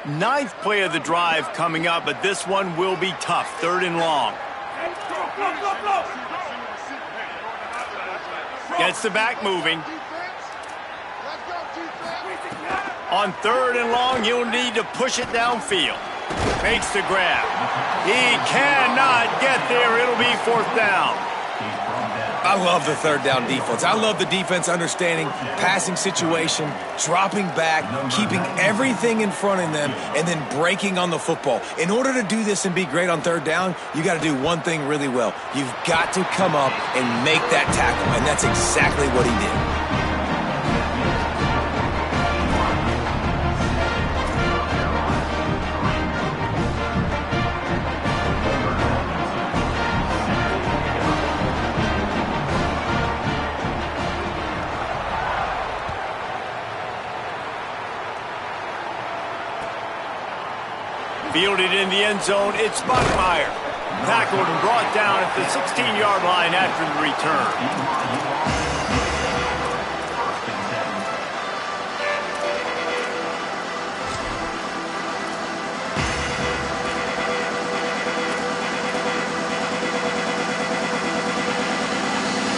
Ninth play of the drive coming up, but this one will be tough. 3rd and long. Gets the back moving. On 3rd and long, you'll need to push it downfield. Makes the grab. He cannot get there. It'll be 4th down. I love the 3rd down defense. I love the defense understanding passing situation, dropping back, keeping everything in front of them, and then breaking on the football. In order to do this and be great on 3rd down, you got to do one thing really well. You've got to come up and make that tackle, and that's exactly what he did. Fielded in the end zone, it's Buckmeyer. Tackled and brought down at the 16-yard line after the return.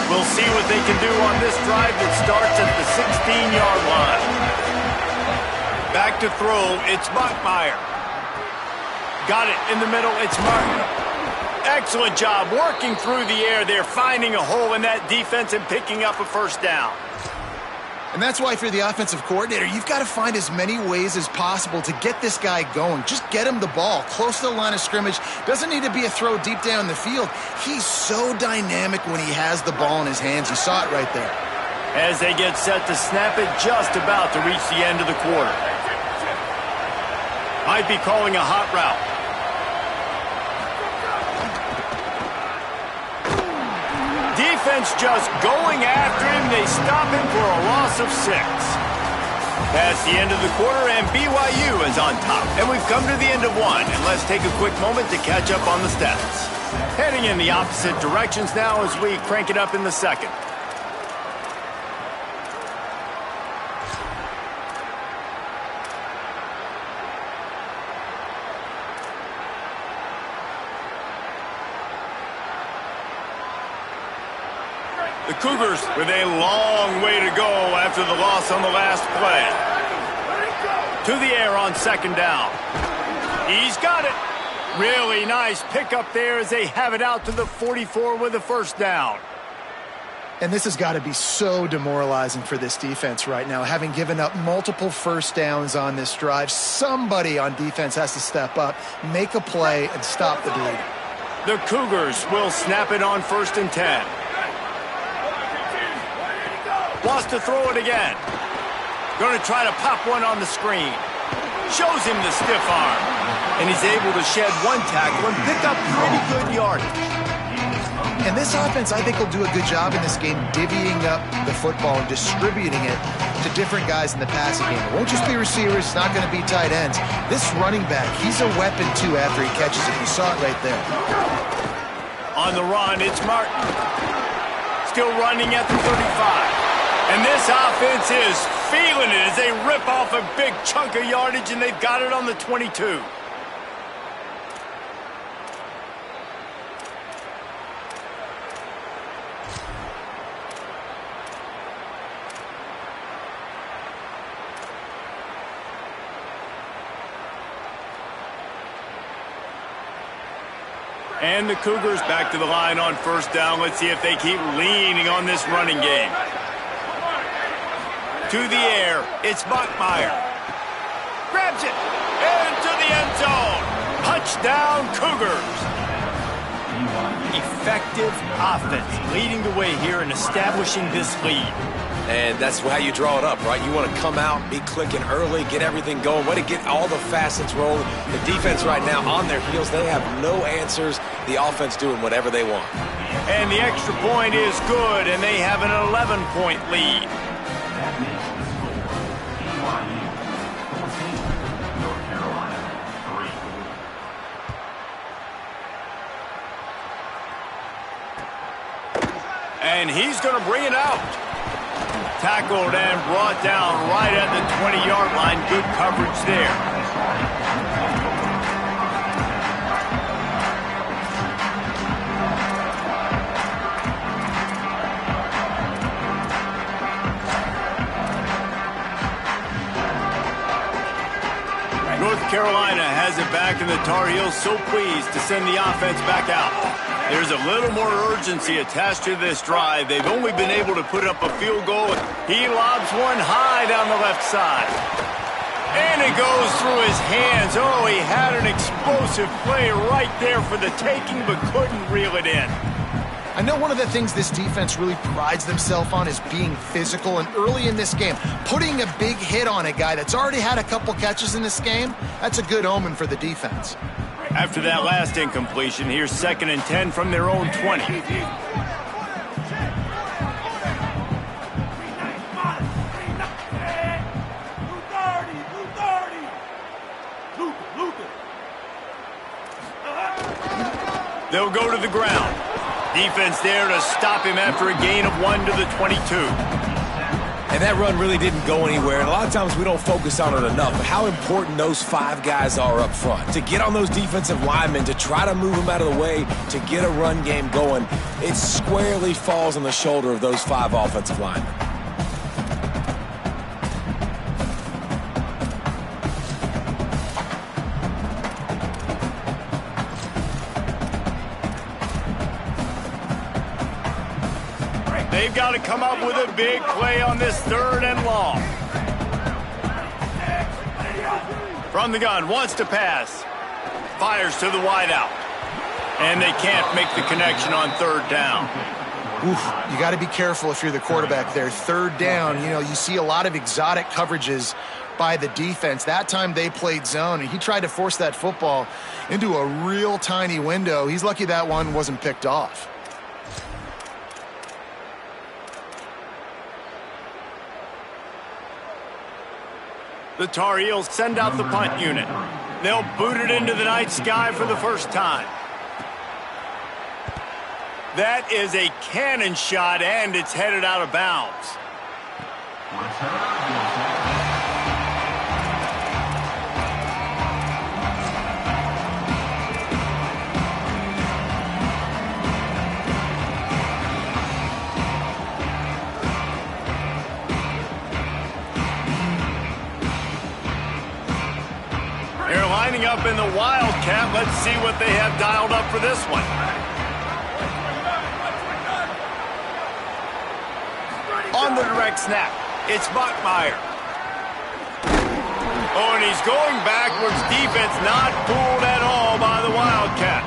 We'll see what they can do on this drive that starts at the 16-yard line. Back to throw, it's Buckmeyer. Got it in the middle, it's Martin. Excellent job working through the air there, finding a hole in that defense and picking up a 1st down. And that's why if you're the offensive coordinator, you've got to find as many ways as possible to get this guy going. Just get him the ball close to the line of scrimmage. Doesn't need to be a throw deep down the field. He's so dynamic when he has the ball in his hands. You saw it right there. As they get set to snap it, just about to reach the end of the quarter. Might be calling a hot route. Defense just going after him. They stop him for a loss of 6. Past the end of the quarter, and BYU is on top. And we've come to the end of one. And let's take a quick moment to catch up on the stats. Heading in the opposite directions now as we crank it up in the 2nd. The Cougars with a long way to go after the loss on the last play. To the air on 2nd down. He's got it. Really nice pickup there as they have it out to the 44 with a 1st down. And this has got to be so demoralizing for this defense right now. Having given up multiple 1st downs on this drive, somebody on defense has to step up, make a play, and stop the bleed. The Cougars will snap it on 1st and 10. Wants to throw it again. Going to try to pop one on the screen. Shows him the stiff arm. And he's able to shed 1 tackle and pick up pretty good yardage. And this offense, I think, will do a good job in this game divvying up the football and distributing it to different guys in the passing game. It won't just be receivers. It's not going to be tight ends. This running back, he's a weapon, too, after he catches it. You saw it right there. On the run, it's Martin. Still running at the 35. And this offense is feeling it as they rip off a big chunk of yardage, and they've got it on the 22. And the Cougars back to the line on 1st down. Let's see if they keep leaning on this running game. To the air, it's Buckmeyer. Grabs it into the end zone. Touchdown, Cougars. Effective offense leading the way here and establishing this lead. And that's how you draw it up, right? You want to come out, be clicking early, get everything going, way to get all the facets rolling. The defense right now on their heels, they have no answers. The offense doing whatever they want. And the extra point is good, and they have an 11-point lead. And he's going to bring it out. Tackled and brought down right at the 20-yard line. Good coverage there. back, and the Tar Heels so pleased to send the offense back out. There's a little more urgency attached to this drive. They've only been able to put up a field goal. He lobs one high down the left side. And it goes through his hands. Oh, he had an explosive play right there for the taking, but couldn't reel it in. I know one of the things this defense really prides themselves on is being physical, and early in this game, putting a big hit on a guy that's already had a couple catches in this game, that's a good omen for the defense. After that last incompletion, here's 2nd and 10 from their own 20. They'll go to the ground. Defense there to stop him after a gain of 1 to the 22. And that run really didn't go anywhere. And a lot of times we don't focus on it enough, but how important those 5 guys are up front. To get on those defensive linemen, to try to move them out of the way, to get a run game going, it squarely falls on the shoulder of those 5 offensive linemen. They've got to come up with a big play on this 3rd and long. From the gun, wants to pass. Fires to the wideout. And they can't make the connection on 3rd down. Oof, you got to be careful if you're the quarterback there. 3rd down, you see a lot of exotic coverages by the defense. That time they played zone, and he tried to force that football into a real tiny window. He's lucky that one wasn't picked off. The Tar Heels send out the punt unit. They'll boot it into the night sky for the first time. That is a cannon shot, and it's headed out of bounds. They're lining up in the Wildcat. Let's see what they have dialed up for this one. On the direct snap, it's Bachmeier. Oh, and he's going backwards. Defense not fooled at all by the Wildcat.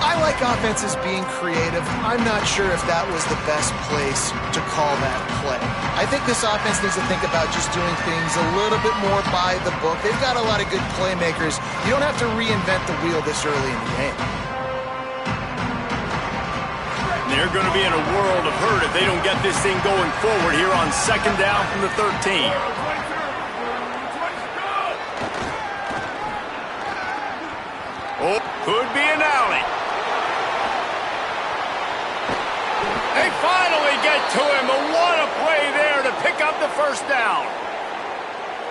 I like offenses being creative. I'm not sure if that was the best place to call that play. I think this offense needs to think about just doing things a little bit more by the book. They've got a lot of good playmakers. You don't have to reinvent the wheel this early in the game. They're going to be in a world of hurt if they don't get this thing going forward here on 2nd down from the 13. Oh, could be an alley. They finally get to him, but what a play there to pick up the 1st down.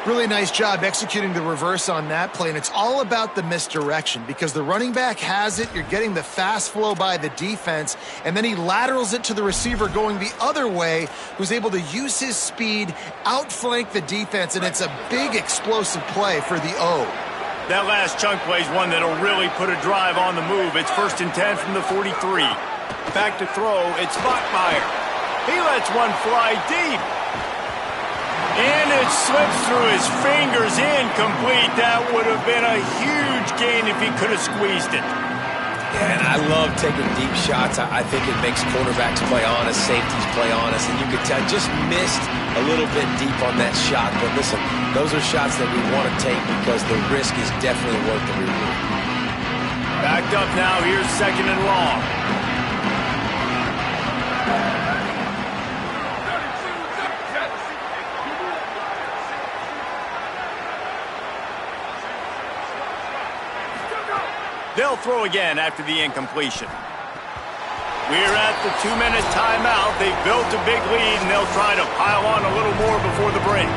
Really nice job executing the reverse on that play, and it's all about the misdirection because the running back has it, you're getting the fast flow by the defense, and then he laterals it to the receiver going the other way, who's able to use his speed, outflank the defense, and it's a big explosive play for the O. That last chunk play is one that'll really put a drive on the move. It's 1st and 10 from the 43. Back to throw, it's Bachmeier. He lets one fly deep. And it slips through his fingers, incomplete. That would have been a huge gain if he could have squeezed it. Yeah, and I love taking deep shots. I think it makes quarterbacks play honest, safeties play honest, and you could tell just missed a little bit deep on that shot. But listen, those are shots that we want to take because the risk is definitely worth the reward. Backed up now, here's 2nd and long. They'll throw again after the incompletion. We're at the 2-minute timeout. They've built a big lead, and they'll try to pile on a little more before the break.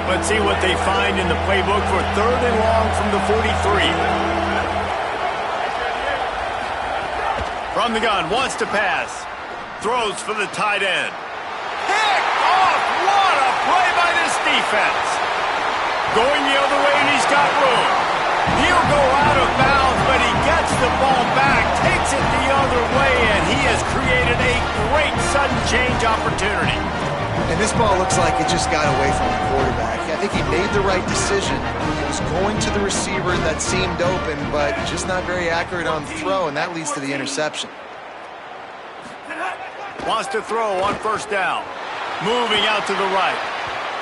Let's see what they find in the playbook for 3rd and long from the 43. From the gun, wants to pass. Throws for the tight end. Picked off. What a play by this defense. Going the other way, and he's got room. He'll go out of bounds, but he gets the ball back, takes it the other way, and he has created a great sudden change opportunity. And this ball looks like it just got away from the quarterback. I think he made the right decision. He was going to the receiver that seemed open, but just not very accurate on the throw, and that leads to the interception. Wants to throw on first down. Moving out to the right.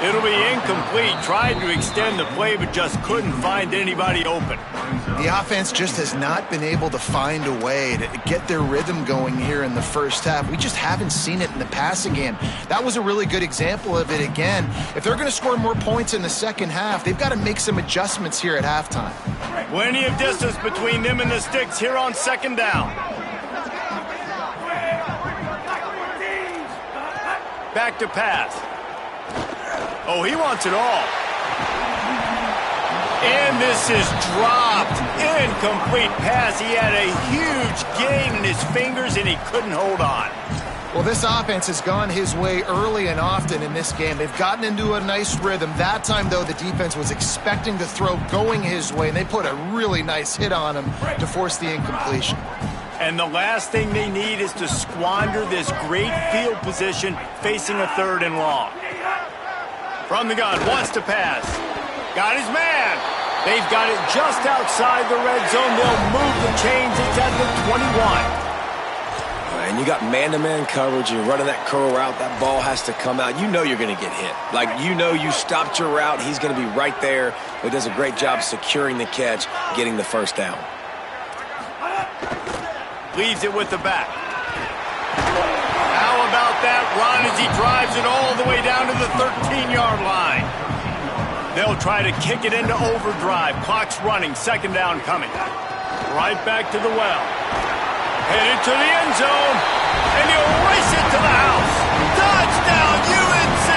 It'll be incomplete. Tried to extend the play, but just couldn't find anybody open. The offense just has not been able to find a way to get their rhythm going here in the first half. We just haven't seen it in the passing game. That was a really good example of it again. If they're going to score more points in the second half, they've got to make some adjustments here at halftime. Plenty of distance between them and the sticks here on second down. Back to pass. Oh, he wants it all. And this is dropped. Incomplete pass. He had a huge gain in his fingers, and he couldn't hold on. Well, this offense has gone his way early and often in this game. They've gotten into a nice rhythm. That time, though, the defense was expecting the throw going his way, and they put a really nice hit on him to force the incompletion. And the last thing they need is to squander this great field position facing a 3rd and long. From the gun, wants to pass. Got his man. They've got it just outside the red zone. They'll move the chains. It's at the 21. And you got man-to-man coverage. You're running that curl route. That ball has to come out. You know you're going to get hit. Like, you know you stopped your route. He's going to be right there. He does a great job securing the catch, getting the first down. Leaves it with the back. How about that run as he drives it all the way down to the 13-yard line? They'll try to kick it into overdrive. Clock's running. Second down coming. Right back to the well. Headed to the end zone. And he'll race it to the house. Touchdown, UNC!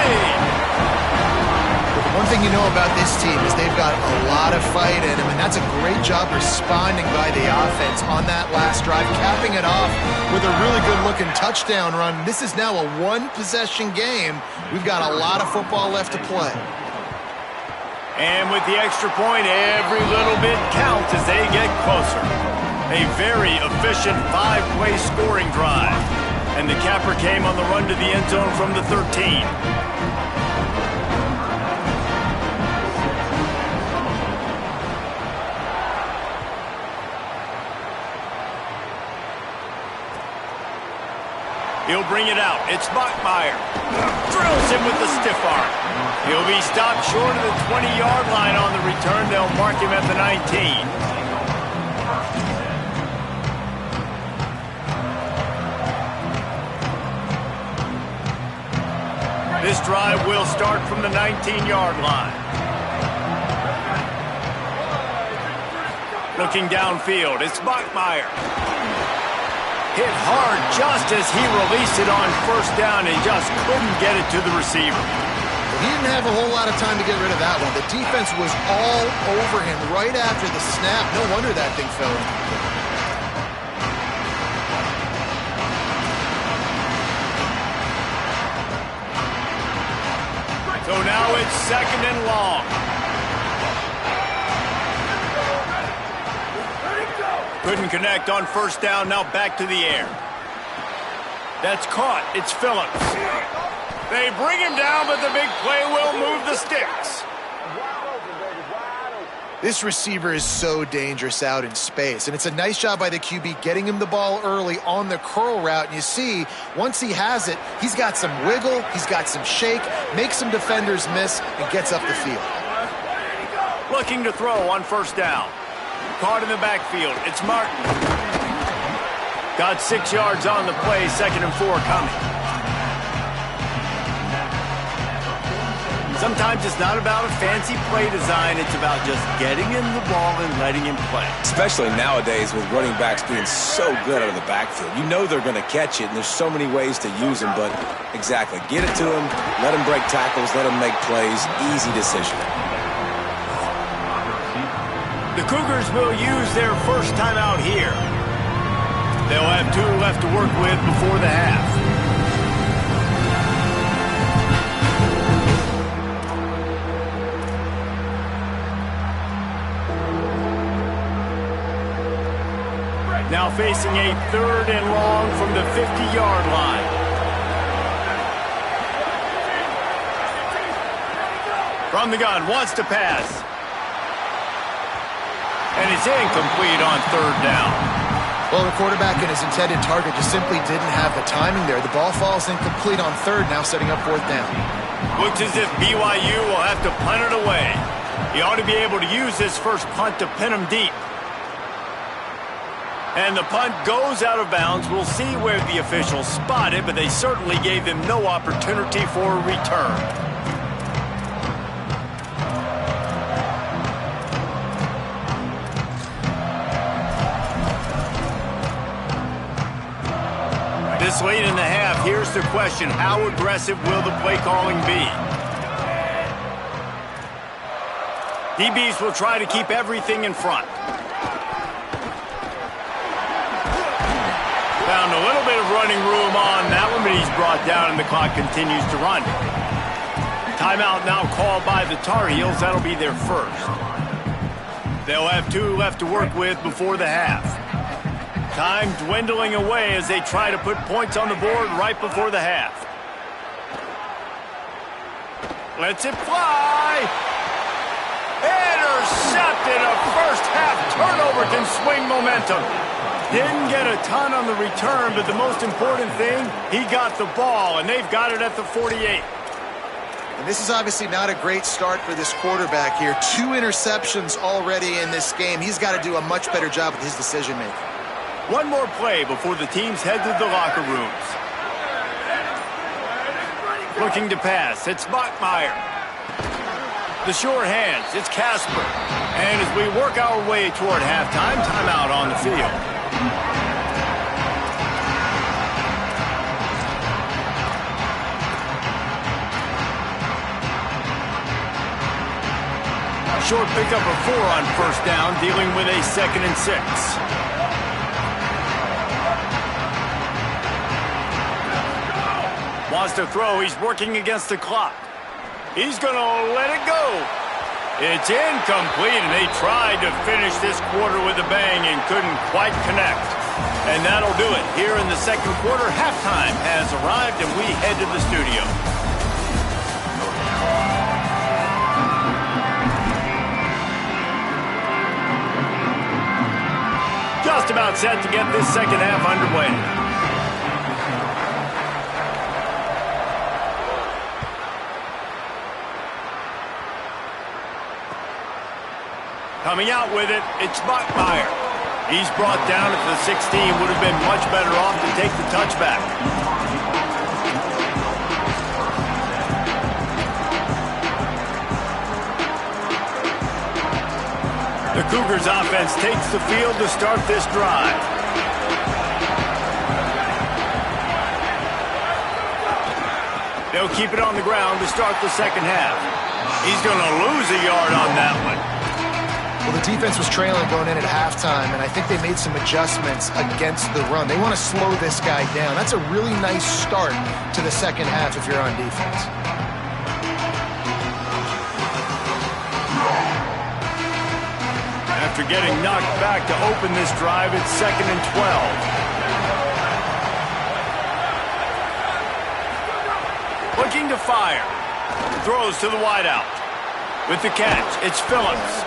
One thing you know about this team is they've got a lot of fight in them, and that's a great job responding by the offense on that last drive, capping it off with a really good-looking touchdown run. This is now a one-possession game. We've got a lot of football left to play. And with the extra point, every little bit counts as they get closer. A very efficient 5-play scoring drive. And the capper came on the run to the end zone from the 13. He'll bring it out. It's Bachmeier. Drills him with the stiff arm. He'll be stopped short of the 20-yard line on the return. They'll mark him at the 19. This drive will start from the 19-yard line. Looking downfield, it's Bachmeier. Hit hard just as he released it on first down and just couldn't get it to the receiver. He didn't have a whole lot of time to get rid of that one. The defense was all over him right after the snap. No wonder that thing fell in. So now it's second and long. Couldn't connect on first down, now back to the air. That's caught, it's Phillips. They bring him down, but the big play will move the sticks. This receiver is so dangerous out in space, and it's a nice job by the QB getting him the ball early on the curl route. And you see, once he has it, he's got some wiggle, he's got some shake, makes some defenders miss, and gets up the field. Looking to throw on first down. Caught in the backfield. It's Martin. Got 6 yards on the play. 2nd and 4 coming. Sometimes it's not about a fancy play design. It's about just getting him the ball and letting him play. Especially nowadays with running backs being so good out of the backfield. You know they're going to catch it, and there's so many ways to use them. But exactly, get it to them, let them break tackles, let them make plays. Easy decision. The Cougars will use their first time out here. They'll have 2 left to work with before the half. facing a 3rd and long from the 50-yard line. From the gun, wants to pass. And it's incomplete on 3rd down. Well, the quarterback and his intended target just simply didn't have the timing there. The ball falls incomplete on 3rd, now setting up 4th down. Looks as if BYU will have to punt it away. He ought to be able to use this first punt to pin him deep. And the punt goes out of bounds. We'll see where the officials spot it, but they certainly gave him no opportunity for a return. This late in the half, here's the question: how aggressive will the play calling be? DBs will try to keep everything in front. Found a little bit of running room on that one, but he's brought down and the clock continues to run. Timeout now called by the Tar Heels. That'll be their first. They'll have 2 left to work with before the half. Time dwindling away as they try to put points on the board right before the half. Lets it fly. Intercepted. A first half turnover can swing momentum. Didn't get a ton on the return, but the most important thing, he got the ball, and they've got it at the 48. And this is obviously not a great start for this quarterback here. 2 interceptions already in this game. He's got to do a much better job with his decision-making. One more play before the teams head to the locker rooms. Looking to pass, it's Bachmeier. The sure hands, it's Casper. And as we work our way toward halftime, timeout on the field. Short pickup of 4 on 1st down, dealing with a 2nd and 6. Wants to throw. He's working against the clock. He's going to let it go. It's incomplete, and they tried to finish this quarter with a bang and couldn't quite connect. And that'll do it. Here in the 2nd quarter, halftime has arrived, and we head to the studio. Just about set to get this 2nd half underway. Coming out with it, it's Bachmeier. He's brought down at the 16. Would have been much better off to take the touchback. The Cougars offense takes the field to start this drive. They'll keep it on the ground to start the 2nd half. He's going to lose a yard on that one. Well, the defense was trailing going in at halftime, and I think they made some adjustments against the run. They want to slow this guy down. That's a really nice start to the 2nd half if you're on defense. After getting knocked back to open this drive, it's 2nd and 12. Looking to fire. Throws to the wideout. With the catch, it's Phillips.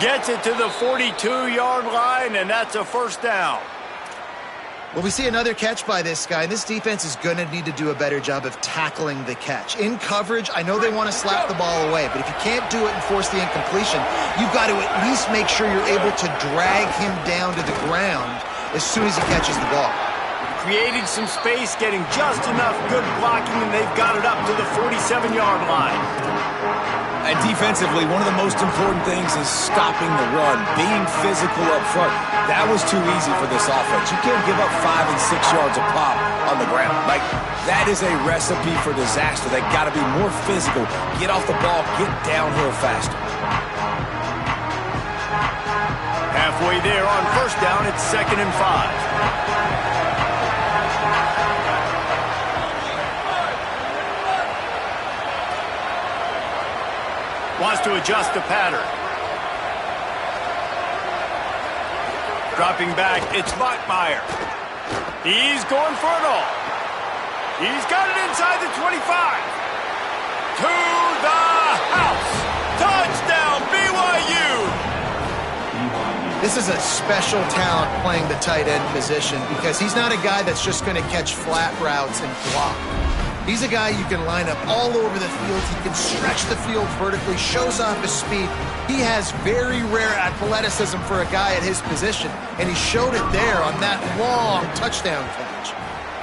Gets it to the 42-yard line, and that's a 1st down. Well, we see another catch by this guy. This defense is going to need to do a better job of tackling the catch. In coverage, I know they want to slap the ball away, but if you can't do it and force the incompletion, you've got to at least make sure you're able to drag him down to the ground as soon as he catches the ball. Creating some space, getting just enough good blocking, and they've got it up to the 47-yard line. And defensively, one of the most important things is stopping the run, being physical up front. That was too easy for this offense. You can't give up 5 and 6 yards a pop on the ground. Like, that is a recipe for disaster. They got to be more physical, get off the ball, get downhill faster. Halfway there on 1st down, it's 2nd and 5. Wants to adjust the pattern. Dropping back, it's Bachmeier. He's going for it all. He's got it inside the 25. To the house. Touchdown, BYU. This is a special talent playing the tight end position because he's not a guy that's just going to catch flat routes and block. He's a guy you can line up all over the field. He can stretch the field vertically, shows off his speed. He has very rare athleticism for a guy at his position, and he showed it there on that long touchdown catch.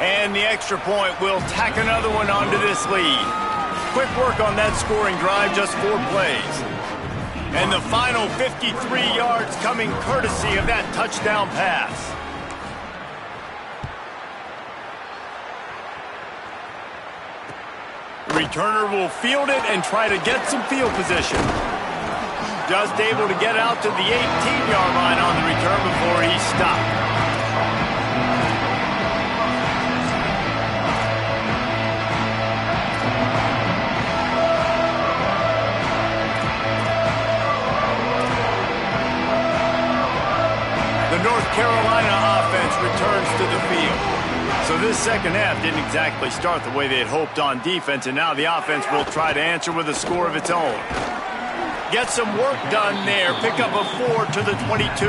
And the extra point will tack another one onto this lead. Quick work on that scoring drive, just 4 plays. And the final 53 yards coming courtesy of that touchdown pass. The returner will field it and try to get some field position. Just able to get out to the 18-yard line on the return before he stopped. The North Carolina offense returns to the field. So this second half didn't exactly start the way they had hoped on defense, and now the offense will try to answer with a score of its own. Get some work done there. Pick up a 4 to the 22.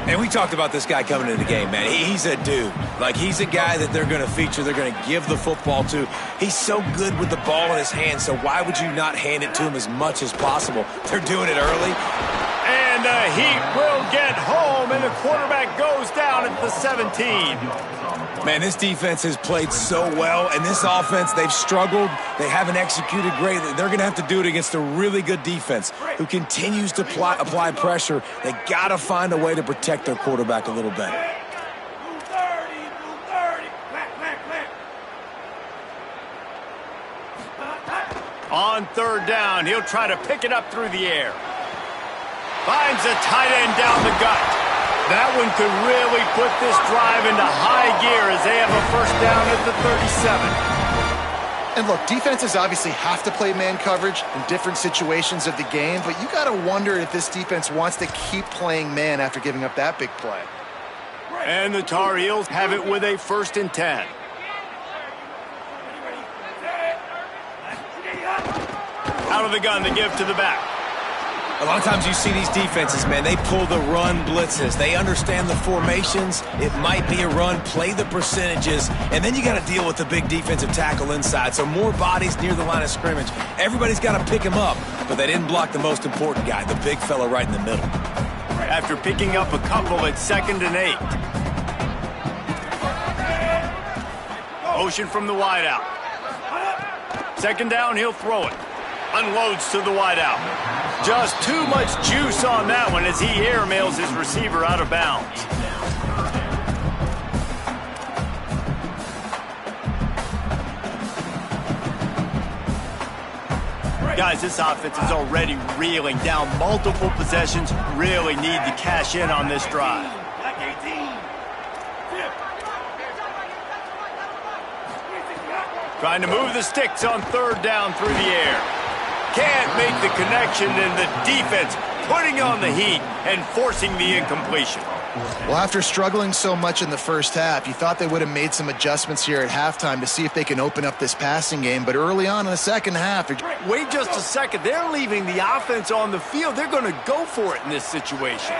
And we talked about this guy coming into the game, man. He's a dude. Like, he's a guy that they're going to feature, they're going to give the football to. He's so good with the ball in his hands, so why would you not hand it to him as much as possible? They're doing it early. And the Heat will get home, and the quarterback goes down at the 17. Man, this defense has played so well, and this offense, they've struggled. They haven't executed great. They're going to have to do it against a really good defense who continues to apply pressure. They got to find a way to protect their quarterback a little better. On third down, he'll try to pick it up through the air. Finds a tight end down the gut. That one could really put this drive into high gear as they have a first down at the 37. And look, defenses obviously have to play man coverage in different situations of the game, but you got to wonder if this defense wants to keep playing man after giving up that big play. And the Tar Heels have it with a 1st and 10. Out of the gun to give to the back. A lot of times you see these defenses, man, they pull the run blitzes. They understand the formations. It might be a run, play the percentages, and then you got to deal with the big defensive tackle inside. So more bodies near the line of scrimmage. Everybody's got to pick him up, but they didn't block the most important guy, the big fella right in the middle. After picking up a couple at 2nd and 8. Motion from the wideout. 2nd down, he'll throw it. Unloads to the wideout. Just too much juice on that one as he airmails his receiver out of bounds. Guys, this offense is already reeling down multiple possessions. Really need to cash in on this drive. Trying to move the sticks on 3rd down through the air. Can't make the connection, and the defense putting on the heat and forcing the incompletion. Well, after struggling so much in the first half, you thought they would have made some adjustments here at halftime to see if they can open up this passing game. But early on in the second half... Wait just a second. They're leaving the offense on the field. They're going to go for it in this situation.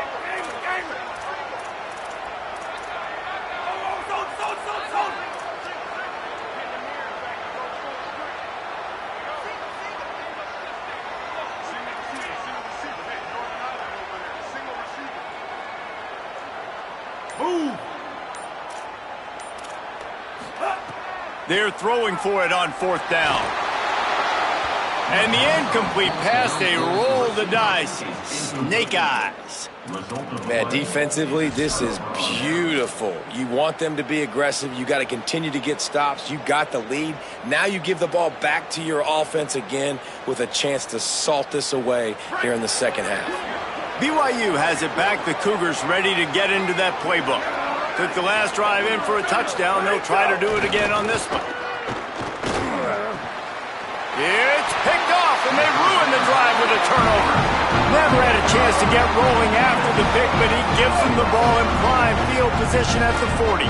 They're throwing for it on 4th down. And the incomplete pass, they roll the dice. Snake eyes. Man, defensively, this is beautiful. You want them to be aggressive. You got to continue to get stops. You got the lead. Now you give the ball back to your offense again with a chance to salt this away here in the second half. BYU has it back. The Cougars ready to get into that playbook. Took the last drive in for a touchdown. They'll try to do it again on this one. It's picked off, and they ruin the drive with a turnover. Never had a chance to get rolling after the pick, but he gives them the ball in prime field position at the 40.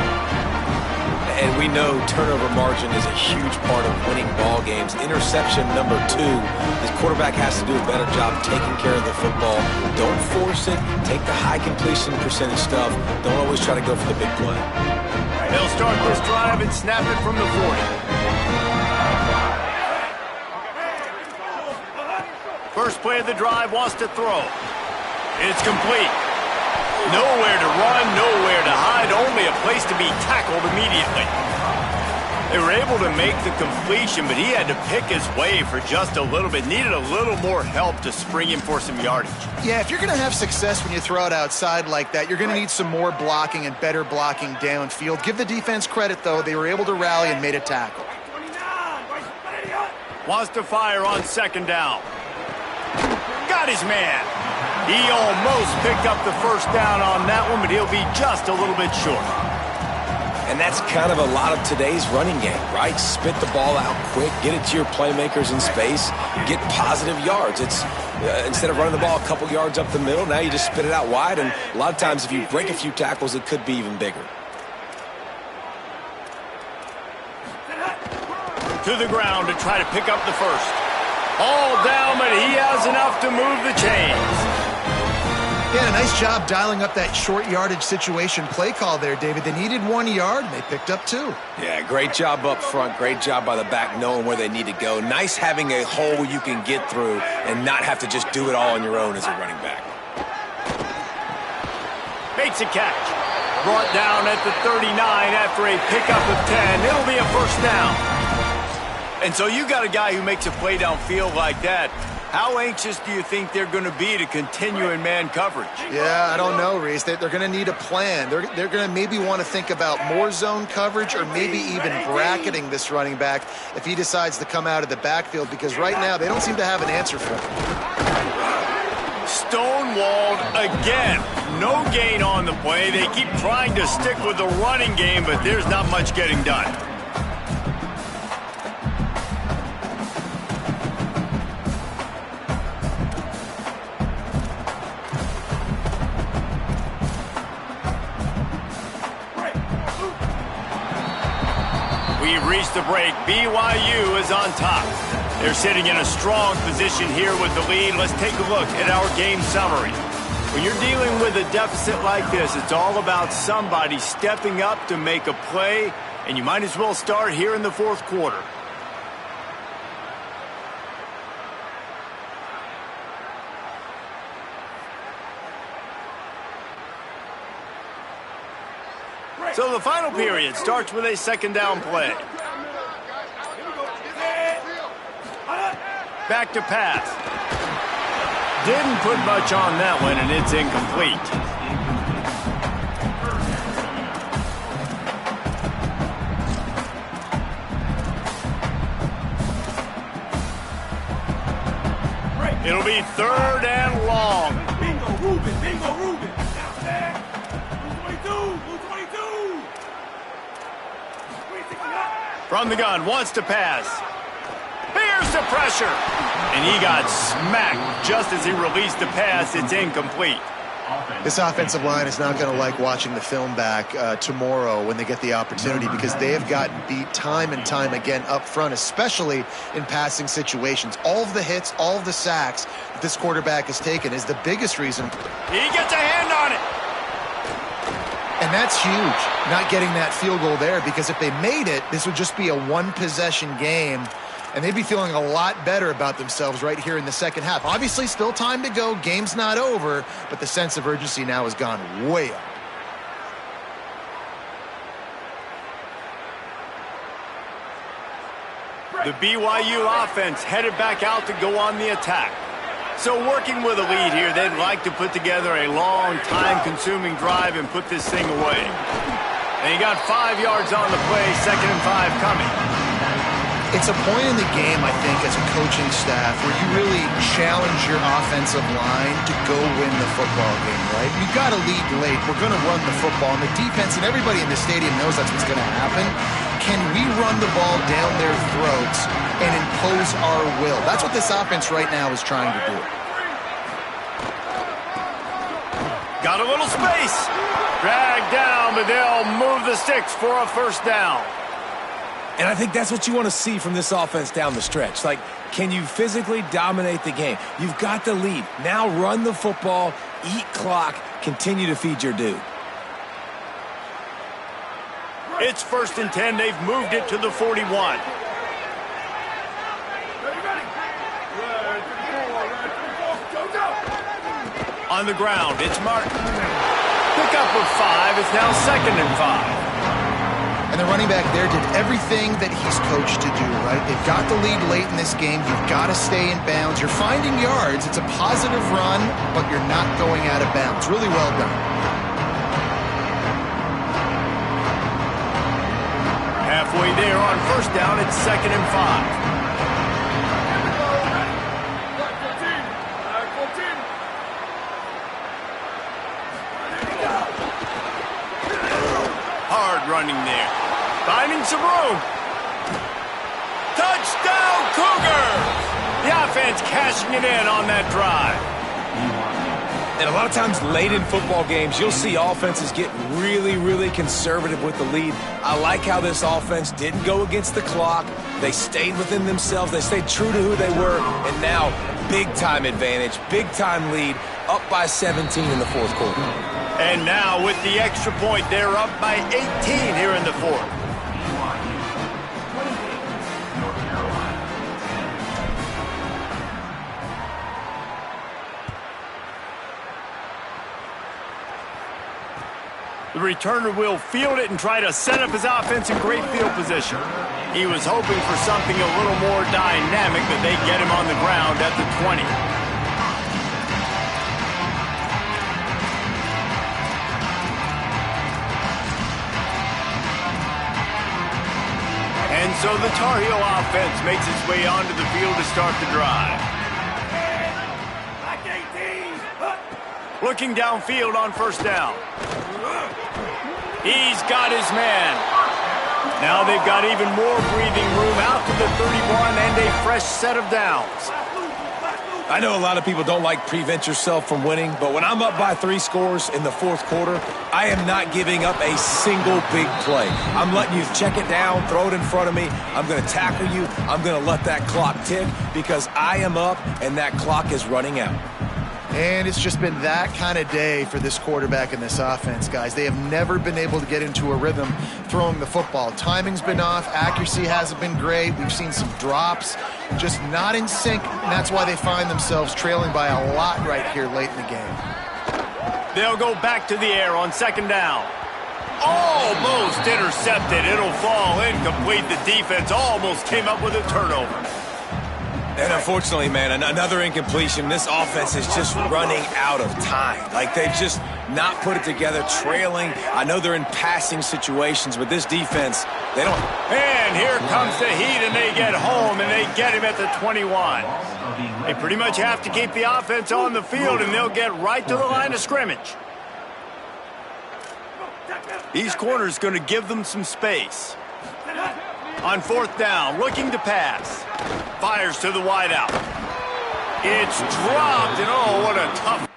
And we know turnover margin is a huge part of winning ball games. Interception number 2. This quarterback has to do a better job taking care of the football. Don't force it. Take the high completion percentage stuff. Don't always try to go for the big play. They'll start this drive and snap it from the 40. First play of the drive, wants to throw. It's complete. Nowhere to run, nowhere to hide, only a place to be tackled immediately. They were able to make the completion, but he had to pick his way for just a little bit. Needed a little more help to spring him for some yardage. Yeah, if you're going to have success when you throw it outside like that, you're going to need some more blocking and better blocking downfield. Give the defense credit, though. They were able to rally and made a tackle. Wants to fire on second down. Got his man. He almost picked up the first down on that one, but he'll be just a little bit short. And that's kind of a lot of today's running game, right? Spit the ball out quick, get it to your playmakers in space, get positive yards. It's instead of running the ball a couple yards up the middle, now you just spit it out wide, and a lot of times if you break a few tackles, it could be even bigger. To the ground to try to pick up the first. All down, but he has enough to move the chains. Yeah, a nice job dialing up that short yardage situation play call there, David. They needed 1 yard, and they picked up 2. Yeah, great job up front. Great job by the back knowing where they need to go. Nice having a hole you can get through and not have to just do it all on your own as a running back. Makes a catch. Brought down at the 39 after a pickup of 10. It'll be a first down. And so you got a guy who makes a play downfield like that. How anxious do you think they're going to be to continue in man coverage? Yeah, I don't know, Reese. They're going to need a plan. They're going to maybe want to think about more zone coverage or maybe even bracketing this running back if he decides to come out of the backfield, because right now they don't seem to have an answer for him. Stonewalled again. No gain on the play. They keep trying to stick with the running game, but there's not much getting done. We've reached the break. BYU is on top. They're sitting in a strong position here with the lead. Let's take a look at our game summary. When you're dealing with a deficit like this, it's all about somebody stepping up to make a play, and you might as well start here in the fourth quarter. So the final period starts with a second down play. Back to pass. Didn't put much on that one, and it's incomplete. It'll be third and long. Bingo, Ruben. Bingo, Ruben. From the gun, wants to pass. Bears the pressure. And he got smacked just as he released the pass. It's incomplete. This offensive line is not going to like watching the film back tomorrow when they get the opportunity, because they have gotten beat time and time again up front, especially in passing situations. All of the hits, all of the sacks that this quarterback has taken is the biggest reason. He gets a hand on it. And that's huge, not getting that field goal there, because if they made it, this would just be a one-possession game, and they'd be feeling a lot better about themselves right here in the second half. Obviously, still time to go. Game's not over, but the sense of urgency now has gone way up. The BYU offense headed back out to go on the attack. So working with a lead here, they'd like to put together a long, time-consuming drive and put this thing away. And he got 5 yards on the play, 2nd and 5 coming. It's a point in the game, I think, as a coaching staff where you really challenge your offensive line to go win the football game, right? You've got to lead late. We're going to run the football, and the defense and everybody in the stadium knows that's what's going to happen. Can we run the ball down their throats and impose our will? That's what this offense right now is trying to do. Got a little space. Dragged down, but they'll move the sticks for a first down. And I think that's what you want to see from this offense down the stretch. Like, can you physically dominate the game? You've got the lead. Now run the football, eat clock, continue to feed your dude. It's 1st and 10. They've moved it to the 41. On the ground, it's Martin. Pick up of 5. It's now 2nd and 5. And the running back there did everything that he's coached to do, right? They've got the lead late in this game. You've got to stay in bounds. You're finding yards. It's a positive run, but you're not going out of bounds. Really well done. Halfway there on 1st down, it's 2nd and 5. Hard running there. Finding some room. Touchdown, Cougars! The offense cashing it in on that drive. And a lot of times late in football games, you'll see offenses get really, really conservative with the lead. I like how this offense didn't go against the clock. They stayed within themselves. They stayed true to who they were. And now, big-time advantage, big-time lead, up by 17 in the 4th quarter. And now with the extra point, they're up by 18 here in the 4th. The returner will field it and try to set up his offense in great field position. He was hoping for something a little more dynamic, but they get him on the ground at the 20. And so the Tar Heel offense makes its way onto the field to start the drive. Looking downfield on 1st down. He's got his man. Now they've got even more breathing room out to the 31 and a fresh set of downs. I know a lot of people don't like prevent yourself from winning, but when I'm up by 3 scores in the 4th quarter, I am not giving up a single big play. I'm letting you check it down, throw it in front of me. I'm going to tackle you. I'm going to let that clock tick because I am up and that clock is running out. And it's just been that kind of day for this quarterback and this offense, guys. They have never been able to get into a rhythm throwing the football. Timing's been off. Accuracy hasn't been great. We've seen some drops, just not in sync. And that's why they find themselves trailing by a lot right here late in the game. They'll go back to the air on 2nd down. Almost intercepted. It'll fall incomplete. The defense almost came up with a turnover. And unfortunately, man, another incompletion. This offense is just running out of time. Like, they've just not put it together, trailing. I know they're in passing situations, but this defense, they don't. And here comes the heat, and they get home, and they get him at the 21. They pretty much have to keep the offense on the field, and they'll get right to the line of scrimmage. These corners going to give them some space. On 4th down, looking to pass. Fires to the wideout. It's dropped, and oh, what a tough.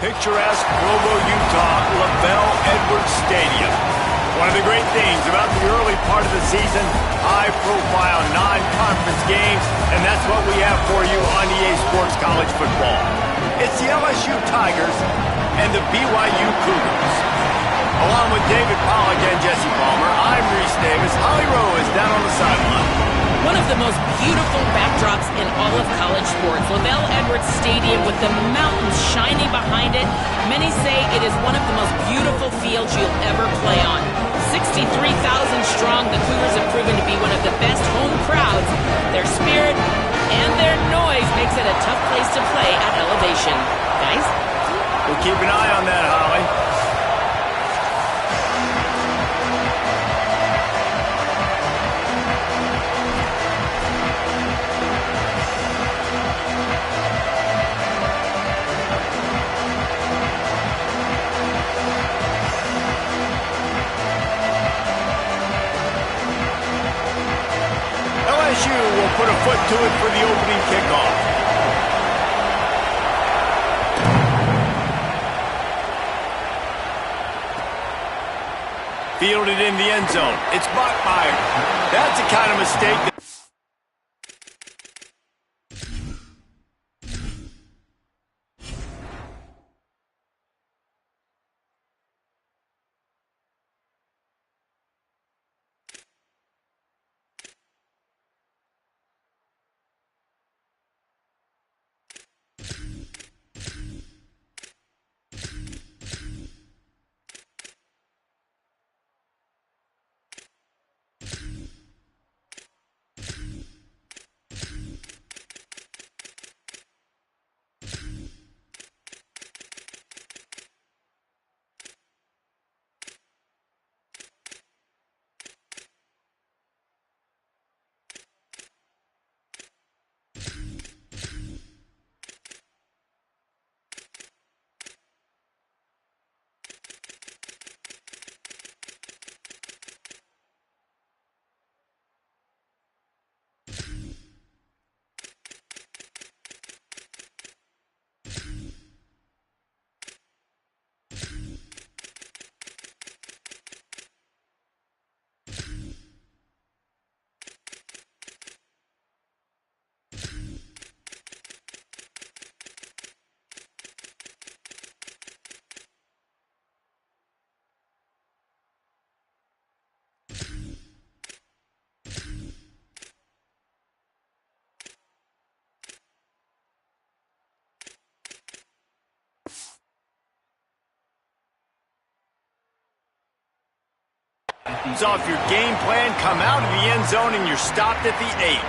Picturesque Provo, Utah, LaBelle Edwards Stadium. One of the great things about the early part of the season, high-profile non-conference games, and that's what we have for you on EA Sports College Football. It's the LSU Tigers and the BYU Cougars. Along with David Pollack and Jesse Palmer, I'm Reese Davis. Holly Rowe is down on the sideline. One of the most beautiful backdrops in all of college sports. LaBelle Edwards Stadium with the mountains shining behind it. Many say it is one of the most beautiful fields you'll ever play on. 63,000 strong, the Cougars have proven to be one of the best home crowds. Their spirit and their noise makes it a tough place to play at elevation. Guys? We'll keep an eye on that, Holly. LSU will put a foot to it for the opening kickoff. Fielded in the end zone. It's Bachmeier. That's the kind of mistake that is off your game plan, come out of the end zone, and you're stopped at the 8.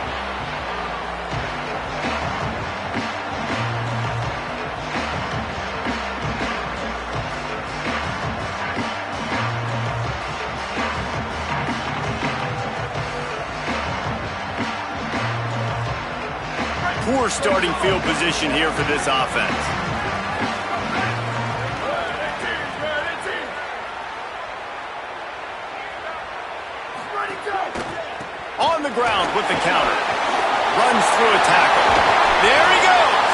Poor starting field position here for this offense. On the ground with the counter. Runs through a tackle. There he goes.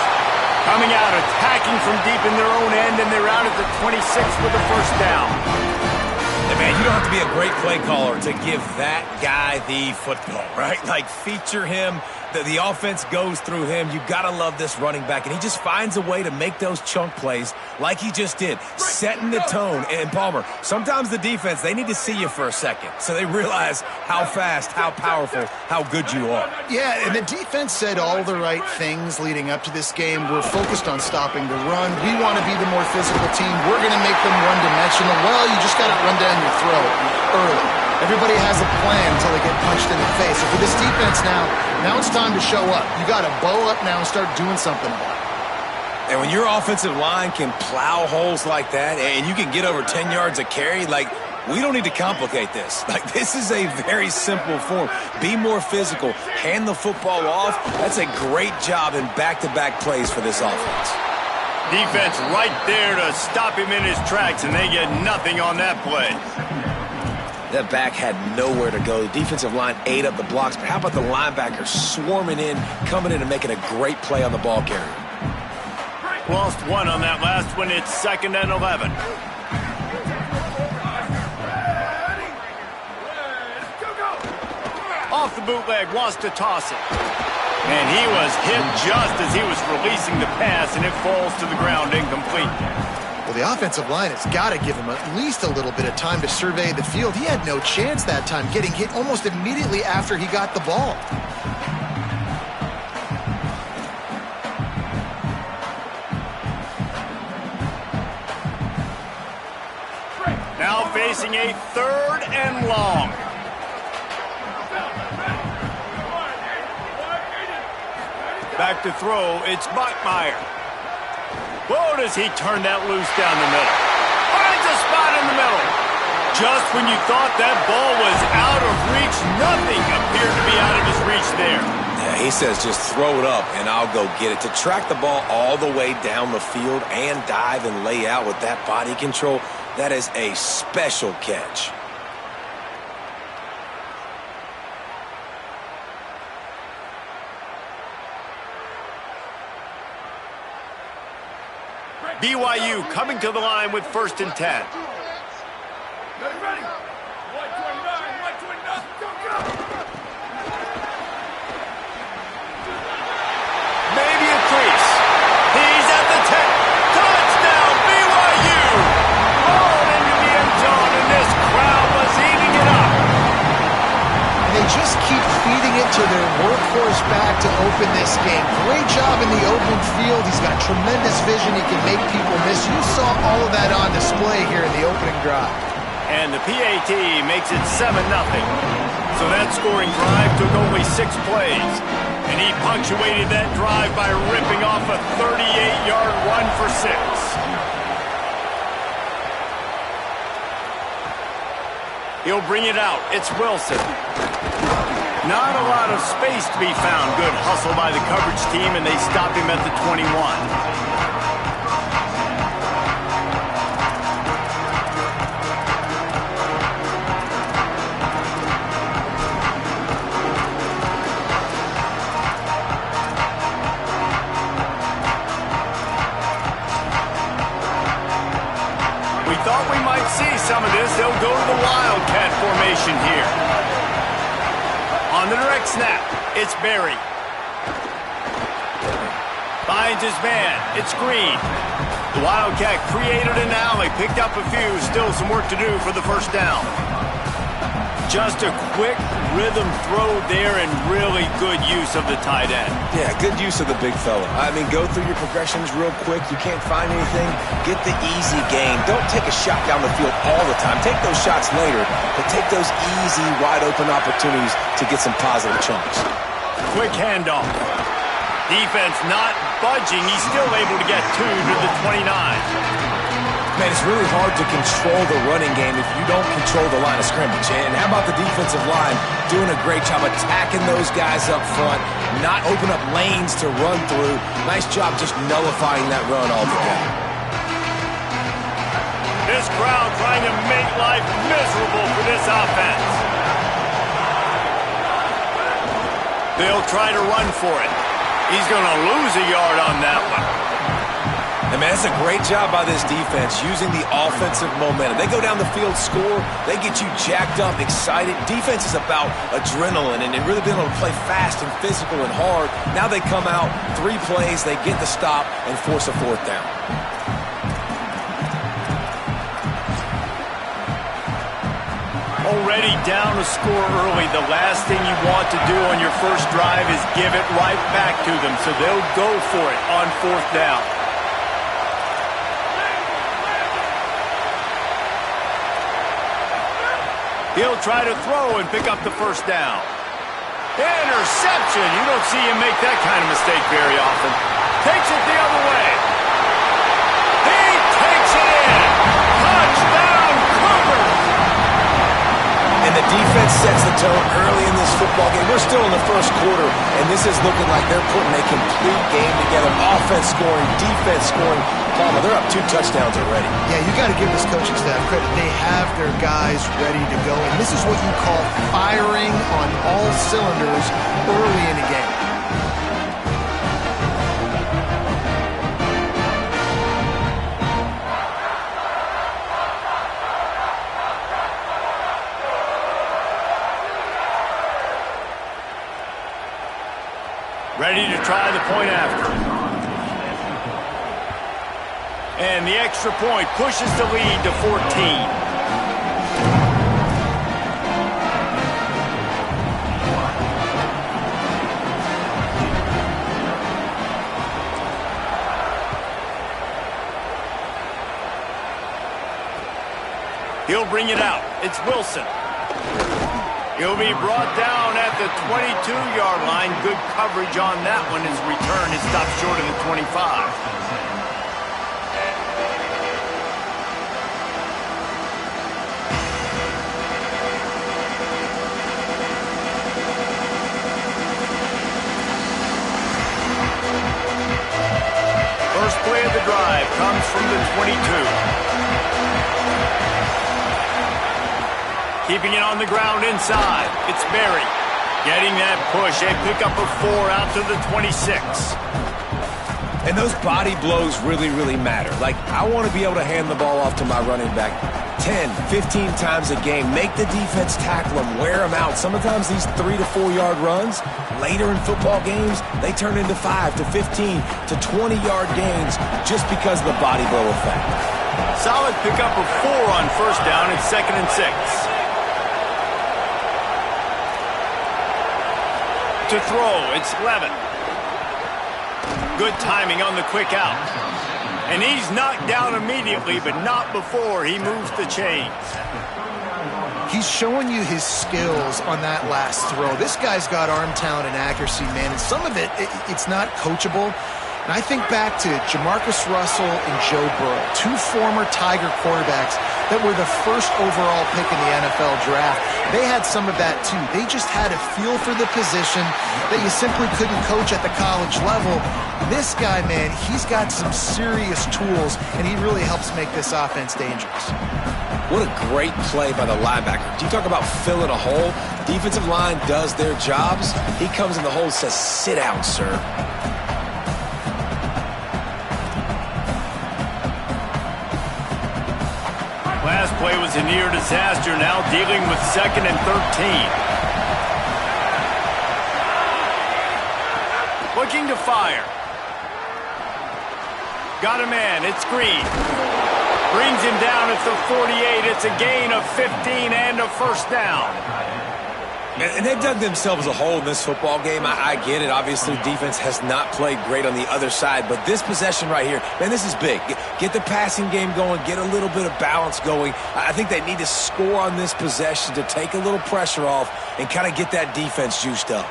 Coming out, attacking from deep in their own end, and they're out at the 26 with the first down. Hey, man, you don't have to be a great play caller to give that guy the football, right? Like, feature him. The offense goes through him. You got to love this running back, and he just finds a way to make those chunk plays like he just did, setting the tone. And, Palmer, sometimes the defense, they need to see you for a second so they realize how fast, how powerful, how good you are. Yeah, and the defense said all the right things leading up to this game. We're focused on stopping the run. We want to be the more physical team. We're going to make them one-dimensional. Well, you just got to run down your throat early. Everybody has a plan until they get punched in the face. So for this defense now it's time to show up. You got to bow up now and start doing something about it. And when your offensive line can plow holes like that and you can get over 10 yards a carry, like, we don't need to complicate this. Like, this is a very simple form. Be more physical. Hand the football off. That's a great job in back-to-back plays for this offense. Defense right there to stop him in his tracks, and they get nothing on that play. That back had nowhere to go. The defensive line ate up the blocks, but how about the linebackers swarming in, coming in and making a great play on the ball carrier? Lost one on that last one. It's 2nd and 11. Off the bootleg, wants to toss it. And he was hit just as he was releasing the pass, and it falls to the ground incomplete. Well, the offensive line has got to give him at least a little bit of time to survey the field. He had no chance that time, getting hit almost immediately after he got the ball. Now facing a 3rd and long. Back to throw, it's Bachmeier. Whoa, does he turn that loose down the middle. Finds a spot in the middle. Just when you thought that ball was out of reach, nothing appeared to be out of his reach there. Yeah, he says just throw it up and I'll go get it. To track the ball all the way down the field and dive and lay out with that body control, that is a special catch. BYU coming to the line with 1st and 10. Ready, ready. 129, 129, go! Maybe a crease. He's at the 10. Touchdown, BYU! Ball into the end zone, and this crowd was eating it up. And they just keep feeding it to their workhorse back to open this game. Great job in the open field. He's got tremendous vision. He can make people miss. You saw all of that on display here in the opening drive. And the PAT makes it 7-0. So that scoring drive took only 6 plays. And he punctuated that drive by ripping off a 38-yard run for 6. He'll bring it out. It's Wilson. Not a lot of space to be found. Good hustle by the coverage team, and they stop him at the 21. We thought we might see some of this. They'll go to the Wildcat formation here. On the direct snap, it's Berry. Finds his man, it's Green. The Wildcat created an alley, picked up a few, still some work to do for the 1st down. Just a quick rhythm throw there and really good use of the tight end. Yeah, good use of the big fella. I mean, go through your progressions real quick. You can't find anything, get the easy gain. Don't take a shot down the field all the time. Take those shots later, but take those easy, wide-open opportunities to get some positive chunks. Quick handoff. Defense not budging. He's still able to get 2 to the 29. Man, it's really hard to control the running game if you don't control the line of scrimmage. And how about the defensive line doing a great job attacking those guys up front, not open up lanes to run through. Nice job just nullifying that run altogether. This crowd trying to make life miserable for this offense. They'll try to run for it. He's going to lose a yard on that one. And man, it's a great job by this defense using the offensive momentum. They go down the field, score, they get you jacked up, excited. Defense is about adrenaline and really being able to play fast and physical and hard. Now they come out, 3 plays, they get the stop and force a 4th down. Already down to score early. The last thing you want to do on your first drive is give it right back to them. So they'll go for it on 4th down. He'll try to throw and pick up the 1st down. Interception. You don't see him make that kind of mistake very often. Takes it the other way. He takes it in. Touchdown, Cougars. And the defense sets the tone early in this football game. We're still in the 1st quarter, and this is looking like they're putting a complete game together. Offense scoring, defense scoring. Palmer, they're up 2 touchdowns already. Yeah, you got to give this coaching staff credit. They have their guys ready to go, and this is what you call firing on all cylinders early in the game. point after. And the extra point pushes the lead to 14. He'll bring it out. It's Wilson. He'll be brought down at the 22-yard line. Good coverage on that one. His return is stopped short of the 25. First play of the drive comes from the 22. Keeping it on the ground inside. It's Berry. Getting that push. A pickup of 4 out to the 26. And those body blows really, really matter. Like, I want to be able to hand the ball off to my running back 10, 15 times a game. Make the defense tackle them, wear them out. Sometimes these 3 to 4 yard runs, later in football games, they turn into 5 to 15 to 20 yard gains just because of the body blow effect. Solid pickup of 4 on first down. It's 2nd and 6. To throw, it's Levin. Good timing on the quick out. And he's knocked down immediately, but not before he moves the chains. He's showing you his skills on that last throw. This guy's got arm talent and accuracy, man, and some of it's not coachable. And I think back to Jamarcus Russell and Joe Burrow, 2 former Tiger quarterbacks that were the first overall pick in the NFL draft. They had some of that too. They just had a feel for the position that you simply couldn't coach at the college level. This guy, man, he's got some serious tools, and he really helps make this offense dangerous. What a great play by the linebacker. Do you talk about filling a hole? Defensive line does their jobs. He comes in the hole and says, "Sit down, sir." Last play was a near disaster, now dealing with 2nd and 13. Looking to fire. Got a man, it's Green. Brings him down at the 48. It's a gain of 15 and a first down. And they've dug themselves a hole in this football game. I get it. Obviously, defense has not played great on the other side. But this possession right here, man, this is big. Get the passing game going. Get a little bit of balance going. I think they need to score on this possession to take a little pressure off and kind of get that defense juiced up.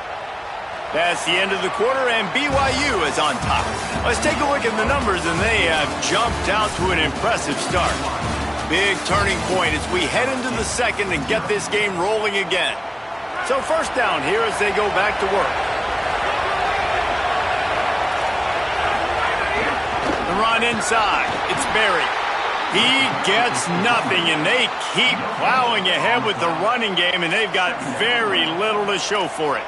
That's the end of the quarter, and BYU is on top. Let's take a look at the numbers, and they have jumped out to an impressive start. Big turning point as we head into the second and get this game rolling again. So first down here as they go back to work. The run inside. It's Berry. He gets nothing, and they keep plowing ahead with the running game, and they've got very little to show for it.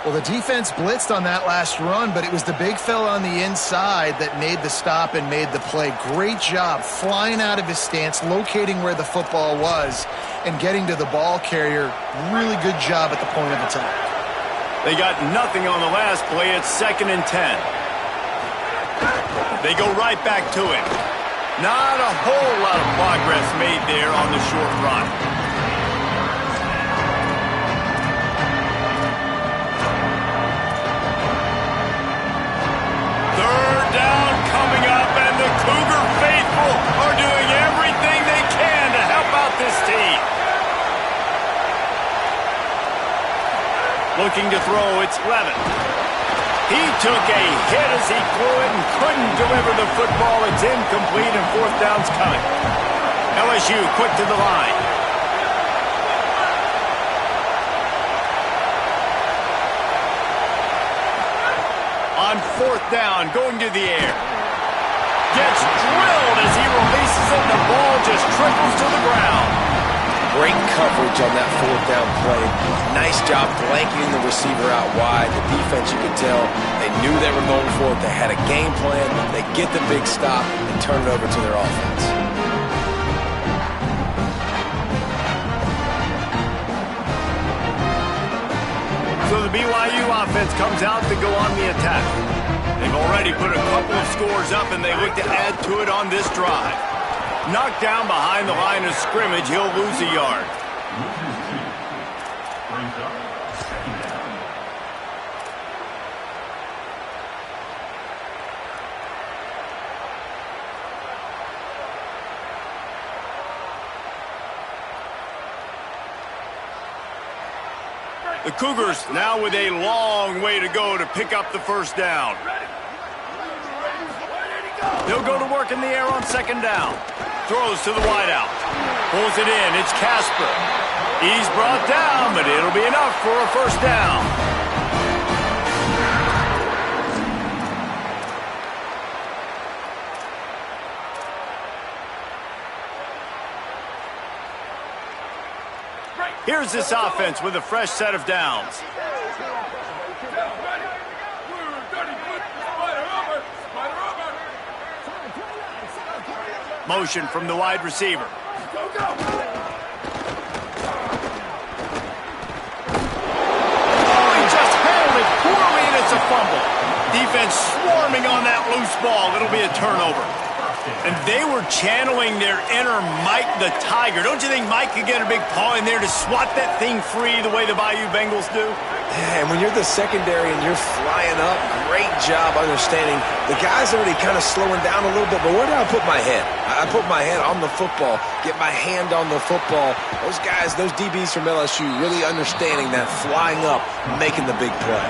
Well, the defense blitzed on that last run, but it was the big fella on the inside that made the stop and made the play. Great job flying out of his stance, locating where the football was, and getting to the ball carrier. Really good job at the point of attack. They got nothing on the last play. It's 2nd and 10. They go right back to it. Not a whole lot of progress made there on the short run. Third down coming up, and the Cougar faithful are doing everything they can to help out this team. Looking to throw, it's Levin. He took a hit as he threw it and couldn't deliver the football. It's incomplete, and 4th down's coming. LSU quick to the line. On 4th down, going to the air. Gets drilled as he releases it, and the ball just trickles to the ground. Great coverage on that 4th down play. Nice job blanketing the receiver out wide. The defense, you could tell, they knew they were going for it. They had a game plan. They get the big stop and turn it over to their offense. So So the BYU offense comes out to go on the attack. They've already put a couple of scores up, and they look to add to it on this drive. Knocked down behind the line of scrimmage, he'll lose a yard. The Cougars now with a long way to go to pick up the first down. They'll go to work in the air on second down. Throws to the wideout. Pulls it in. It's Casper. He's brought down, but it'll be enough for a first down. Here's this offense with a fresh set of downs. Motion from the wide receiver. Oh, he just handled it poorly, and it's a fumble. Defense swarming on that loose ball. It'll be a turnover. And they were channeling their inner Mike the Tiger. Don't you think Mike could get a big paw in there to swat that thing free the way the Bayou Bengals do? Yeah, and when you're the secondary and you're flying up, great job understanding. The guy's already kind of slowing down a little bit, but where do I put my head? I put my head on the football, get my hand on the football. Those guys, those DBs from LSU, really understanding that flying up, making the big play.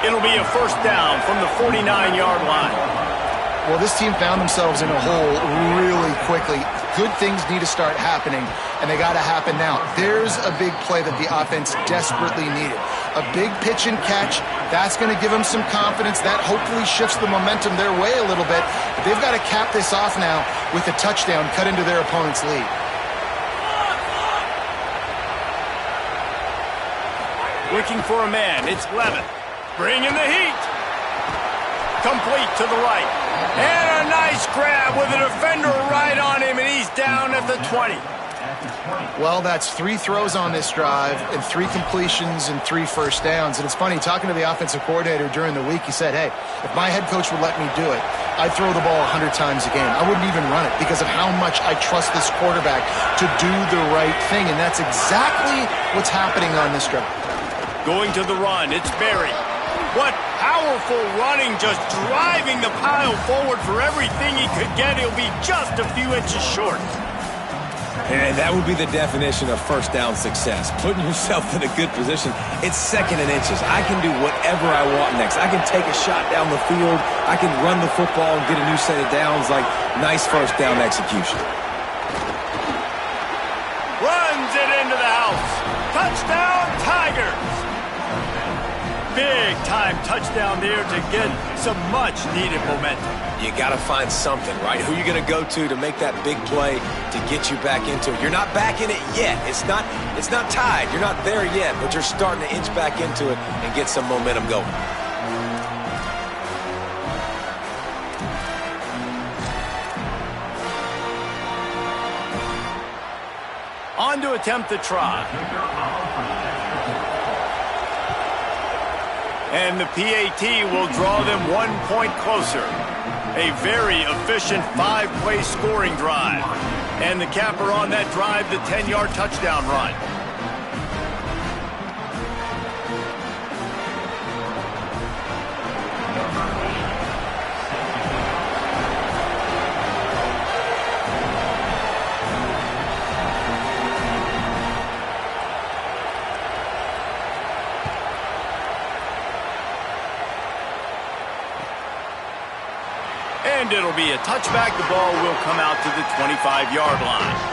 It'll be a first down from the 49-yard line. Well, this team found themselves in a hole really quickly. Good things need to start happening, and they got to happen now. There's a big play that the offense desperately needed. A big pitch and catch. That's going to give them some confidence. That hopefully shifts the momentum their way a little bit. But they've got to cap this off now with a touchdown cut into their opponent's lead. Looking for a man. It's Levin. Bringing the heat. Complete to the right. And a nice grab with a defender right on him, and he's down at the 20. Well, that's 3 throws on this drive and 3 completions and 3 first downs. And it's funny, talking to the offensive coordinator during the week, he said, hey, if my head coach would let me do it, I'd throw the ball 100 times a game. I wouldn't even run it because of how much I trust this quarterback to do the right thing. And that's exactly what's happening on this drive. Going to the run, it's Berry. What powerful running, just driving the pile forward for everything he could get. He'll be just a few inches short. And that would be the definition of first down success. Putting yourself in a good position. It's second and inches. I can do whatever I want next. I can take a shot down the field. I can run the football and get a new set of downs. Like, nice first down execution. Runs it into the house. Touchdown, Tigers. Big-time touchdown there to get some much-needed momentum. You got to find something, right? Who are you going to go to make that big play to get you back into it? You're not back in it yet. It's not tied. You're not there yet, but you're starting to inch back into it and get some momentum going. On to attempt the try. And the PAT will draw them 1 point closer. A very efficient 5-play scoring drive. And the capper on that drive, the 10-yard touchdown run. And it'll be a touchback. The ball will come out to the 25-yard line.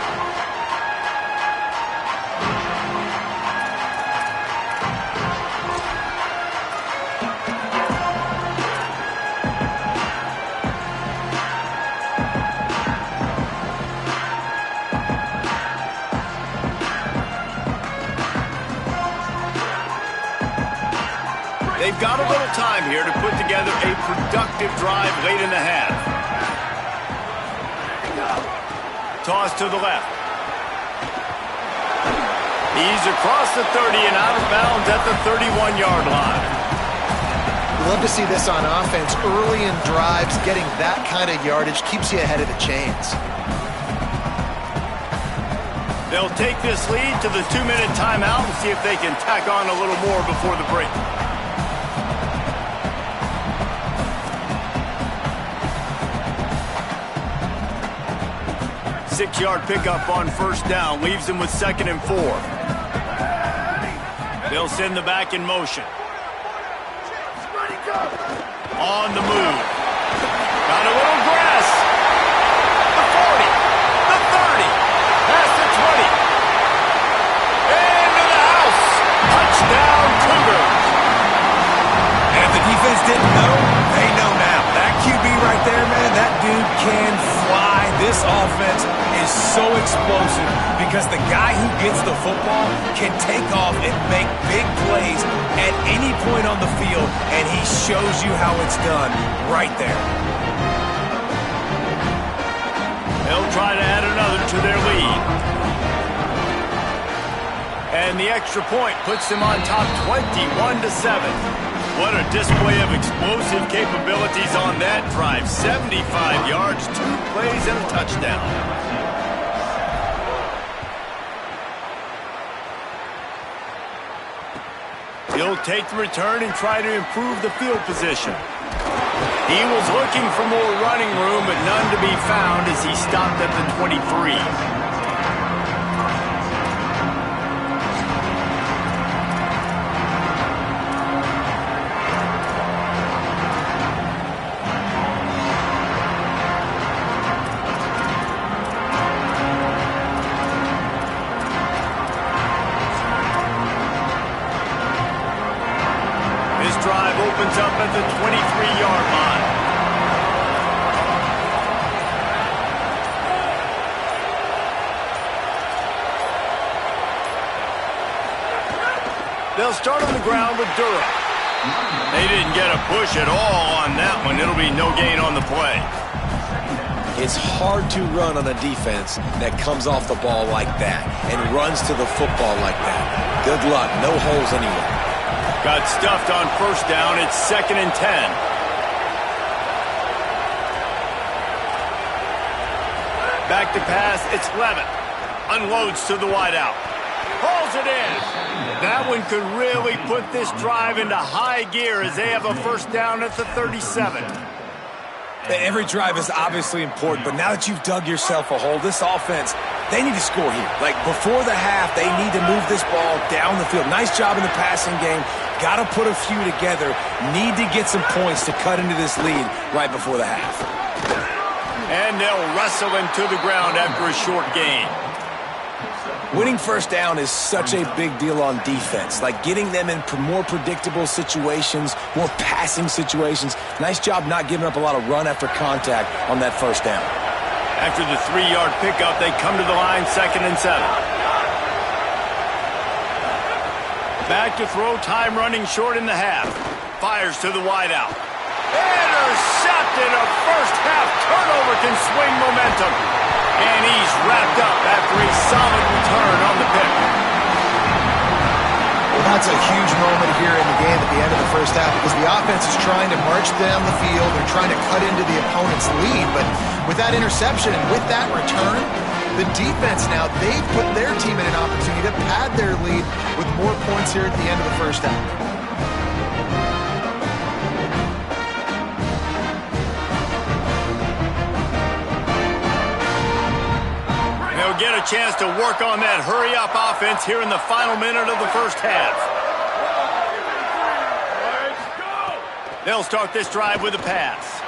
They've got a little time here to put together a productive drive late in the half. Toss to the left. He's across the 30 and out of bounds at the 31-yard line. Love to see this on offense. Early in drives, getting that kind of yardage keeps you ahead of the chains. They'll take this lead to the 2-minute timeout and see if they can tack on a little more before the break. Six-yard pickup on first down leaves them with 2nd and 4. They'll send the back in motion. On the move. Got a little grass. The 40. The 30. Past the 20. Into the house. Touchdown, Cougars. And if the defense didn't know, they know now. That QB right there, man, that dude can fly. This offense is so explosive because the guy who gets the football can take off and make big plays at any point on the field, and he shows you how it's done right there. They'll try to add another to their lead. And the extra point puts them on top 21-7. What a display of explosive capabilities on that drive. 75 yards, 2 plays, and a touchdown. He'll take the return and try to improve the field position. He was looking for more running room, but none to be found as he stopped at the 23. Drive opens up at the 23-yard line. They'll start on the ground with Durham. They didn't get a push at all on that one. It'll be no gain on the play. It's hard to run on a defense that comes off the ball like that and runs to the football like that. Good luck. No holes anywhere. Got stuffed on first down. It's 2nd and 10. Back to pass. It's Levitt. Unloads to the wideout. Hauls it in. That one could really put this drive into high gear as they have a first down at the 37. Every drive is obviously important, but now that you've dug yourself a hole, this offense, they need to score here. Like, before the half, they need to move this ball down the field. Nice job in the passing game. Got to put a few together. Need to get some points to cut into this lead right before the half. And they'll wrestle him to the ground after a short gain. Winning first down is such a big deal on defense. Like getting them in more predictable situations, more passing situations. Nice job not giving up a lot of run after contact on that first down. After the 3-yard pickup, they come to the line 2nd and 7. Back to throw, time running short in the half. Fires to the wideout. Intercepted. A first half turnover can swing momentum. And he's wrapped up after a solid return on the pick. Well, that's a huge moment here in the game at the end of the first half because the offense is trying to march down the field. They're trying to cut into the opponent's lead. But with that interception and with that return, the defense now, they've put their team in an opportunity to pad their lead with more points here at the end of the first half. They'll get a chance to work on that hurry-up offense here in the final minute of the first half. They'll start this drive with a pass.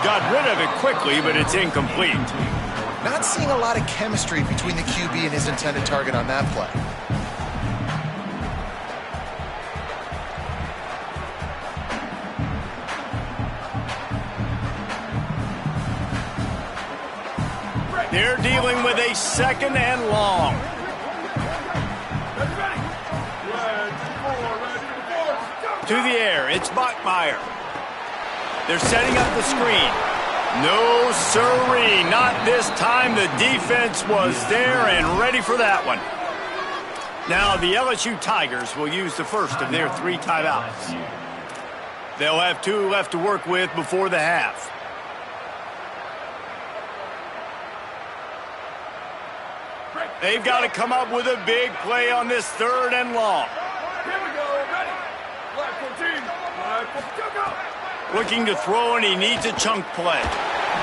Got rid of it quickly, but it's incomplete. Not seeing a lot of chemistry between the QB and his intended target on that play. They're dealing with a 2nd and long. To the air, it's Bachmeier. They're setting up the screen. No sirree, not this time. The defense was there and ready for that one. Now the LSU Tigers will use the first of their 3 timeouts. They'll have 2 left to work with before the half. They've got to come up with a big play on this 3rd and long. Here we go, ready. Flag 14. Flag 14, go. Looking to throw, and he needs a chunk play.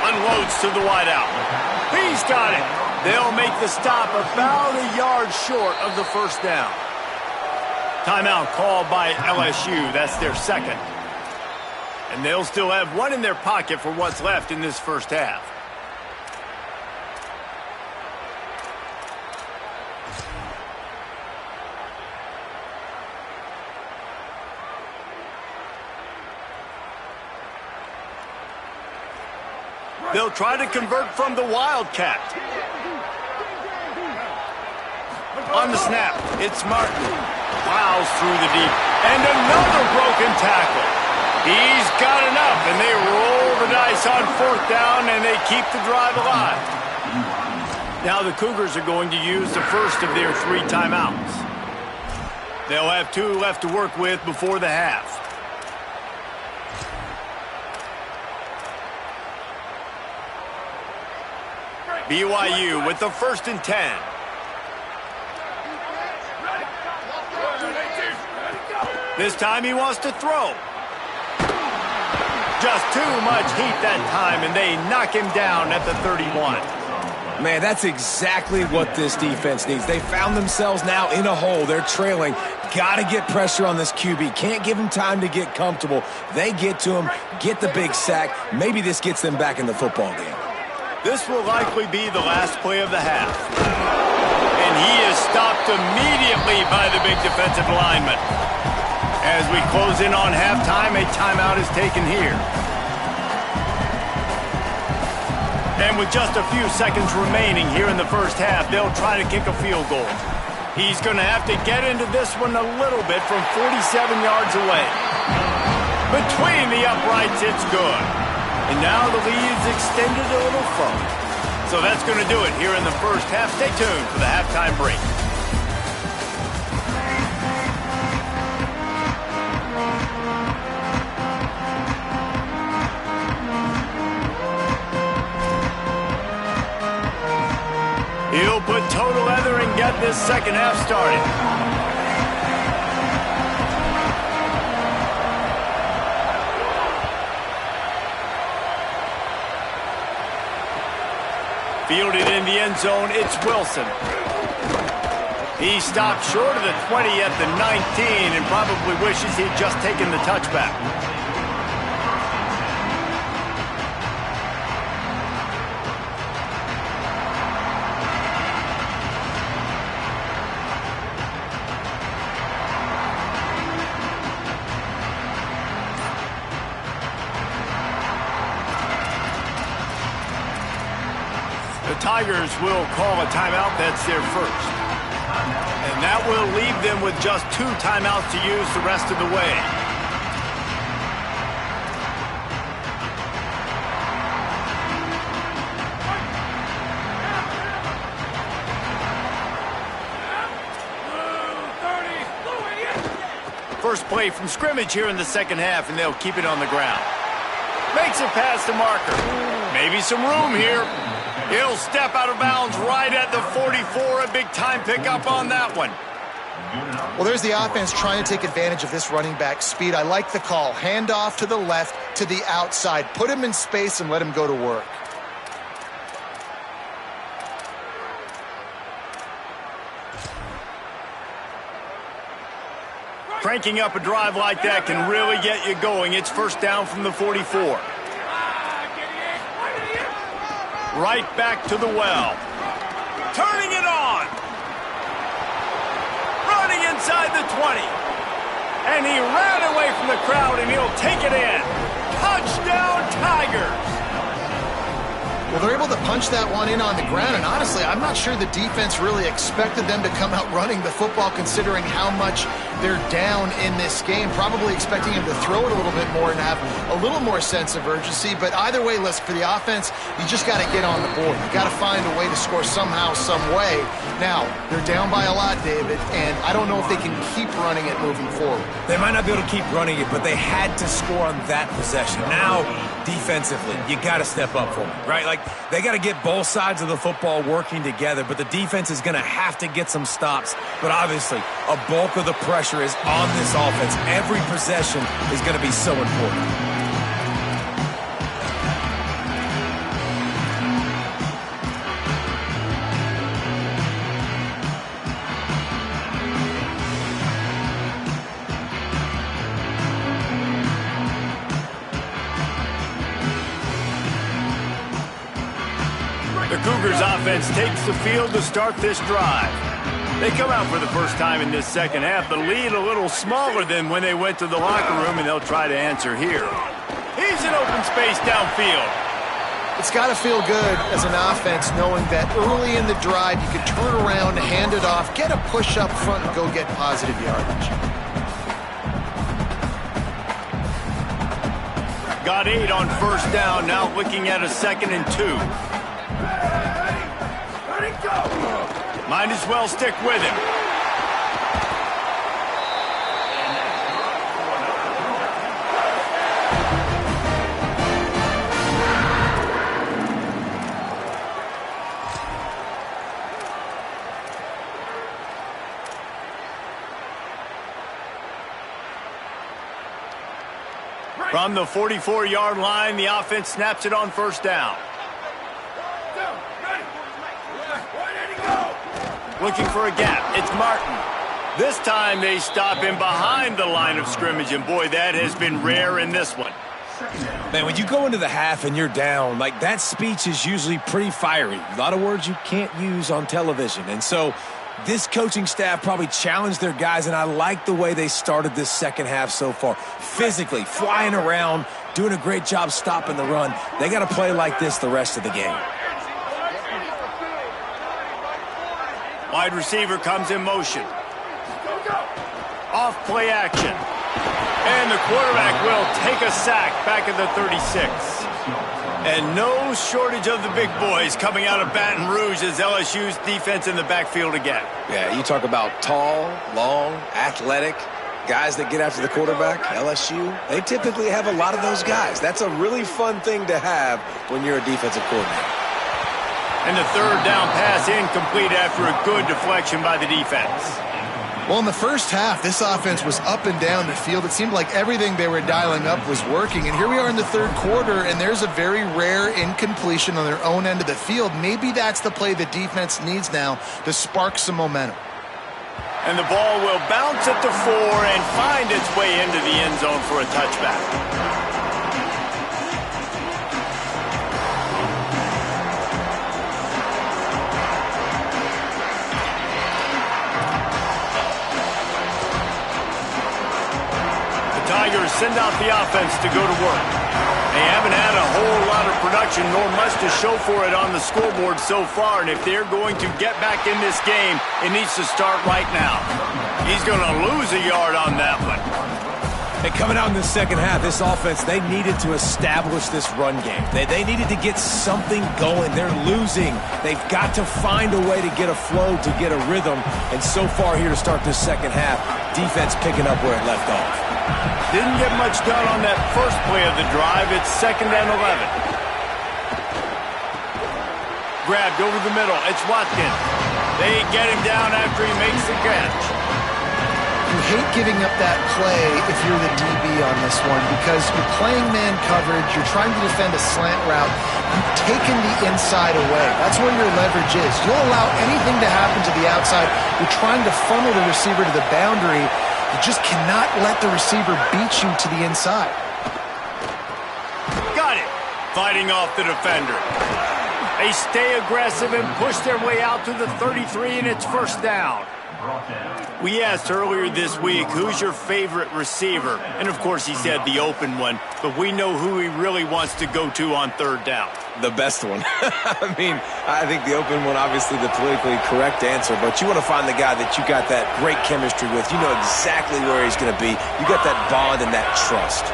Unloads to the wideout. He's got it. They'll make the stop about a yard short of the 1st down. Timeout called by LSU. That's their 2nd. And they'll still have 1 in their pocket for what's left in this 1st half. They'll try to convert from the Wildcat. On the snap, it's Martin. Plows through the deep. And another broken tackle. He's got enough, and they roll the dice on 4th down, and they keep the drive alive. Now the Cougars are going to use the first of their 3 timeouts. They'll have 2 left to work with before the half. BYU with the 1st and 10. This time he wants to throw. Just too much heat that time, and they knock him down at the 31. Man, that's exactly what this defense needs. They found themselves now in a hole. They're trailing. Got to get pressure on this QB. Can't give him time to get comfortable. They get to him, get the big sack. Maybe this gets them back in the football game. This will likely be the last play of the half. And he is stopped immediately by the big defensive lineman. As we close in on halftime, a timeout is taken here. And with just a few seconds remaining here in the 1st half, they'll try to kick a field goal. He's going to have to get into this one a little bit from 47 yards away. Between the uprights, it's good. And now the lead's extended a little further. So that's going to do it here in the 1st half. Stay tuned for the halftime break. He'll put total leather and get this 2nd half started. Fielded in the end zone, it's Wilson. He stopped short of the 20 at the 19 and probably wishes he'd just taken the touchback. Tigers will call a timeout. That's their 1st. And that will leave them with just 2 timeouts to use the rest of the way. First play from scrimmage here in the 2nd half, and they'll keep it on the ground. Makes it past the marker. Maybe some room here. He'll step out of bounds right at the 44. A big-time pickup on that one. Well, there's the offense trying to take advantage of this running back speed. I like the call. Hand off to the left, to the outside. Put him in space and let him go to work. Cranking up a drive like that can really get you going. It's 1st down from the 44. Right back to the well. Turning it on. Running inside the 20. And he ran away from the crowd, and he'll take it in. Touchdown, Tigers. Well, they're able to punch that one in on the ground, and honestly, I'm not sure the defense really expected them to come out running the football considering how much they're down in this game. Probably expecting them to throw it a little bit more and have a little more sense of urgency. But either way, listen, for the offense, you just got to get on the board. You got to find a way to score somehow, some way. Now, they're down by a lot, David, and I don't know if they can keep running it moving forward. They might not be able to keep running it, but they had to score on that possession. Now, defensively, you got to step up for them, right? Like, they got to get both sides of the football working together, but the defense is going to have to get some stops. But obviously, a bulk of the pressure is on this offense. Every possession is going to be so important. The Cougars offense takes the field to start this drive. They come out for the first time in this second half. The lead a little smaller than when they went to the locker room, and they'll try to answer here. He's in open space downfield. It's got to feel good as an offense knowing that early in the drive you can turn around, hand it off, get a push up front, and go get positive yardage. Got 8 on first down, now looking at a 2nd and 2. Might as well stick with him. From the 44-yard line, the offense snaps it on first down. Looking for a gap. It's Martin. This time they stop him behind the line of scrimmage, and boy, that has been rare in this one. Man, when you go into the half and you're down, like, that speech is usually pretty fiery. A lot of words you can't use on television. And so this coaching staff probably challenged their guys, and I like the way they started this second half so far. Physically, flying around, doing a great job stopping the run. They got to play like this the rest of the game. Wide receiver comes in motion. Off play action. And the quarterback will take a sack back at the 36. And no shortage of the big boys coming out of Baton Rouge as LSU's defense in the backfield again. Yeah, you talk about tall, long, athletic guys that get after the quarterback. LSU, they typically have a lot of those guys. That's a really fun thing to have when you're a defensive coordinator. And the third down pass incomplete after a good deflection by the defense. Well, in the first half, this offense was up and down the field. It seemed like everything they were dialing up was working. And here we are in the third quarter, and there's a very rare incompletion on their own end of the field. Maybe that's the play the defense needs now to spark some momentum. And the ball will bounce at the 4 and find its way into the end zone for a touchback. Tigers send out the offense to go to work. They haven't had a whole lot of production nor much to show for it on the scoreboard so far, and if they're going to get back in this game, it needs to start right now. He's going to lose a yard on that one. And coming out in the second half, this offense, they needed to establish this run game. They needed to get something going. They're losing. They've got to find a way to get a flow, to get a rhythm, and so far here to start this second half, defense picking up where it left off. Didn't get much done on that first play of the drive. It's 2nd and 11. Grabbed over the middle. It's Watkins. They get him down after he makes the catch. You hate giving up that play if you're the DB on this one because you're playing man coverage. You're trying to defend a slant route. You've taken the inside away. That's where your leverage is. You'll allow anything to happen to the outside. You're trying to funnel the receiver to the boundary. You just cannot let the receiver beat you to the inside. Got it. Fighting off the defender. They stay aggressive and push their way out to the 33, and it's first down. We asked earlier this week, who's your favorite receiver? And, of course, he said the open one, but we know who he really wants to go to on third down. The best one. I mean, I think the open one, obviously the politically correct answer, but you want to find the guy that you got that great chemistry with. You know exactly where he's going to be. You got that bond and that trust.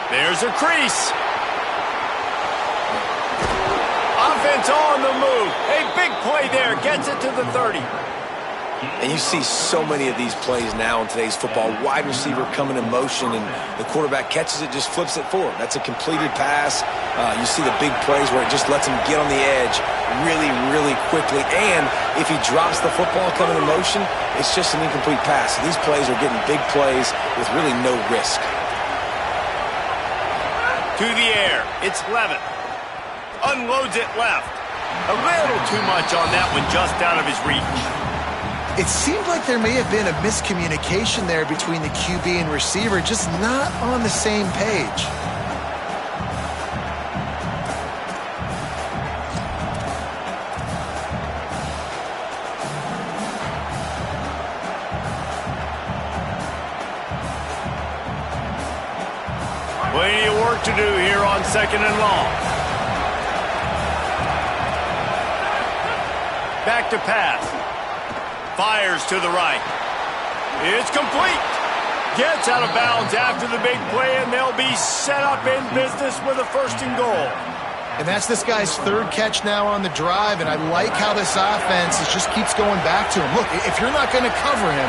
There's a crease. Offense on the move. A big play there. Gets it to the 30. And you see so many of these plays now in today's football. Wide receiver coming in motion, and the quarterback catches it, just flips it forward. That's a completed pass. You see the big plays where it just lets him get on the edge really, really quickly. And if he drops the football coming in motion, it's just an incomplete pass. So these plays are getting big plays with really no risk. To the air. It's Levitt. Unloads it left. A little too much on that one, just out of his reach. It seemed like there may have been a miscommunication there between the QB and receiver, just not on the same page. Plenty of work to do here on 2nd and long. Back to pass. Fires to the right. It's complete. Gets out of bounds after the big play, and they'll be set up in business with a 1st and goal. And that's this guy's 3rd catch now on the drive, and I like how this offense just keeps going back to him. Look, if you're not going to cover him,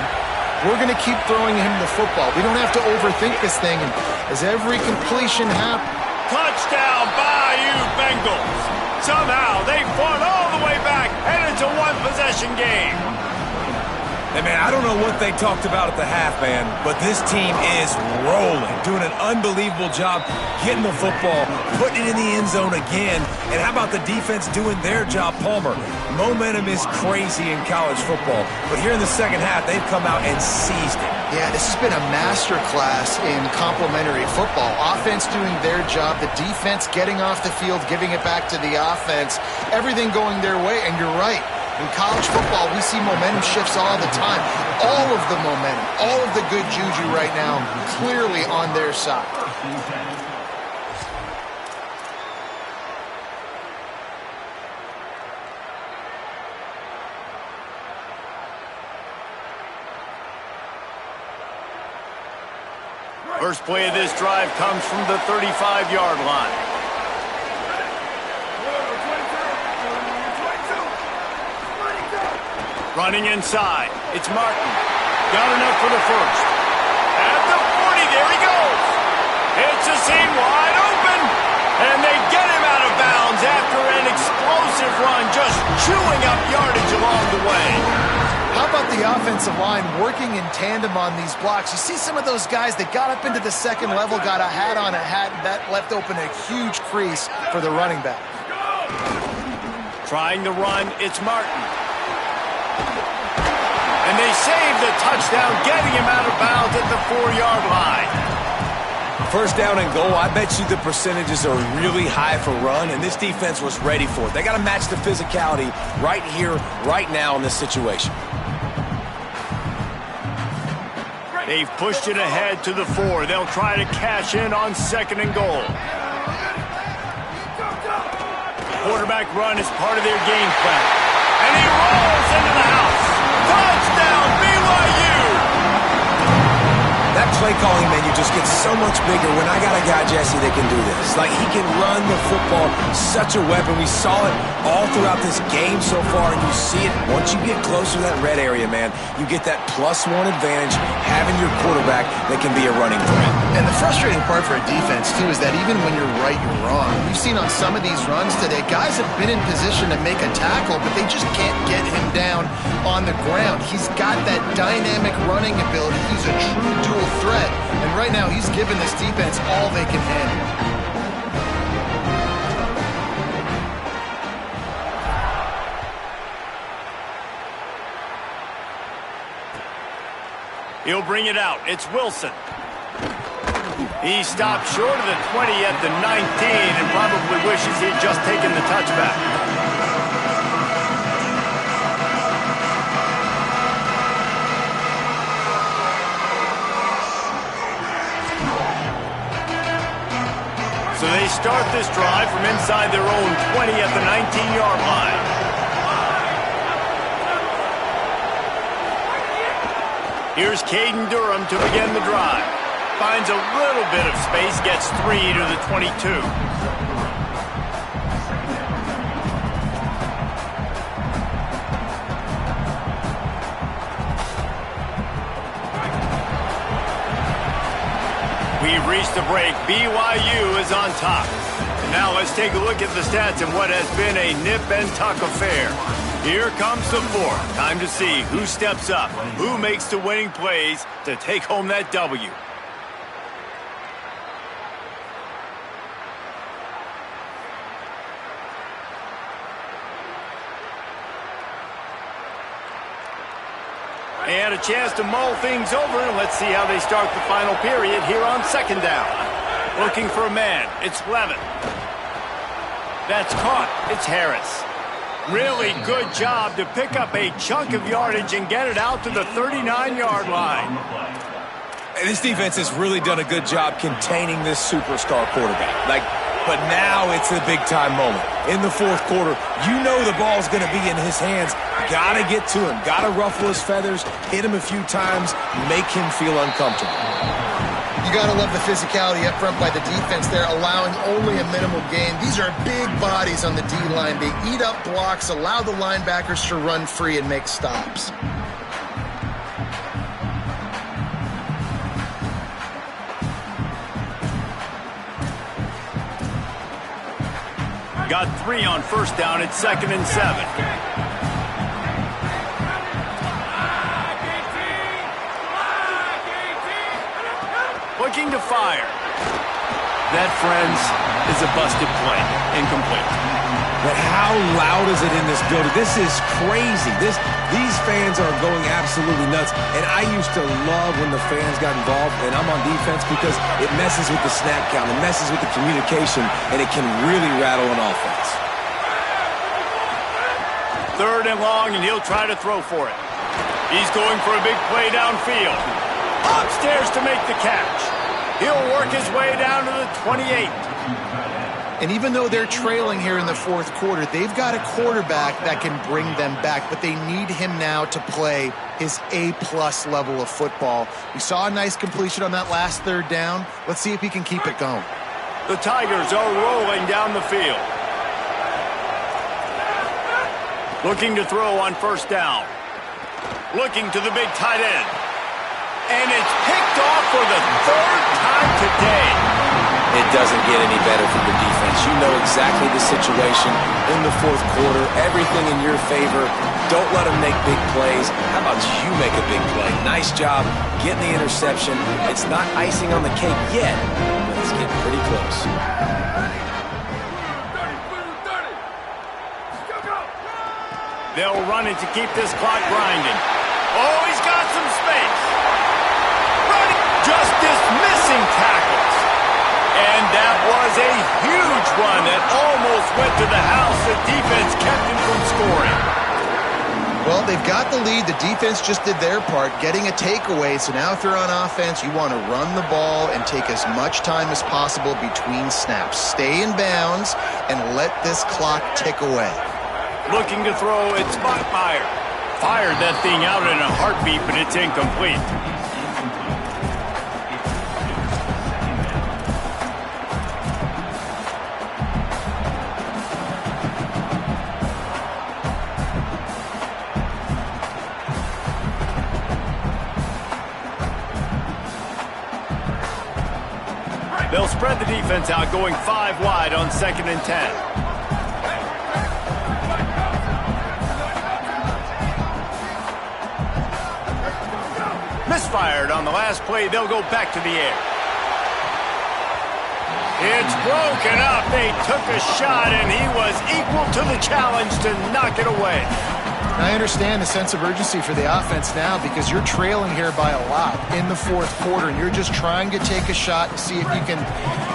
we're going to keep throwing him the football. We don't have to overthink this thing, and as every completion happens... Touchdown, Bayou Bengals. Somehow they fought all the way back, and it's a one-possession game. Hey, man, I don't know what they talked about at the half, man, but this team is rolling, doing an unbelievable job getting the football, putting it in the end zone again. And how about the defense doing their job, Palmer? Momentum is crazy in college football, but here in the second half, they've come out and seized it. Yeah, this has been a master class in complementary football. Offense doing their job, the defense getting off the field, giving it back to the offense, everything going their way, and you're right. In college football, we see momentum shifts all the time. All of the momentum, all of the good juju right now, clearly on their side. First play of this drive comes from the 35-yard line. Running inside. It's Martin. Got enough for the 1st. At the 40, there he goes. It's a seam wide open. And they get him out of bounds after an explosive run, just chewing up yardage along the way. How about the offensive line working in tandem on these blocks? You see some of those guys that got up into the 2nd level, got a hat on a hat, and that left open a huge crease for the running back. Trying the run, it's Martin. And they save the touchdown, getting him out of bounds at the 4-yard line. 1st down and goal, I bet you the percentages are really high for run, and this defense was ready for it. They got to match the physicality right here, right now in this situation. They've pushed it ahead to the 4. They'll try to cash in on 2nd and goal. Quarterback run is part of their game plan. And he rolls into the house. Touchdown, BYU! That play calling menu just gets so much bigger when I got a guy, Jesse, that can do this. Like, he can run the football, such a weapon. We saw it all throughout this game so far, and you see it once you get closer to that red area, man. You get that +1 advantage having your quarterback that can be a running threat. And the frustrating part for a defense, too, is that even when you're right, you're wrong. We've seen on some of these runs today, guys have been in position to make a tackle, but they just can't get him down on the ground. He's got that dynamic running ability. He's a true dual threat, and right now he's given this defense all they can handle. He'll bring it out. It's Wilson. He stopped short of the 20 at the 19 and probably wishes he'd just taken the touchback. So they start this drive from inside their own 20 at the 19-yard line. Here's Caden Durham to begin the drive. Finds a little bit of space, gets 3 to the 22. We've reached the break. BYU is on top. Now let's take a look at the stats in what has been a nip-and-tuck affair. Here comes the fourth. Time to see who steps up, who makes the winning plays to take home that W. And a chance to mull things over. Let's see how they start the final period here on second down. Looking for a man. It's Levin. That's caught. It's Harris. Really good job to pick up a chunk of yardage and get it out to the 39-yard line. This defense has really done a good job containing this superstar quarterback. But now it's a big-time moment. In the fourth quarter, you know the ball's going to be in his hands. Got to get to him. Got to ruffle his feathers, hit him a few times, make him feel uncomfortable. You got to love the physicality up front by the defense. They're allowing only a minimal gain. These are big bodies on the D-line. They eat up blocks, allow the linebackers to run free and make stops. Got 3 on first down. It's 2nd and 7. Looking to fire. That, friends, is a busted play. Incomplete. But how loud is it in this building? This is crazy. These fans are going absolutely nuts. And I used to love when the fans got involved, and I'm on defense, because it messes with the snap count. It messes with the communication, and it can really rattle an offense. 3rd and long, and he'll try to throw for it. He's going for a big play downfield. Upstairs to make the catch. He'll work his way down to the 28. And even though they're trailing here in the fourth quarter, they've got a quarterback that can bring them back, but they need him now to play his A-plus level of football. We saw a nice completion on that last 3rd down. Let's see if he can keep it going. The Tigers are rolling down the field. Looking to throw on first down. Looking to the big tight end. And it's picked off for the 3rd time today. It doesn't get any better for your defense. You know exactly the situation in the fourth quarter. Everything in your favor. Don't let them make big plays. How about you make a big play? Nice job getting the interception. It's not icing on the cake yet, but it's getting pretty close. They'll run it to keep this clock grinding. Oh, he's got some space. Running, just dismissing tackles. And that was a huge run that almost went to the house. The defense kept him from scoring. Well, they've got the lead. The defense just did their part, getting a takeaway. So now if you're on offense, you want to run the ball and take as much time as possible between snaps. Stay in bounds and let this clock tick away. Looking to throw, it's Bachmeier. Fired that thing out in a heartbeat, but it's incomplete. They'll spread the defense out, going 5 wide on 2nd and 10. Misfired on the last play. They'll go back to the air. It's broken up. They took a shot, and he was equal to the challenge to knock it away. I understand the sense of urgency for the offense now, because you're trailing here by a lot in the fourth quarter, and you're just trying to take a shot to see if you can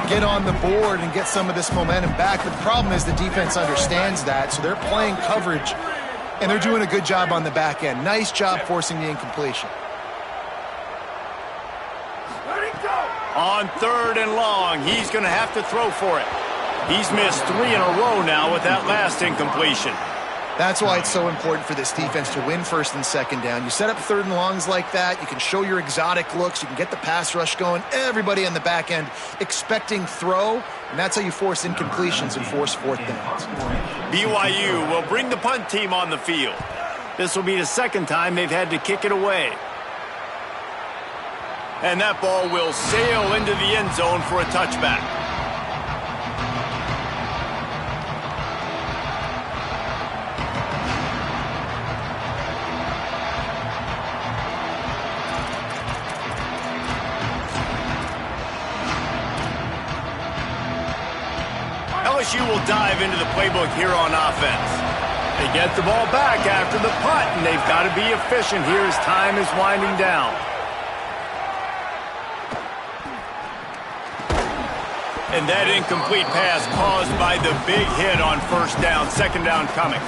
get on the board and get some of this momentum back. But the problem is the defense understands that, so they're playing coverage, and they're doing a good job on the back end. Nice job forcing the incompletion. On 3rd and long, he's going to have to throw for it. He's missed 3 in a row now with that last incompletion. That's why it's so important for this defense to win 1st and 2nd down. You set up 3rd and longs like that, you can show your exotic looks, you can get the pass rush going, everybody on the back end expecting throw, and that's how you force incompletions and force 4th downs. BYU will bring the punt team on the field. This will be the 2nd time they've had to kick it away. And that ball will sail into the end zone for a touchback. LSU will dive into the playbook here on offense. They get the ball back after the punt, and they've got to be efficient here as time is winding down. And that incomplete pass caused by the big hit on 1st down, 2nd down coming.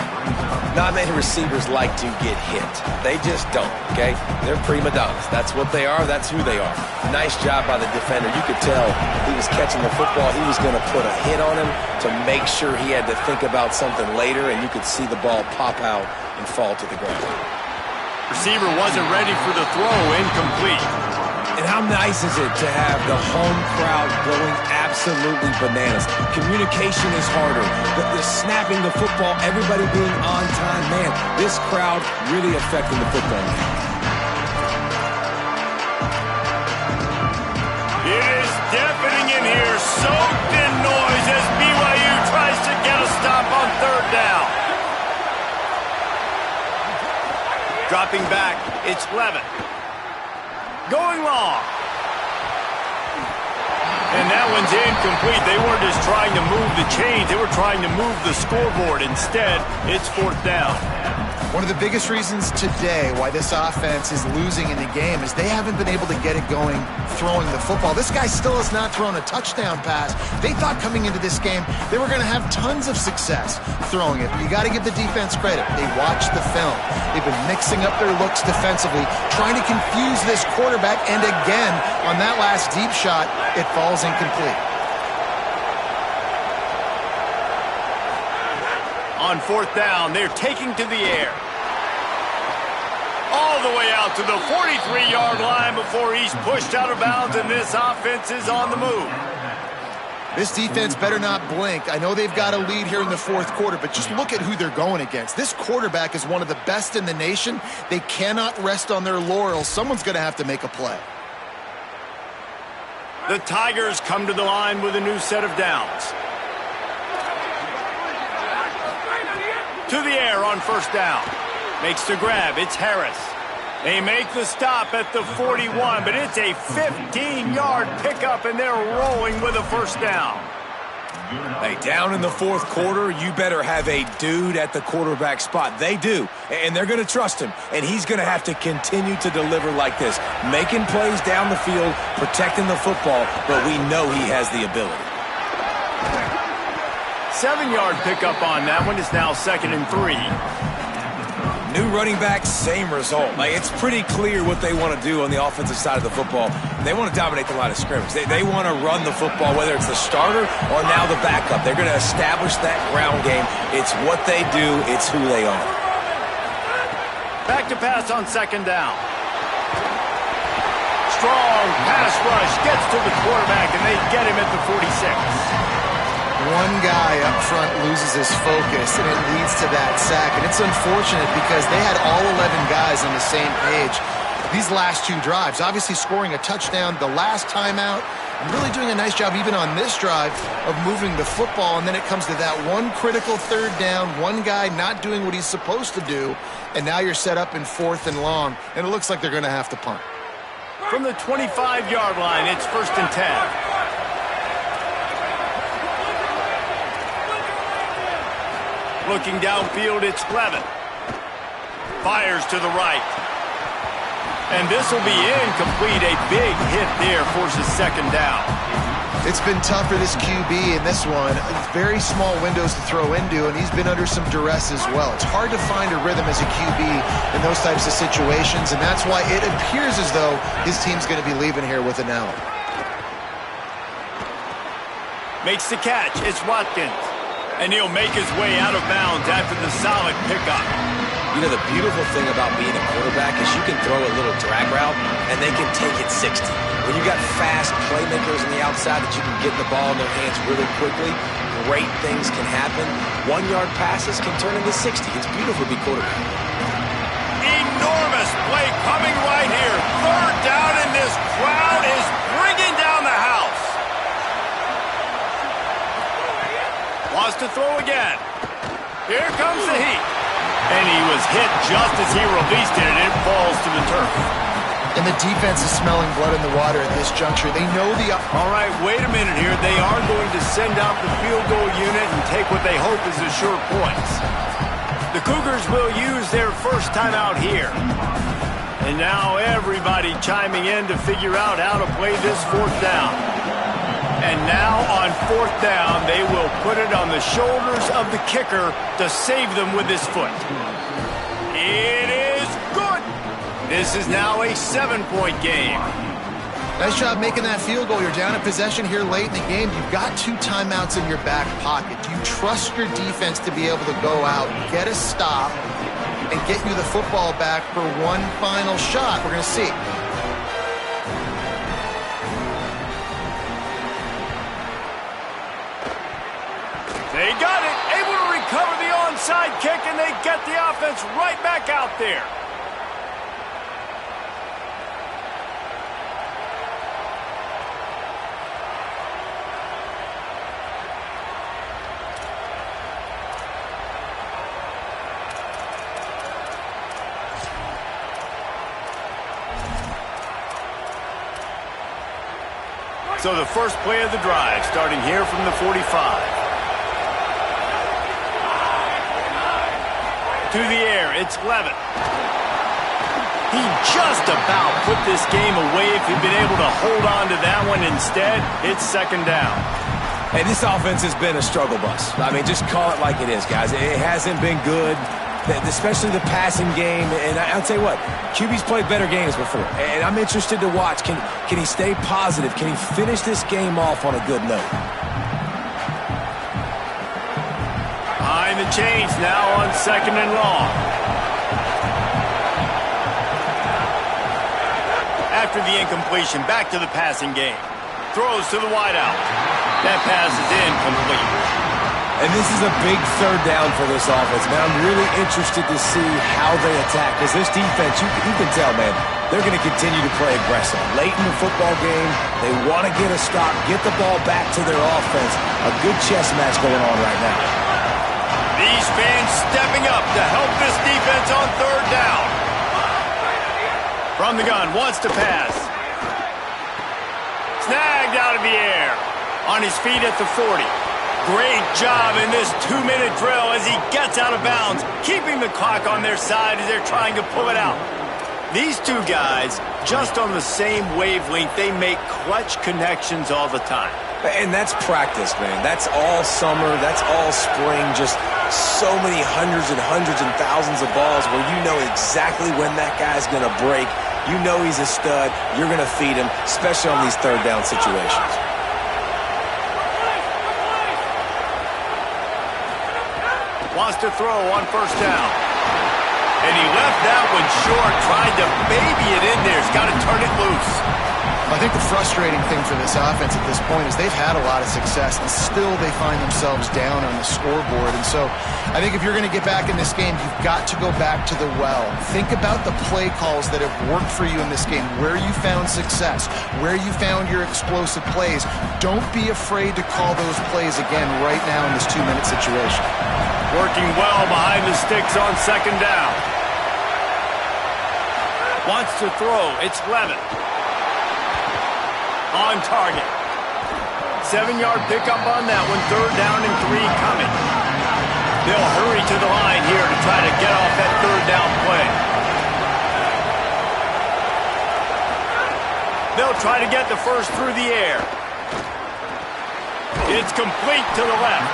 Not many receivers like to get hit. They just don't, okay? They're prima donnas. That's what they are. That's who they are. Nice job by the defender. You could tell he was catching the football. He was going to put a hit on him to make sure he had to think about something later, and you could see the ball pop out and fall to the ground. Receiver wasn't ready for the throw, incomplete. And how nice is it to have the home crowd going absolutely bananas? Communication is harder. The snapping the football, everybody being on time. Man, this crowd really affecting the football game. It is deafening in here, soaked in noise as BYU tries to get a stop on 3rd down. Dropping back, it's Levitt. Going long. And that one's incomplete. They weren't just trying to move the chains. They were trying to move the scoreboard. Instead, it's 4th down. One of the biggest reasons today why this offense is losing in the game is they haven't been able to get it going throwing the football. This guy still has not thrown a touchdown pass. They thought coming into this game they were going to have tons of success throwing it. But you got to give the defense credit. They watched the film. They've been mixing up their looks defensively, trying to confuse this quarterback. And again, on that last deep shot, it falls incomplete. On 4th down, they're taking to the air. All the way out to the 43-yard line before he's pushed out of bounds, and this offense is on the move. This defense better not blink. I know they've got a lead here in the 4th quarter, but just look at who they're going against. This quarterback is one of the best in the nation. They cannot rest on their laurels. Someone's going to have to make a play. The Tigers come to the line with a new set of downs. To the air on 1st down. Makes the grab. It's Harris. They make the stop at the 41, but it's a 15-yard pickup, and they're rolling with a 1st down. Hey, down in the 4th quarter, you better have a dude at the quarterback spot. They do, and they're going to trust him, and he's going to have to continue to deliver like this, making plays down the field, protecting the football, but we know he has the ability. 7-yard pickup on that one. Is now 2nd and 3. New running back, same result. Like, it's pretty clear what they want to do on the offensive side of the football. They want to dominate the line of scrimmage. They want to run the football, whether it's the starter or now the backup. They're going to establish that ground game. It's what they do. It's who they are. Back to pass on 2nd down. Strong pass rush gets to the quarterback, and they get him at the 46. One guy up front loses his focus, and it leads to that sack. And it's unfortunate because they had all 11 guys on the same page these last 2 drives. Obviously scoring a touchdown the last time out, and really doing a nice job even on this drive of moving the football. And then it comes to that one critical 3rd down, one guy not doing what he's supposed to do, and now you're set up in 4th and long, and it looks like they're going to have to punt. From the 25-yard line, it's 1st and 10. Looking downfield, it's Levitt. Fires to the right. And this will be incomplete. A big hit there forces 2nd down. It's been tough for this QB in this one. Very small windows to throw into, and he's been under some duress as well. It's hard to find a rhythm as a QB in those types of situations, and that's why it appears as though his team's going to be leaving here with an L. Makes the catch. It's Watkins. And he'll make his way out of bounds after the solid pickup. You know, the beautiful thing about being a quarterback is you can throw a little drag route, and they can take it 60. When you got fast playmakers on the outside that you can get the ball in their hands really quickly, great things can happen. 1-yard passes can turn into 60. It's beautiful to be quarterback. Enormous play coming right here. Third down, and this crowd is bringing down the house. Wants to throw again. Here comes the heat. And he was hit just as he released it, and it falls to the turf. And the defense is smelling blood in the water at this juncture. They know the... All right, wait a minute here. They are going to send out the field goal unit and take what they hope is the sure points. The Cougars will use their first time out here. And now everybody chiming in to figure out how to play this fourth down. And now on fourth down, they will put it on the shoulders of the kicker to save them with his foot. It is good. This is now a 7-point game. Nice job making that field goal. You're down in possession here late in the game. You've got 2 timeouts in your back pocket. Do you trust your defense to be able to go out, get a stop, and get you the football back for one final shot? We're going to see. They got it, able to recover the onside kick, and they get the offense right back out there. So the first play of the drive, starting here from the 45. To the air, it's Levitt. He just about put this game away if he'd been able to hold on to that one. Instead, it's second down. Hey, this offense has been a struggle bus. I mean, just call it like it is, guys. It hasn't been good, especially the passing game. And I'll tell you what, QB's played better games before. And I'm interested to watch. Can he stay positive? Can he finish this game off on a good note? Behind the chains now on second and long. After the incompletion, back to the passing game. Throws to the wideout. That pass is incomplete. And this is a big third down for this offense, man. I'm really interested to see how they attack. Because this defense, you can tell, man, they're going to continue to play aggressive. Late in the football game, they want to get a stop, get the ball back to their offense. A good chess match going on right now. These fans stepping up to help this defense on third down. From the gun, wants to pass. Snagged out of the air. On his feet at the 40. Great job in this 2-minute drill as he gets out of bounds, keeping the clock on their side as they're trying to pull it out. These two guys, just on the same wavelength, they make clutch connections all the time. And that's practice, man. That's all summer. That's all spring. Just so many hundreds and thousands of balls where you know exactly when that guy's going to break. You know he's a stud. You're going to feed him, especially on these third down situations. Wants to throw on first down. And he left that one short, tried to baby it in there. He's got to turn it loose. I think the frustrating thing for this offense at this point is they've had a lot of success, and still they find themselves down on the scoreboard. And so I think if you're going to get back in this game, you've got to go back to the well. Think about the play calls that have worked for you in this game, where you found success, where you found your explosive plays. Don't be afraid to call those plays again right now in this 2-minute situation. Working well behind the sticks on second down. Wants to throw. It's Levitt. On target. 7-yard pickup on that one. Third down and 3 coming. They'll hurry to the line here to try to get off that third down play. They'll try to get the first through the air. It's complete to the left.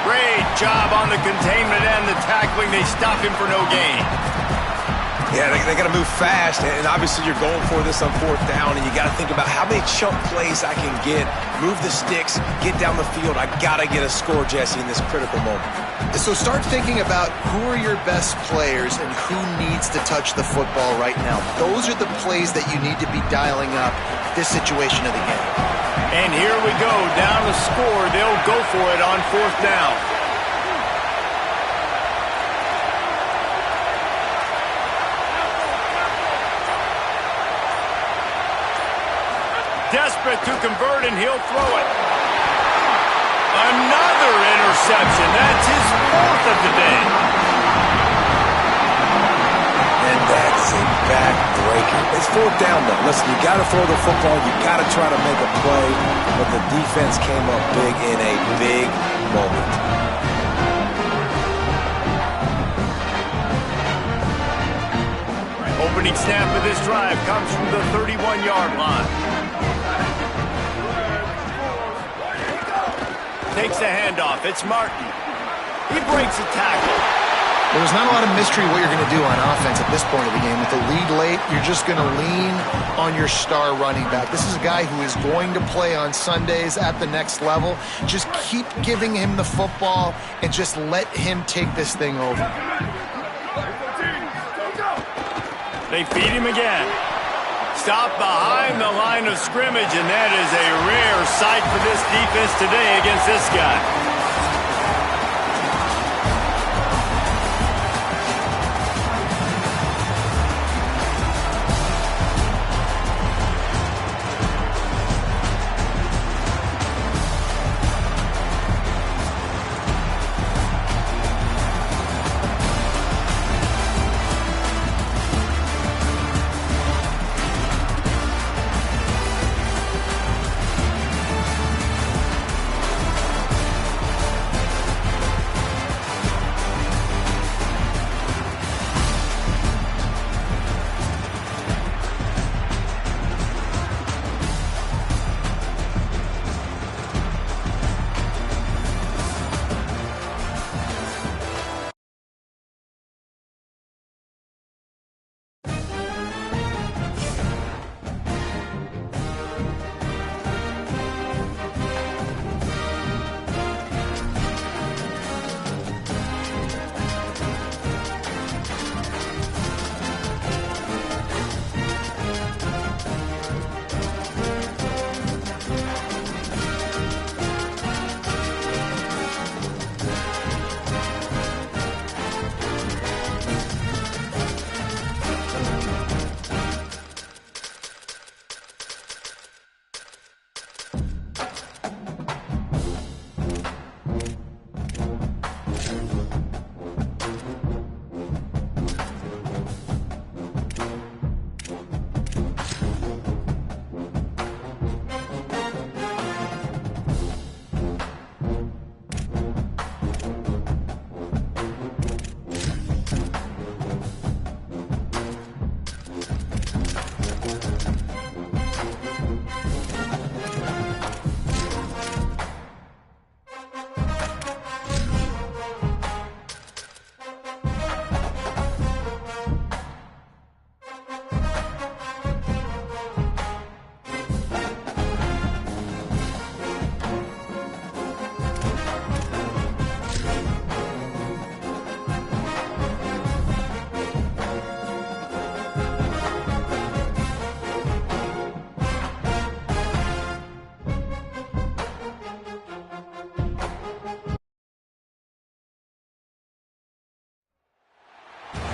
Great job on the containment and the tackling. They stop him for no gain. Yeah, they got to move fast, and obviously you're going for this on 4th down, and you got to think about how many chunk plays I can get, move the sticks, get down the field. I got to get a score, Jesse, in this critical moment. So start thinking about who are your best players and who needs to touch the football right now. Those are the plays that you need to be dialing up this situation of the game. And here we go, down to score. They'll go for it on 4th down. Desperate to convert, and he'll throw it. Another interception. That's his 4th of the day. And that's a backbreaker. It's 4th down, though. Listen, you got to throw the football. You got to try to make a play. But the defense came up big in a big moment. Opening snap of this drive comes from the 31-yard line. Takes a handoff. It's Martin. He breaks a tackle. There's not a lot of mystery what you're going to do on offense at this point of the game. With the lead late, you're just going to lean on your star running back. This is a guy who is going to play on Sundays at the next level. Just keep giving him the football and just let him take this thing over. They feed him again. Stop behind the line of scrimmage, and that is a rare sight for this defense today against this guy.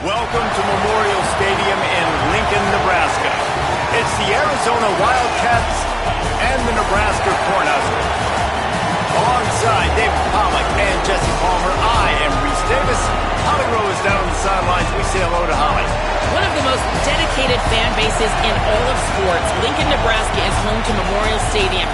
Welcome to Memorial Stadium in Lincoln, Nebraska. It's the Arizona Wildcats and the Nebraska Cornhuskers. Alongside David Pollack and Jesse Palmer, I am Reese Davis. Holly Rose down on the sidelines. We say hello to Holly. One of the most dedicated fan bases in all of sports, Lincoln, Nebraska is home to Memorial Stadium.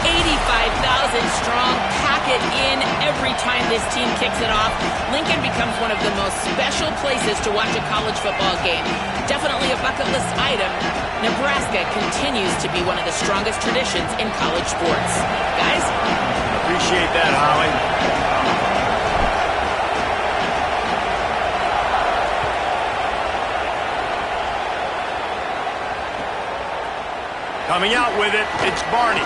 85,000 strong, pack it in every time this team kicks it off. Lincoln becomes one of the most special places to watch a college football game. Definitely a bucket list item. Nebraska continues to be one of the strongest traditions in college sports. Guys? Appreciate that, Holly. Coming out with it, it's Barney.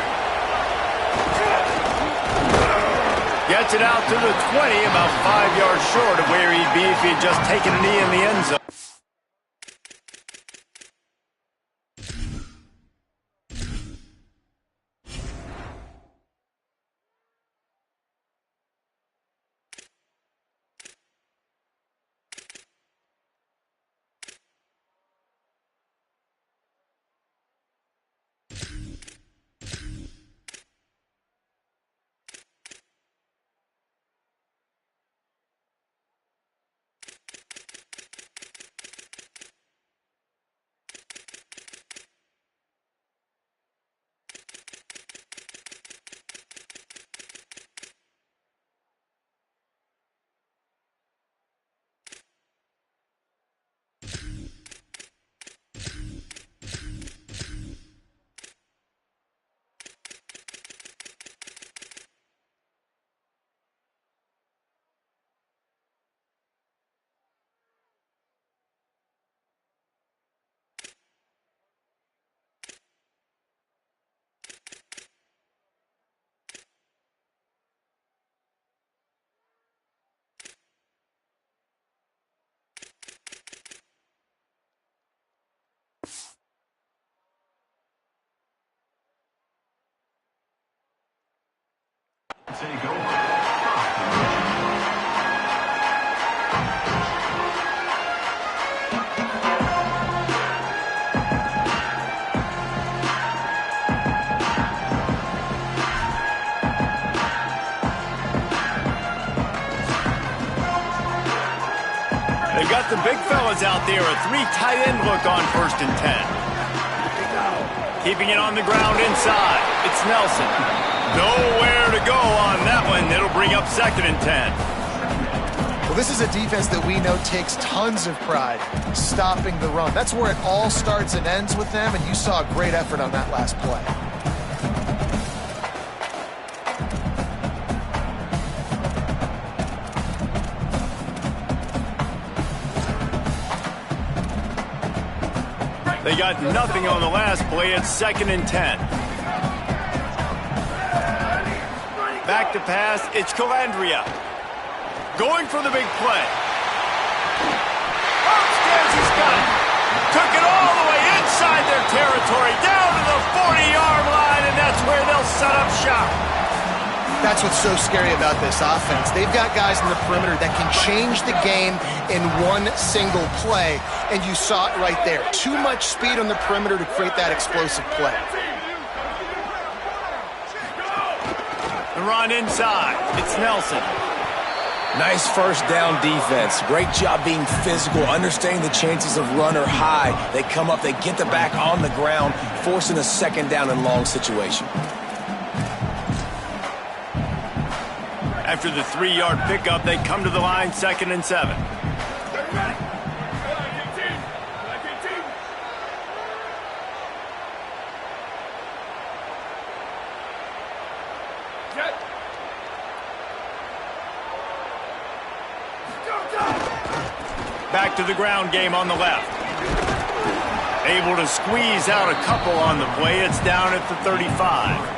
Gets it out to the 20, about 5 yards short of where he'd be if he had just taken a knee in the end zone. Take over. They've got the big fellas out there, a 3 tight end look on 1st and 10. Keeping it on the ground inside. It's Nelson. Nowhere to go on that one. It'll bring up 2nd and 10. Well, this is a defense that we know takes tons of pride stopping the run. That's where it all starts and ends with them, and you saw a great effort on that last play. They got nothing on the last play. It's 2nd and 10. Back to pass. It's Calandria. Going for the big play. He's got it. Took it all the way inside their territory, down to the 40-yard line, and that's where they'll set up shop. That's what's so scary about this offense. They've got guys in the perimeter that can change the game in one single play, and you saw it right there. Too much speed on the perimeter to create that explosive play. The run inside. It's Nelson. Nice first down defense. Great job being physical, understanding the chances of run are high. They come up, they get the back on the ground, forcing a 2nd down and long situation. After the 3-yard pickup, they come to the line, 2nd and 7. Back to the ground game on the left. Able to squeeze out a couple on the play. It's down at the 35.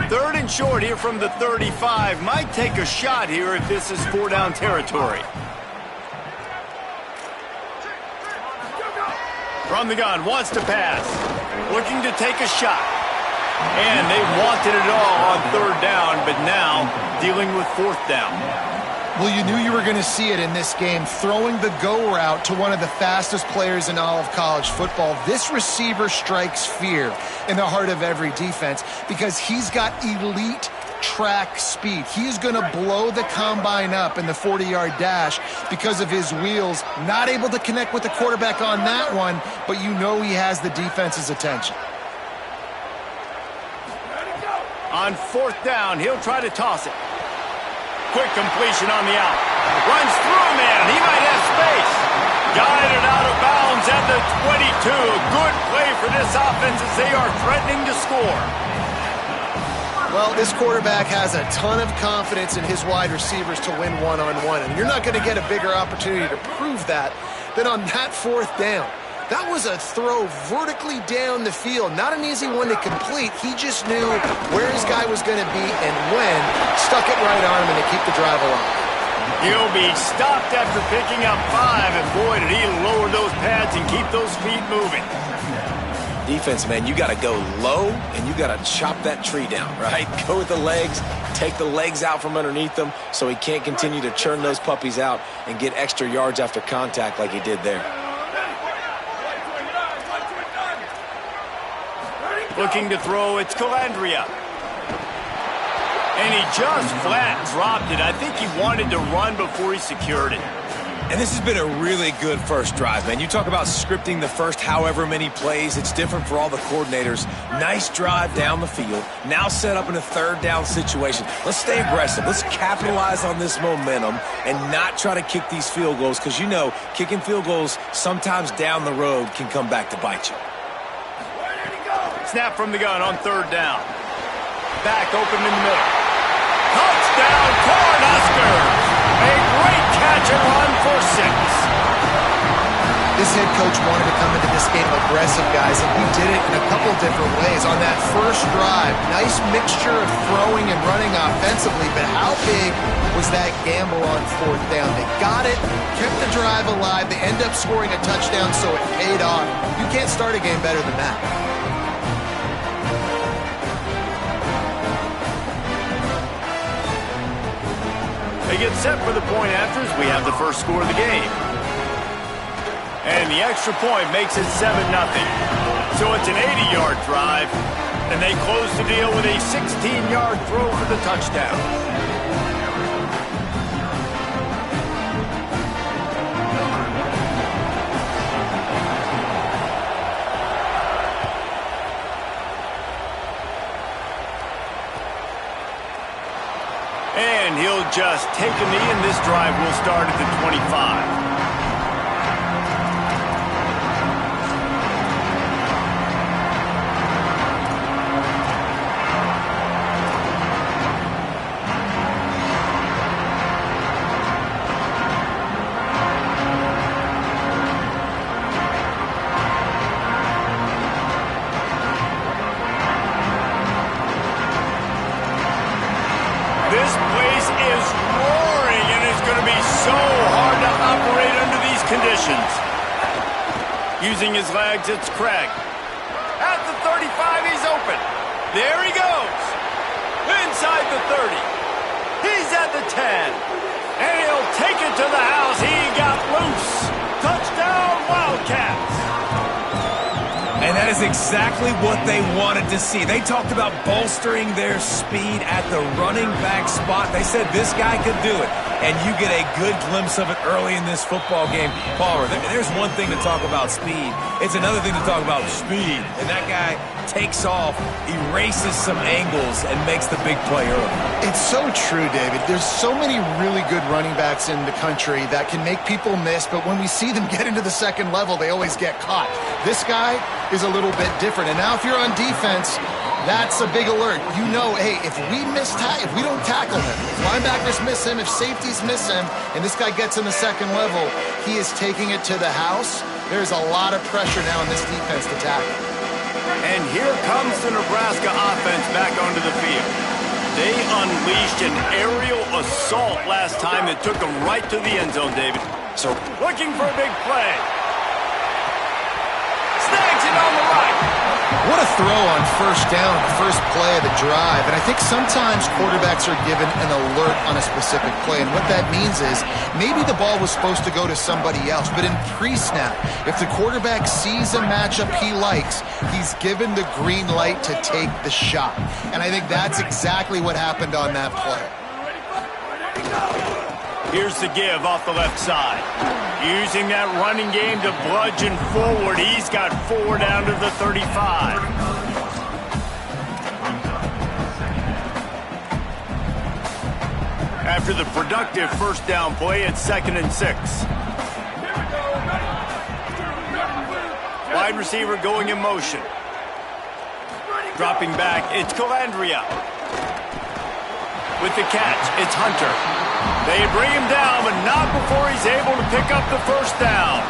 Third and short here from the 35. Might take a shot here if this is 4-down territory. From the gun, wants to pass. Looking to take a shot. And they wanted it all on 3rd down, but now dealing with 4th down. Well, you knew you were going to see it in this game, throwing the go route to one of the fastest players in all of college football. This receiver strikes fear in the heart of every defense because he's got elite track speed. He is going to blow the combine up in the 40-yard dash because of his wheels. Not able to connect with the quarterback on that one, but you know he has the defense's attention. On 4th down, he'll try to toss it. Quick completion on the out. Runs through a man. He might have space. Guided out of bounds at the 22. A good play for this offense as they are threatening to score. Well, this quarterback has a ton of confidence in his wide receivers to win one-on-one, and you're not going to get a bigger opportunity to prove that than on that fourth down. That was a throw vertically down the field. Not an easy one to complete. He just knew where his guy was going to be and when. Stuck it right on him and to keep the drive alive. He'll be stopped after picking up 5, and boy, did he lower those pads and keep those feet moving. Defense, man, you got to go low, and you got to chop that tree down, right? Go with the legs, take the legs out from underneath them so he can't continue to churn those puppies out and get extra yards after contact like he did there. Looking to throw, it's Calandria. And he just flat dropped it. I think he wanted to run before he secured it. And this has been a really good first drive, man. You talk about scripting the first however many plays. It's different for all the coordinators. Nice drive down the field. Now set up in a third down situation. Let's stay aggressive. Let's capitalize on this momentum and not try to kick these field goals because, you know, kicking field goals sometimes down the road can come back to bite you. Snap from the gun on third down. Back open in the middle. Touchdown, Cornhuskers! A great catch and run for 6. This head coach wanted to come into this game aggressive, guys, and he did it in a couple different ways. On that first drive, nice mixture of throwing and running offensively, but how big was that gamble on fourth down? They got it, kept the drive alive, they end up scoring a touchdown, so it paid off. You can't start a game better than that. They get set for the point afters. We have the first score of the game. And the extra point makes it 7-0. So it's an 80-yard drive, and they close the deal with a 16-yard throw for the touchdown. And he'll just take a knee, and this drive will start at the 25. This place is roaring, and it's going to be so hard to operate under these conditions. Using his legs, it's Craig. At the 35, he's open. There he goes. Inside the 30. He's at the 10. And he'll take it to the house. He got loose. Touchdown, Wildcats. And that is exactly what they wanted to see. They talked about bolstering their speed at the running back spot. They said this guy could do it. And you get a good glimpse of it early in this football game. Palmer, there's one thing to talk about speed. It's another thing to talk about speed. And that guy takes off, erases some angles, and makes the big play early. It's so true, David. There's so many really good running backs in the country that can make people miss, but when we see them get into the second level, they always get caught. This guy is a little bit different. And now if you're on defense, that's a big alert. You know, hey, if we don't tackle him, if linebackers miss him, if safeties miss him, and this guy gets in the second level, he is taking it to the house. There's a lot of pressure now in this defense to tackle. And here comes the Nebraska offense back onto the field. They unleashed an aerial assault last time that took them right to the end zone, David. So looking for a big play. Snags it on the right. What a throw on first down, the first play of the drive. And I think sometimes quarterbacks are given an alert on a specific play. And what that means is maybe the ball was supposed to go to somebody else. But in pre-snap, if the quarterback sees a matchup he likes, he's given the green light to take the shot. And I think that's exactly what happened on that play. Here's the give off the left side. Using that running game to bludgeon forward. He's got 4 down to the 35. After the productive first down play, it's 2nd and 6. Wide receiver going in motion. Dropping back, it's Calandria. With the catch, it's Hunter. They bring him down, but not before he's able to pick up the first down.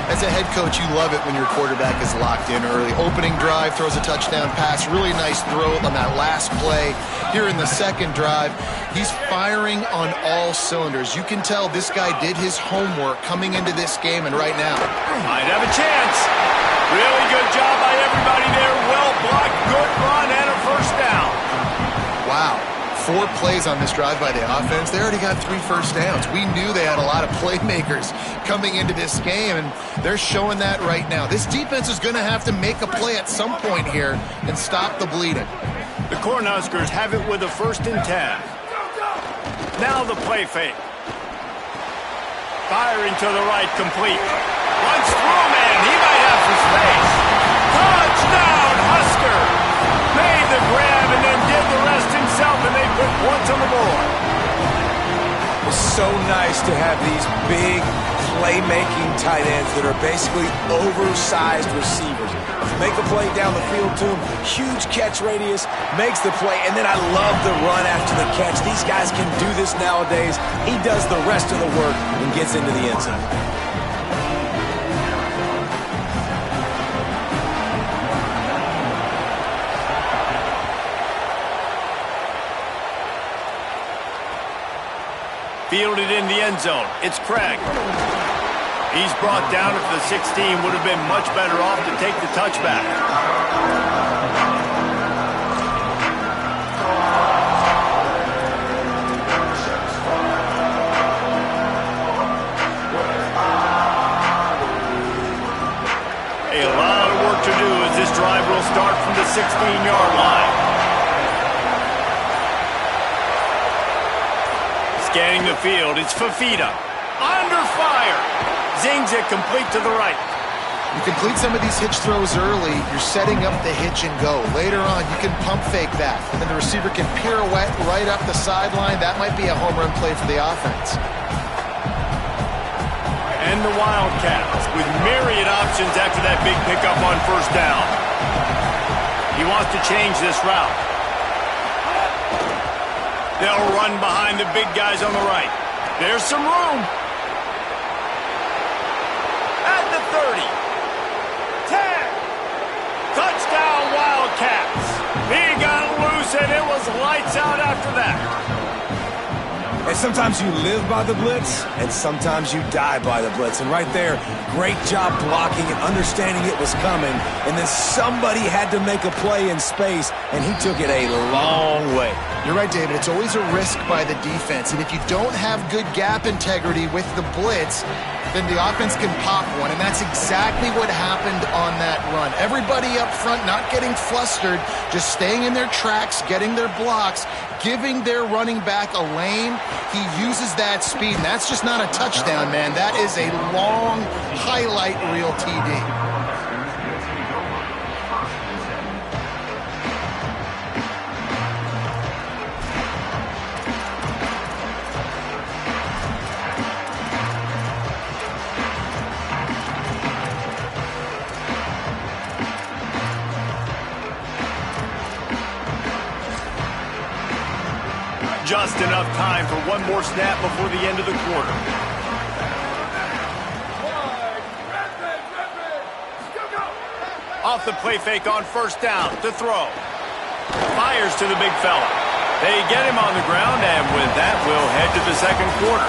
As a head coach, you love it when your quarterback is locked in early. Opening drive, throws a touchdown pass. Really nice throw on that last play. Here in the second drive, he's firing on all cylinders. You can tell this guy did his homework coming into this game, and right now might have a chance. Really good job by everybody there. Well blocked, good run, and a first down. Wow. 4 plays on this drive by the offense. They already got 3 first downs. We knew they had a lot of playmakers coming into this game, and they're showing that right now. This defense is going to have to make a play at some point here and stop the bleeding. The Cornhuskers have it with a 1st and 10. Now the play fake. Firing to the right, complete. Runs through, man. He might have some space. Touchdown, Husker! Made the grab and then did the rest himself, and they put points on the board. It's so nice to have these big playmaking tight ends that are basically oversized receivers. Make a play down the field to him, huge catch radius, makes the play, and then I love the run after the catch. These guys can do this nowadays. He does the rest of the work and gets into the end zone. Fielded in the end zone. It's Craig. He's brought down at the 16. Would have been much better off to take the touchback. A lot of work to do as this drive will start from the 16-yard line. Scanning the field, it's Fafita. Under fire. Zings it complete to the right. You complete some of these hitch throws early, you're setting up the hitch and go. Later on, you can pump fake that, and the receiver can pirouette right up the sideline. That might be a home run play for the offense. And the Wildcats with myriad options after that big pickup on first down. He wants to change this route. They'll run behind the big guys on the right. There's some room. At the 30. 10. Touchdown, Wildcats. He got loose, and it was lights out after that. And sometimes you live by the blitz, and sometimes you die by the blitz. And right there, great job blocking and understanding it was coming. And then somebody had to make a play in space, and he took it a long way. You're right, David. It's always a risk by the defense. And if you don't have good gap integrity with the blitz, then the offense can pop one. And that's exactly what happened on that run. Everybody up front not getting flustered, just staying in their tracks, getting their blocks, giving their running back a lane. He uses that speed, and that's just not a touchdown, man. That is a long highlight reel TD. Just enough time for one more snap before the end of the quarter. Off the play fake on first down to throw. Fires to the big fella. They get him on the ground, and with that, we'll head to the second quarter.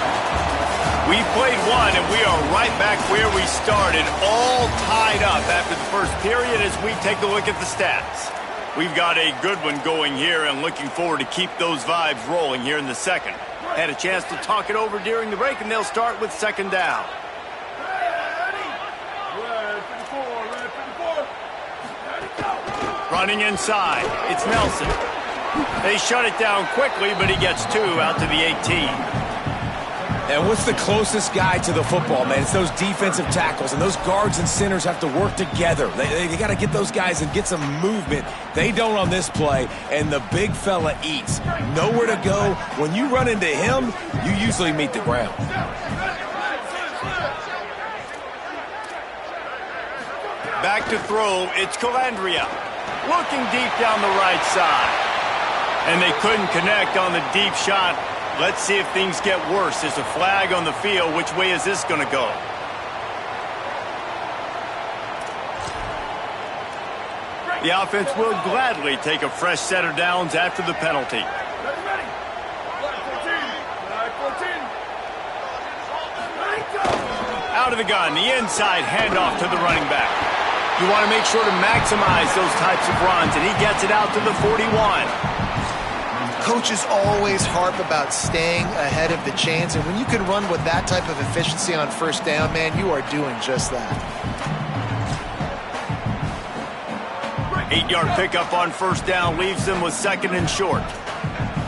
We played one, and we are right back where we started, all tied up after the first period as we take a look at the stats. We've got a good one going here and looking forward to keep those vibes rolling here in the second. Had a chance to talk it over during the break, and they'll start with second down. Running inside, it's Nelson. They shut it down quickly, but he gets 2 out to the 18. And what's the closest guy to the football, man? It's those defensive tackles, and those guards and centers have to work together. They got to get those guys and get some movement. They don't on this play, and the big fella eats. Nowhere to go. When you run into him, you usually meet the ground. Back to throw, it's Calandria. Looking deep down the right side. And they couldn't connect on the deep shot. Let's see if things get worse. There's a flag on the field. Which way is this going to go? The offense will gladly take a fresh set of downs after the penalty. Ready. Flag 14. Flag 14. Out of the gun, the inside handoff to the running back. You want to make sure to maximize those types of runs, and he gets it out to the 41. Coaches always harp about staying ahead of the chains, and when you can run with that type of efficiency on first down, man, you are doing just that. 8-yard pickup on first down leaves them with second and short.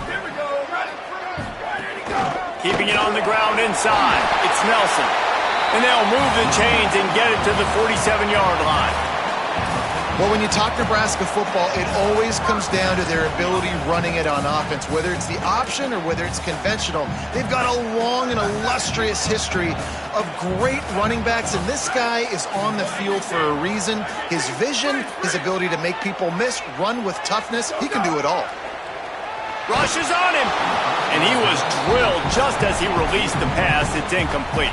Here we go. Ready, go. Keeping it on the ground inside. It's Nelson. And they'll move the chains and get it to the 47-yard line. Well, when you talk Nebraska football, it always comes down to their ability running it on offense. Whether it's the option or whether it's conventional, they've got a long and illustrious history of great running backs, and this guy is on the field for a reason. His vision, his ability to make people miss, run with toughness, he can do it all. Rush is on him. And he was drilled just as he released the pass. It's incomplete.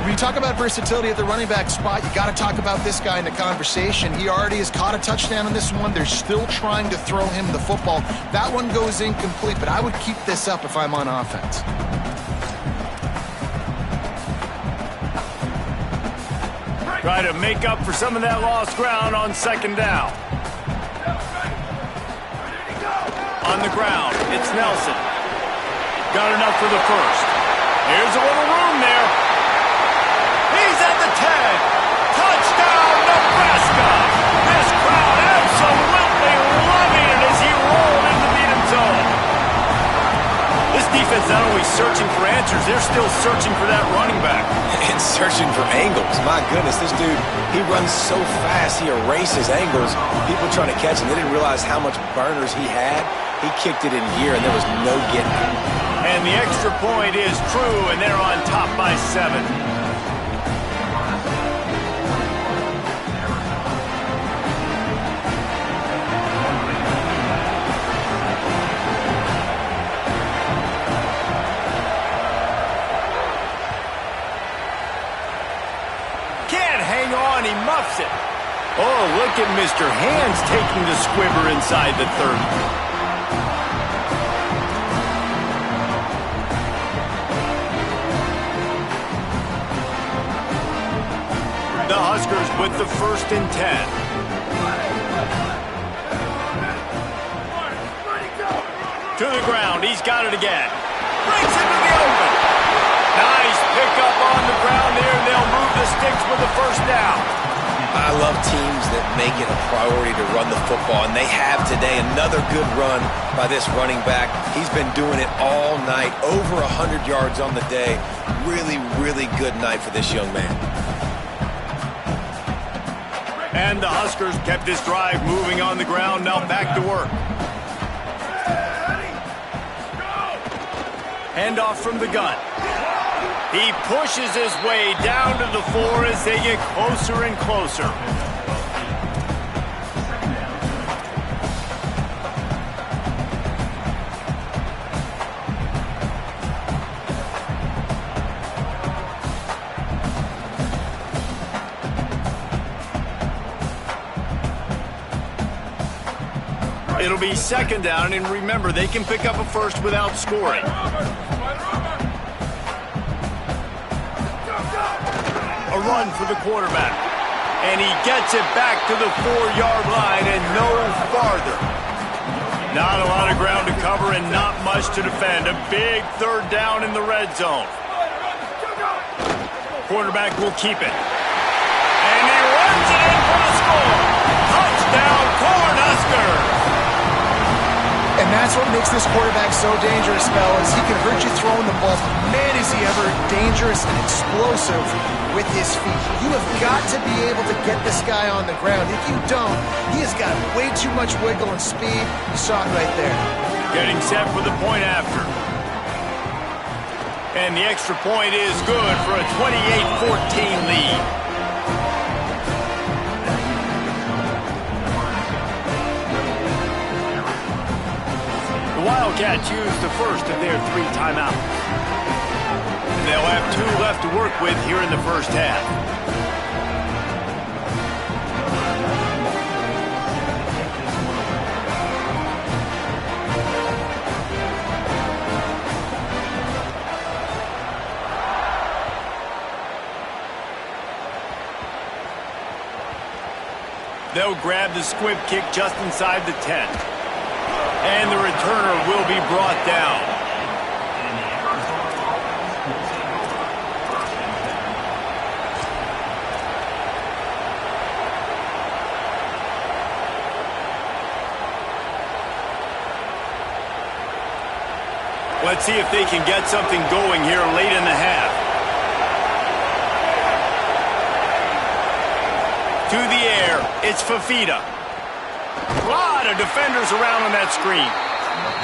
When you talk about versatility at the running back spot, you got to talk about this guy in the conversation. He already has caught a touchdown on this one. They're still trying to throw him the football. That one goes incomplete, but I would keep this up if I'm on offense. Try to make up for some of that lost ground on second down. On the ground, it's Nelson. Got enough for the first. Here's a little room there. He's at the 10. Touchdown, Nebraska. This crowd absolutely loving it as he rolled into the end zone. This defense not only searching for answers, they're still searching for that running back. And searching for angles. My goodness, this dude, he runs so fast, he erases angles. People trying to catch him, they didn't realize how much burners he had. He kicked it in gear, and there was no getting it. And the extra point is true, and they're on top by 7. Can't hang on, he muffs it. Oh, look at Mr. Hands taking the squibber inside the 30. The Huskers with the 1st and 10. To the ground, he's got it again. Breaks into the open. Nice pickup on the ground there, and they'll move the sticks with the first down. I love teams that make it a priority to run the football, and they have today. Another good run by this running back. He's been doing it all night, over 100 yards on the day. Really, really good night for this young man. And the Huskers kept this drive moving on the ground. Now back to work. Handoff from the gun. He pushes his way down to the 4 as they get closer and closer. It'll be second down, and remember, they can pick up a first without scoring. A run for the quarterback. And he gets it back to the 4-yard line and no farther. Not a lot of ground to cover and not much to defend. A big 3rd down in the red zone. Quarterback will keep it. And he runs it in for the score. Touchdown, Cornhuskers. And that's what makes this quarterback so dangerous, fellas. He can hurt you throwing the ball. Man, is he ever dangerous and explosive with his feet. You have got to be able to get this guy on the ground. If you don't, he has got way too much wiggle and speed. You saw it right there. Getting set for the point after. And the extra point is good for a 28-14 lead. Wildcats used the first of their 3 timeouts. And they'll have 2 left to work with here in the first half. They'll grab the squib kick just inside the 10. And the returner will be brought down. Let's see if they can get something going here late in the half. To the air, it's Fafita. A lot of defenders around on that screen.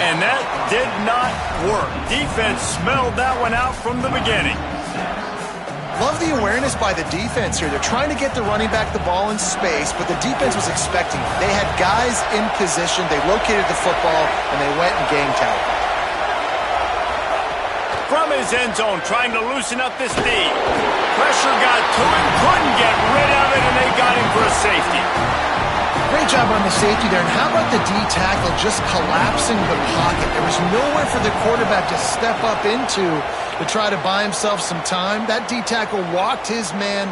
And that did not work. Defense smelled that one out from the beginning. Love the awareness by the defense here. They're trying to get the running back the ball in space, but the defense was expecting it. They had guys in position. They located the football, and they went and game tackled. From his end zone, trying to loosen up this D. Pressure got to him, couldn't get rid of it, and they got him for a safety. Great job on the safety there. And how about the D tackle just collapsing the pocket? There was nowhere for the quarterback to step up into to try to buy himself some time. That D tackle walked his man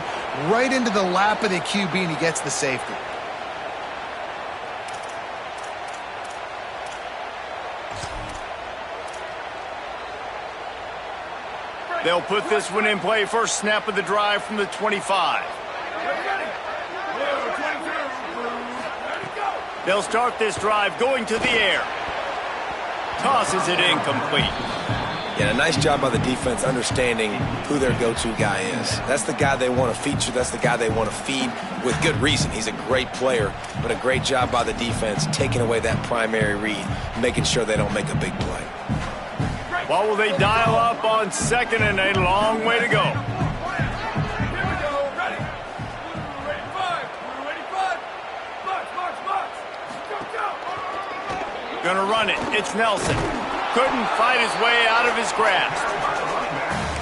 right into the lap of the QB, and he gets the safety. They'll put this one in play. First snap of the drive from the 25. They'll start this drive going to the air. Tosses it incomplete. Yeah, a nice job by the defense understanding who their go-to guy is. That's the guy they want to feature. That's the guy they want to feed with good reason. He's a great player, but a great job by the defense taking away that primary read, making sure they don't make a big play. What will they dial up on second and a long way to go? Here we go. Ready. Blue 85. Blue 85. Box. Go. Gonna run it. It's Nelson. Couldn't fight his way out of his grasp.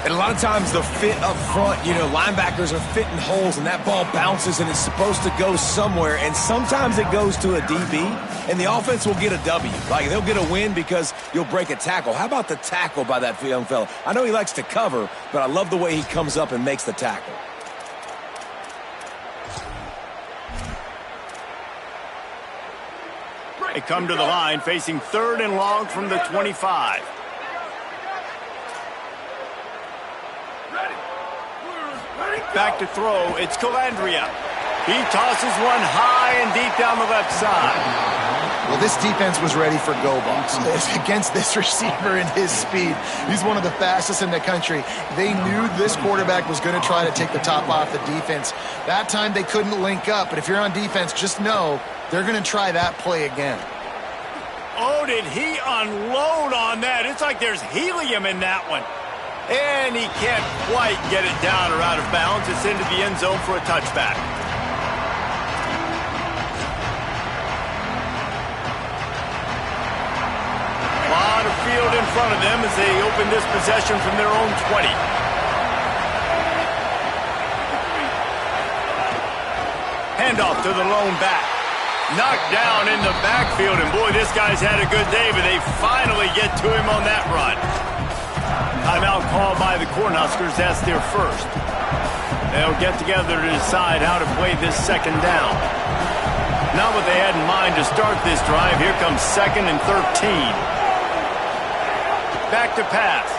And a lot of times the fit up front, linebackers are fitting holes and that ball bounces and it's supposed to go somewhere. And sometimes it goes to a DB and the offense will get a W. Like they'll get a win because you'll break a tackle. How about the tackle by that young fella? I know he likes to cover, but I love the way he comes up and makes the tackle. They come to the line facing 3rd and long from the 25. Back to throw, it's Calandria. He tosses one high and deep down the left side. Well, this defense was ready for go balls against this receiver and his speed. He's one of the fastest in the country. They knew this quarterback was going to try to take the top off the defense. That time they couldn't link up, but if you're on defense, just know they're going to try that play again. Oh, did he unload on that? It's like there's helium in that one. And he can't quite get it down or out of bounds. It's into the end zone for a touchback. A lot of field in front of them as they open this possession from their own 20. Handoff to the lone back. Knocked down in the backfield, and boy, this guy's had a good day, but they finally get to him on that run. Timeout called by the Cornhuskers. That's their first. They'll get together to decide how to play this second down. Not what they had in mind to start this drive. Here comes 2nd and 13. Back to pass.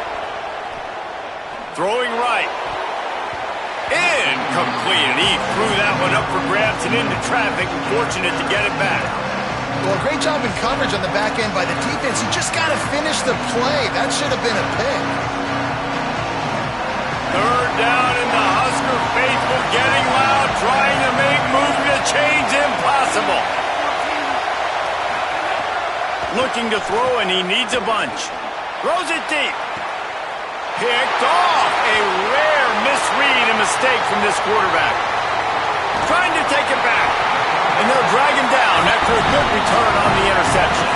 Throwing right. Incomplete, and he threw that one up for grabs and into traffic. Fortunate to get it back. Well, great job in coverage on the back end by the defense. You just got to finish the play. That should have been a pick. 3rd down, and the Husker faithful getting loud, trying to make moves to change impossible. Looking to throw, and he needs a bunch. Throws it deep. Picked off. A rare misread and mistake from this quarterback. Trying to take it back. And they'll drag him down after a good return on the interception.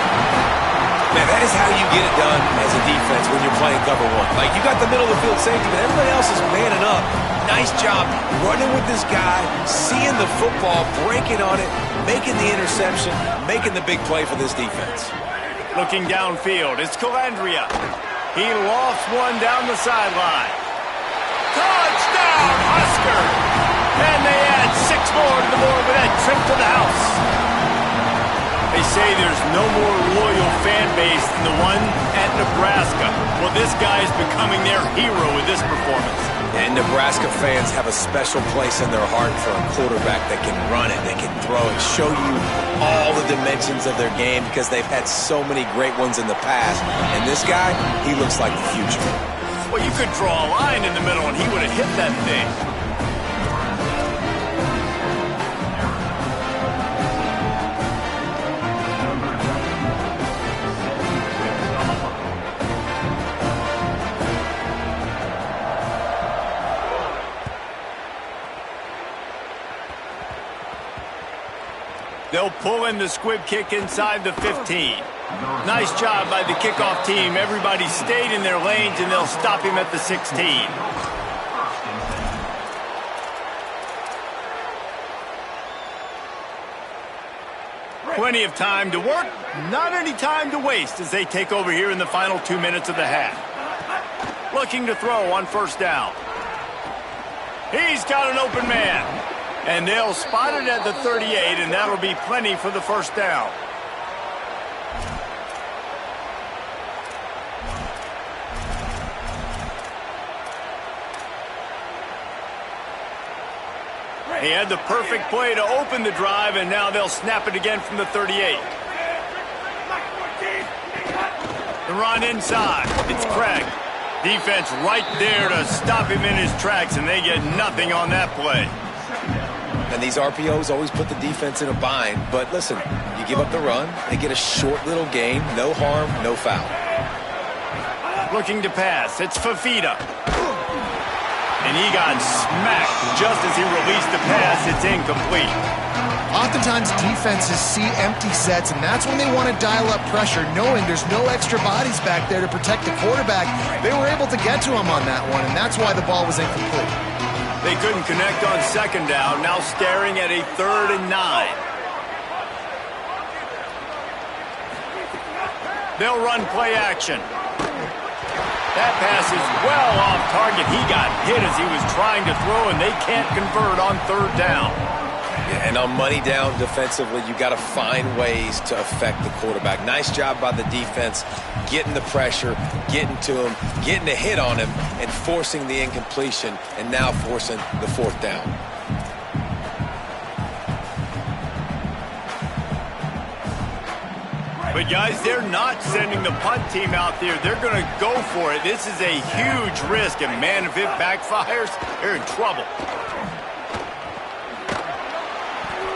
Man, that is how you get it done as a defense when you're playing cover one. Like, you got the middle of the field safety, but everybody else is manning up. Nice job running with this guy, seeing the football, breaking on it, making the interception, making the big play for this defense. Looking downfield, it's Calandria. He lofts one down the sideline. Touchdown, Husker! And they add 6 more to the board with that trip to the house. They say there's no more loyal fan base than the one at Nebraska. Well, this guy is becoming their hero with this performance. And Nebraska fans have a special place in their heart for a quarterback that can run it, that can throw it, show you all the dimensions of their game because they've had so many great ones in the past. And this guy, he looks like the future. Well, you could draw a line in the middle and he would have hit that thing. They'll pull in the squib kick inside the 15. Nice job by the kickoff team. Everybody stayed in their lanes, and they'll stop him at the 16. Plenty of time to work, not any time to waste as they take over here in the final 2 minutes of the half. Looking to throw on first down. He's got an open man. And they'll spot it at the 38, and that'll be plenty for the first down. He had the perfect play to open the drive, and now they'll snap it again from the 38. The run inside. It's Craig. Defense right there to stop him in his tracks, and they get nothing on that play. And these RPOs always put the defense in a bind. But listen, you give up the run, they get a short little gain, no harm, no foul. Looking to pass, it's Fafita. And he got smacked just as he released the pass. It's incomplete. Oftentimes defenses see empty sets, and that's when they want to dial up pressure, knowing there's no extra bodies back there to protect the quarterback. They were able to get to him on that one, and that's why the ball was incomplete. They couldn't connect on second down, now staring at a 3rd and 9. They'll run play action. That pass is well off target. He got hit as he was trying to throw, and they can't convert on 3rd down. And on money down defensively, you got to find ways to affect the quarterback. Nice job by the defense, getting the pressure, getting to him, getting a hit on him, and forcing the incompletion, and now forcing the 4th down. But guys, they're not sending the punt team out there. They're going to go for it. This is a huge risk, and man, if it backfires, they're in trouble.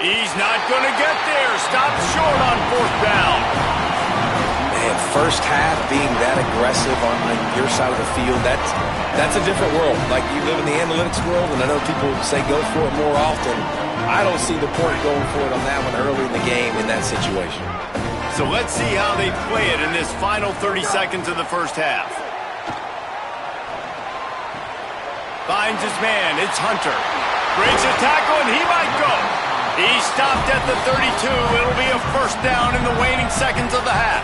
He's not going to get there. Stops short on 4th down. Man, first half being that aggressive on your side of the field, that's a different world. Like, you live in the analytics world, and I know people say go for it more often. I don't see the point going for it on that one early in the game in that situation. So let's see how they play it in this final 30 seconds of the first half. Finds his man. It's Hunter. Breaks a tackle, and he might go. He stopped at the 32. It'll be a first down in the waning seconds of the half.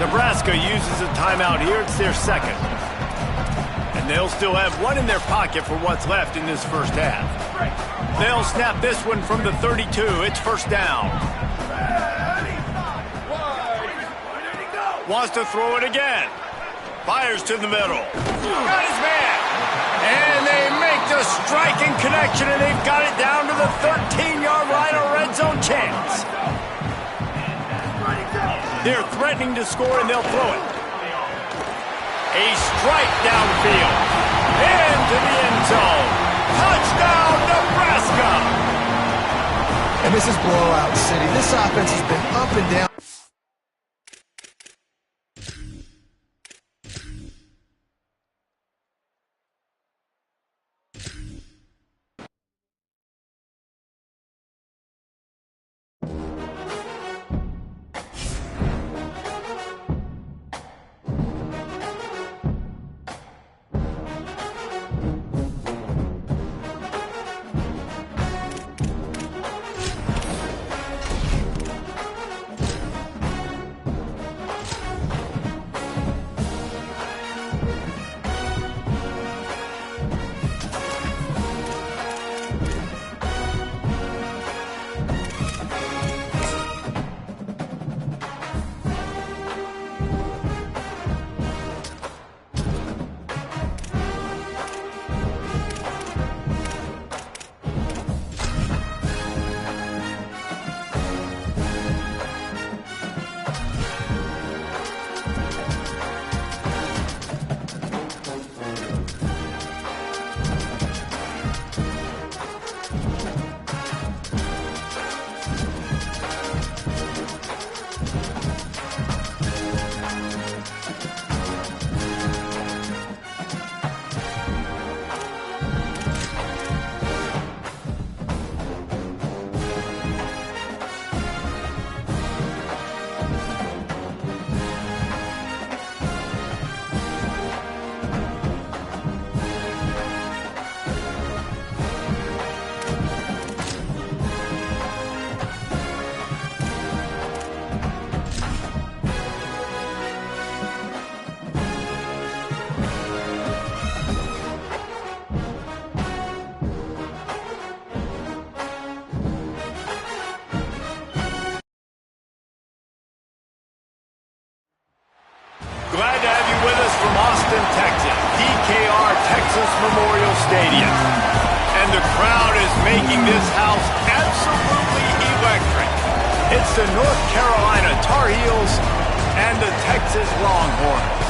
Nebraska uses a timeout here. It's their 2nd. And they'll still have one in their pocket for what's left in this first half. They'll snap this one from the 32. It's first down. Wants to throw it again. Fires to the middle. Got his man. And they make the striking connection, and they've got it down to the 13-yard line, a red zone chance. They're threatening to score, and they'll throw it. A strike downfield. Into the end zone. Touchdown, Nebraska! And this is blowout city. This offense has been up and down. Texas Memorial Stadium. And the crowd is making this house absolutely electric. It's the North Carolina Tar Heels and the Texas Longhorns.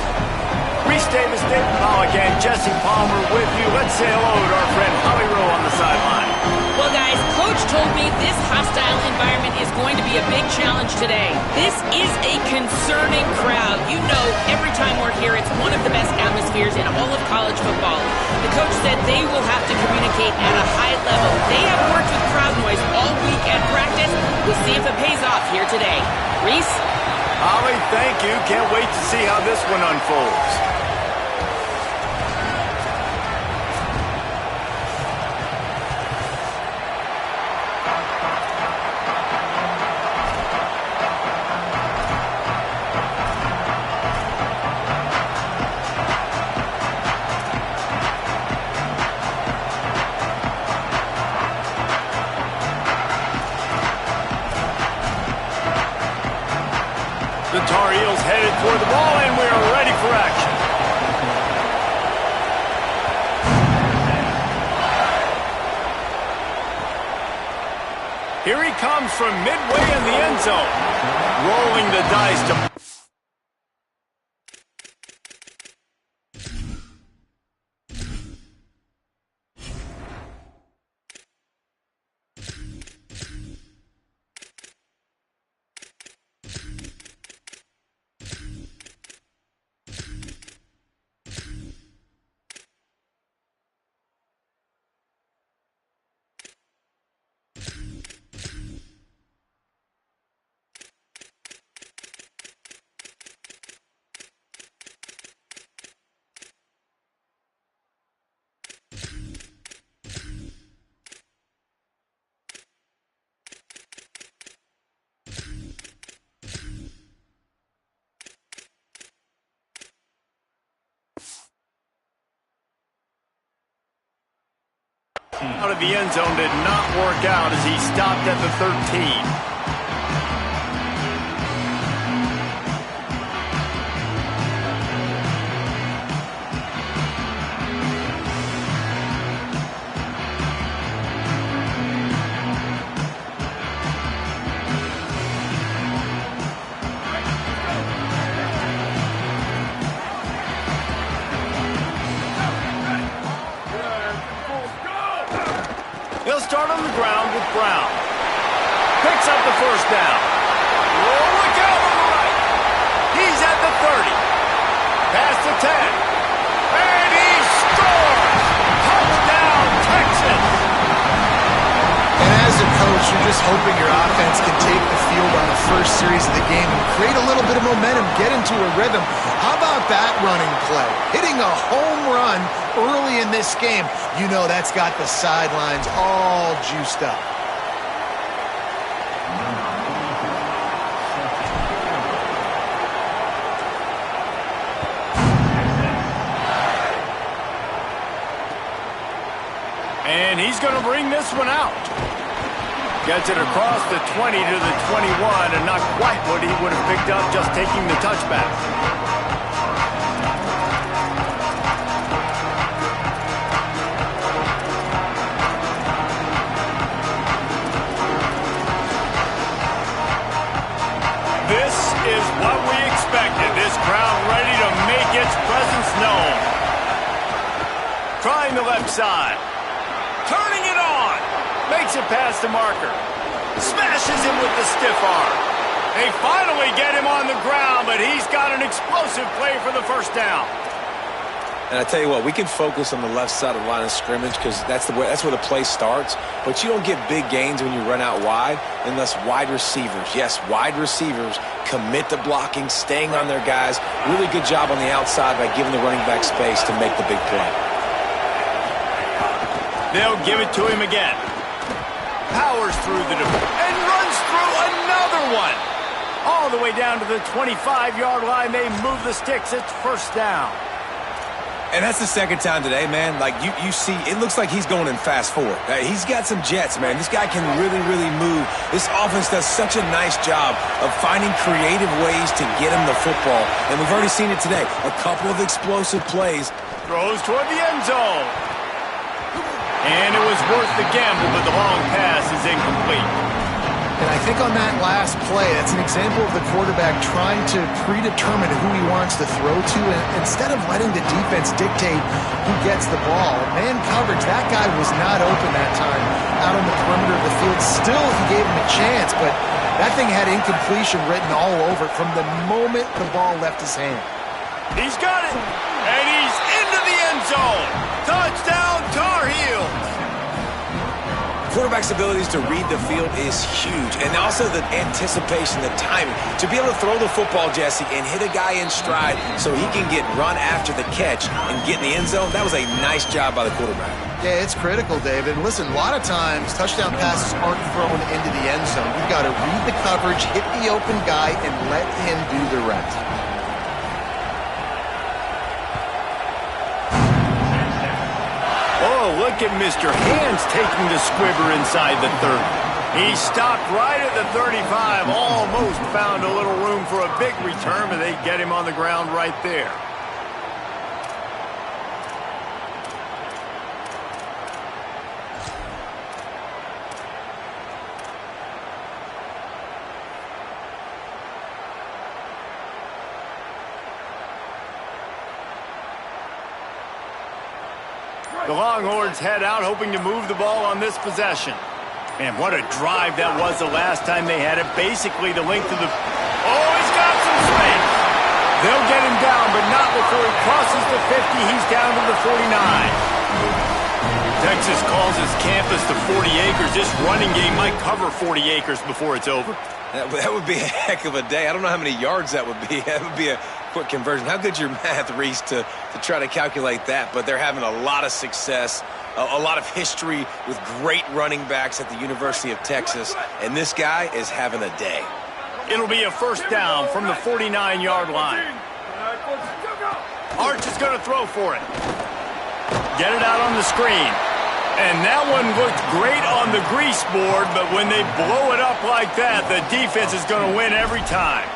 Reese Davis, David Pollock, and Jesse Palmer with you. Let's say hello to our friend Holly Rowe on the sideline. Well, guys, Coach told me this hostile environment is going to be a big challenge today. This is a concerning crowd. You know, every time we're here, it's one of the best atmospheres in all of college football. The coach said they will have to communicate at a high level. They have worked with crowd noise all week at practice. We'll see if it pays off here today. Reese? Holly, thank you. Can't wait to see how this one unfolds. The Tar Heels headed toward the ball, and we are ready for action. Here he comes from midway in the end zone, rolling the dice to... Out of the end zone did not work out as he stopped at the 13. He'll start on the ground with Brown. Picks up the first down. Oh, look out on the right. He's at the 30. Past the 10. And he scores! Touchdown, Texas! And as a coach, you're just hoping your offense can take the field on the first series of the game and create a little bit of momentum, get into a rhythm. How about that running play? Hitting a home run early in this game. You know that's got the sidelines all juiced up. And he's going to bring this one out. Gets it across the 20 to the 21, and not quite what he would have picked up just taking the touchback. This is what we expected. This crowd ready to make its presence known. Trying the left side. Turning it on. Makes it past the marker. Smashes him with the stiff arm. They finally get him on the ground, but he's got an explosive play for the first down. And I tell you what, we can focus on the left side of the line of scrimmage because that's where the play starts. But you don't get big gains when you run out wide unless wide receivers, yes, wide receivers commit to blocking, staying on their guys. Really good job on the outside by giving the running back space to make the big play. They'll give it to him again. Powers through the defense and runs through another one. All the way down to the 25-yard line. They move the sticks. It's first down. And that's the second time today, man. Like, you see, it looks like he's going in fast forward. He's got some jets, man. This guy can really, really move. This offense does such a nice job of finding creative ways to get him the football. And we've already seen it today. A couple of explosive plays Throws toward the end zone. And it was worth the gamble, but the long pass is incomplete. And I think on that last play, that's an example of the quarterback trying to predetermine who he wants to throw to, and instead of letting the defense dictate who gets the ball. Man coverage, that guy was not open that time out on the perimeter of the field. Still, he gave him a chance, but that thing had incompletion written all over it from the moment the ball left his hand. He's got it, and he's into the end zone. Touchdown, Tar Heels. Quarterback's abilities to read the field is huge, and also the anticipation, the timing. To be able to throw the football, Jesse, and hit a guy in stride so he can get run after the catch and get in the end zone, that was a nice job by the quarterback. Yeah, it's critical, David. Listen, a lot of times touchdown passes aren't thrown into the end zone. You've got to read the coverage, hit the open guy, and let him do the rest. Oh, look at Mr. Hands taking the squibber inside the 30. He stopped right at the 35, almost found a little room for a big return, but they get him on the ground right there. The Longhorns head out, hoping to move the ball on this possession. Man, what a drive that was the last time they had it. Basically the length of the... Oh, he's got some space. They'll get him down, but not before he crosses the 50. He's down to the 49. Texas calls his campus the 40 acres. This running game might cover 40 acres before it's over. That would be a heck of a day. I don't know how many yards that would be. That would be a quick conversion. How good's your math, Reese, to try to calculate that? But they're having a lot of success, a lot of history with great running backs at the University of Texas, and this guy is having a day. It'll be a first down from the 49-yard line. Arch is going to throw for it. Get it out on the screen. And that one looked great on the grease board, but when they blow it up like that, the defense is going to win every time.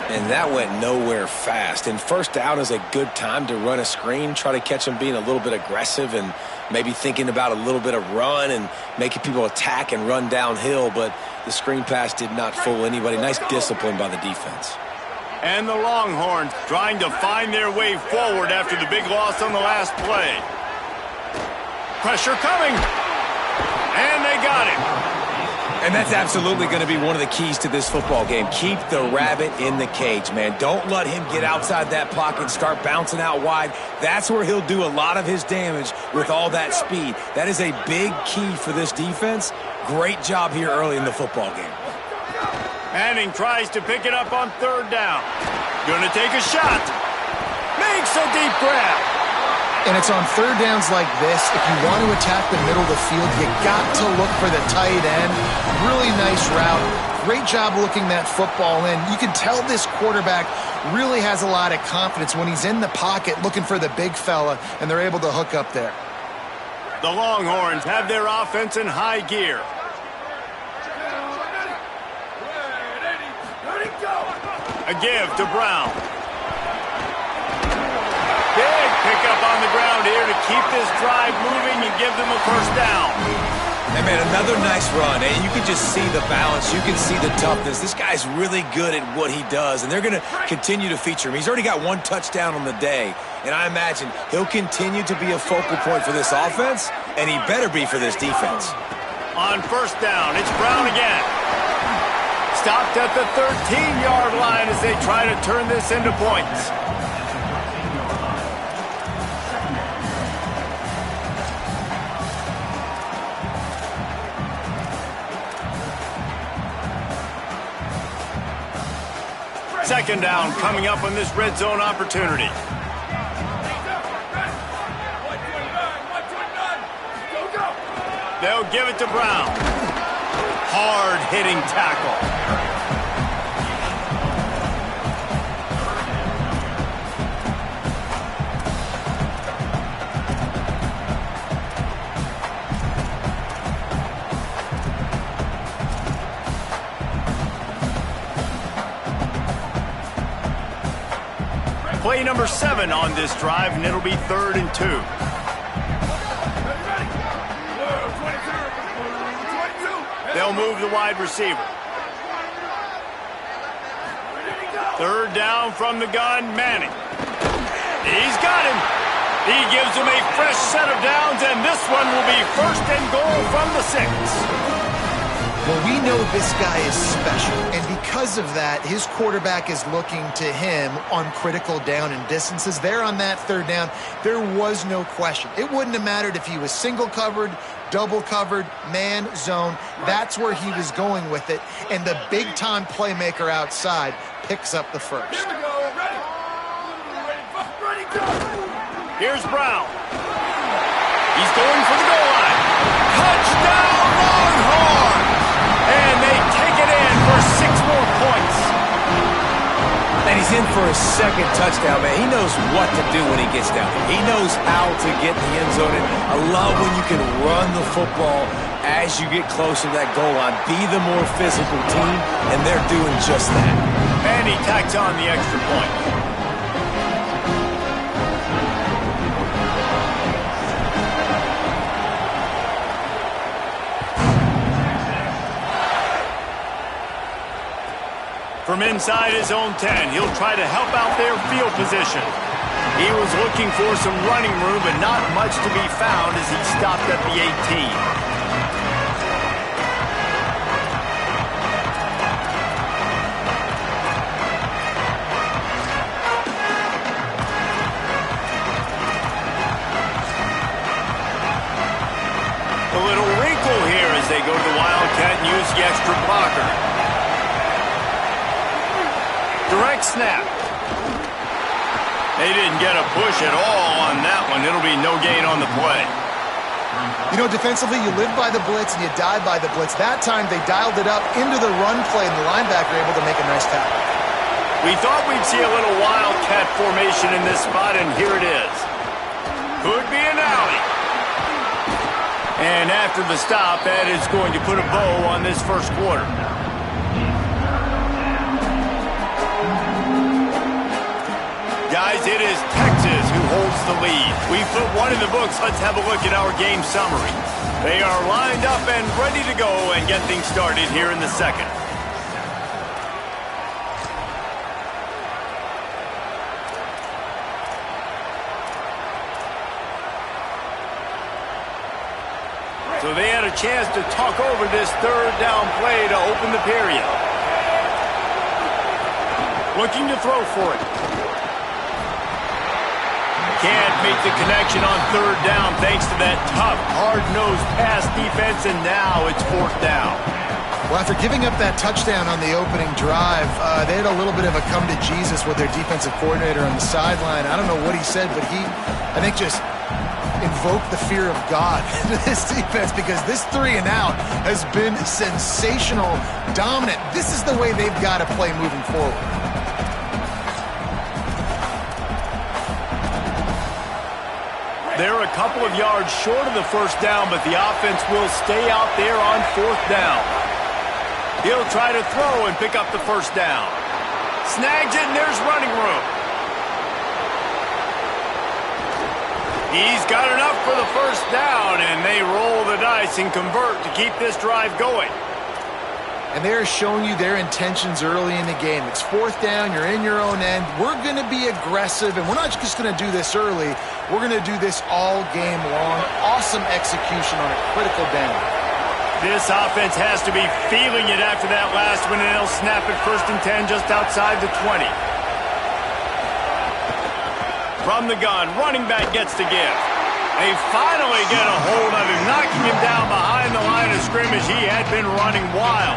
And that went nowhere fast. And first down is a good time to run a screen, try to catch them being a little bit aggressive and maybe thinking about a little bit of run and making people attack and run downhill. But the screen pass did not fool anybody. Nice discipline by the defense. And the Longhorns trying to find their way forward after the big loss on the last play. Pressure coming. And they got him. And that's absolutely going to be one of the keys to this football game. Keep the rabbit in the cage, man. Don't let him get outside that pocket and start bouncing out wide. That's where he'll do a lot of his damage with all that speed. That is a big key for this defense. Great job here early in the football game. Manning tries to pick it up on third down. Gonna take a shot. Makes a deep grab. And it's on third downs like this, if you want to attack the middle of the field, you got to look for the tight end. Really nice route. Great job looking that football in. You can tell this quarterback really has a lot of confidence when he's in the pocket looking for the big fella, and they're able to hook up there. The Longhorns have their offense in high gear. A give to Brown. Big pickup on the ground here to keep this drive moving and give them a first down. And man, another nice run, and you can just see the balance. You can see the toughness. This guy's really good at what he does, and they're going to continue to feature him. He's already got one touchdown on the day, and I imagine he'll continue to be a focal point for this offense, and he better be for this defense. On first down, it's Brown again. Stopped at the 13-yard line as they try to turn this into points. Second down coming up on this red zone opportunity. They'll give it to Brown. Hard-hitting tackle. Play number 7 on this drive, and it'll be 3rd and 2. They'll move the wide receiver. 3rd down from the gun, Manning. He's got him. He gives him a fresh set of downs, and this one will be 1st and goal from the 6. Well, we know this guy is special, and because of that, his quarterback is looking to him on critical down and distances. There on that 3rd down, there was no question. It wouldn't have mattered if he was single covered, double covered, man, zone. That's where he was going with it, and the big-time playmaker outside picks up the 1st. Here we go. Ready. Ready, go. Here's Brown. He's going for the goal line. Touchdown, Longhorns! And they take it in for 6 more points. And he's in for a 2nd touchdown, man. He knows what to do when he gets down. He knows how to get in the end zone. And I love when you can run the football as you get closer to that goal line. Be the more physical team, and they're doing just that. And he tacks on the extra point. From inside his own 10, he'll try to help out their field position. He was looking for some running room, but not much to be found as he stopped at the 18. A little wrinkle here as they go to the Wildcat and use the extra blocker. Direct snap. They didn't get a push at all on that one. It'll be no gain on the play. You know, defensively, you live by the blitz and you die by the blitz. That time, they dialed it up into the run play, and the linebacker able to make a nice tackle. We thought we'd see a little Wildcat formation in this spot, and here it is. Could be an alley. And after the stop, that is going to put a bow on this 1st quarter. Guys, it is Texas who holds the lead. We put one in the books. Let's have a look at our game summary. They are lined up and ready to go and get things started here in the 2nd. So they had a chance to talk over this 3rd down play to open the period. Looking to throw for it. Can't make the connection on 3rd down thanks to that tough, hard-nosed pass defense, and now it's 4th down. Well, after giving up that touchdown on the opening drive, they had a little bit of a come-to-Jesus with their defensive coordinator on the sideline. I don't know what he said, but he, I think, just invoked the fear of God to this defense, because this 3 and out has been sensational, dominant. This is the way they've got to play moving forward. They're a couple of yards short of the 1st down, but the offense will stay out there on 4th down. He'll try to throw and pick up the 1st down. Snags it, and there's running room. He's got enough for the 1st down, and they roll the dice and convert to keep this drive going. And they're showing you their intentions early in the game. It's 4th down, you're in your own end. We're going to be aggressive, and we're not just going to do this early. We're going to do this all game long. Awesome execution on a critical down. This offense has to be feeling it after that last one, and they'll snap it 1st and 10 just outside the 20. From the gun, running back gets to give. They finally get a hold of him, knocking him down behind the line of scrimmage. He had been running wild.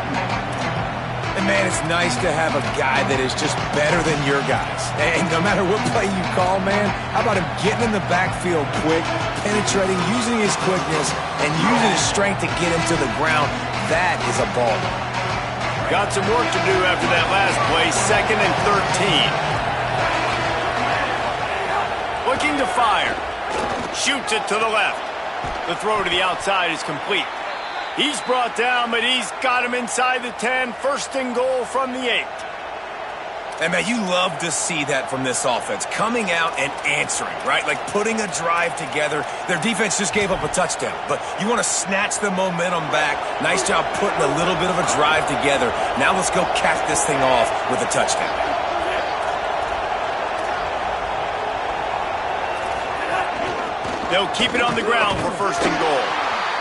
And, man, it's nice to have a guy that is just better than your guys. And no matter what play you call, man, how about him getting in the backfield quick, penetrating, using his quickness, and using his strength to get him to the ground? That is a ball. Got some work to do after that last play, 2nd and 13. Looking to fire. Shoots it to the left. The throw to the outside is complete. He's brought down, but he's got him inside the 10. 1st and goal from the 8. And, man, you love to see that from this offense, coming out and answering, right? Like putting a drive together. Their defense just gave up a touchdown, but you want to snatch the momentum back. Nice job putting a little bit of a drive together. Now let's go cap this thing off with a touchdown. They'll keep it on the ground for 1st and goal.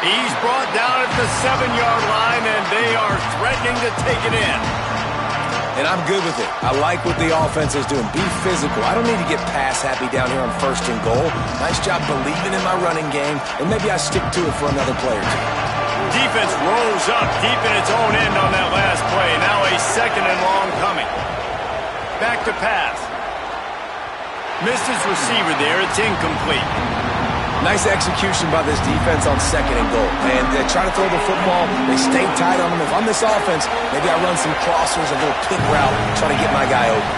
He's brought down at the 7-yard line, and they are threatening to take it in. And I'm good with it. I like what the offense is doing. Be physical. I don't need to get pass happy down here on 1st and goal. Nice job believing in my running game, and maybe I stick to it for another play or two. Defense rolls up deep in its own end on that last play. Now a 2nd and long coming. Back to pass. Misses receiver there. It's incomplete. Nice execution by this defense on 2nd and goal. And they try to throw the football. They stay tight on them. If I'm this offense, maybe I run some crossers, a little pick route, try to get my guy open.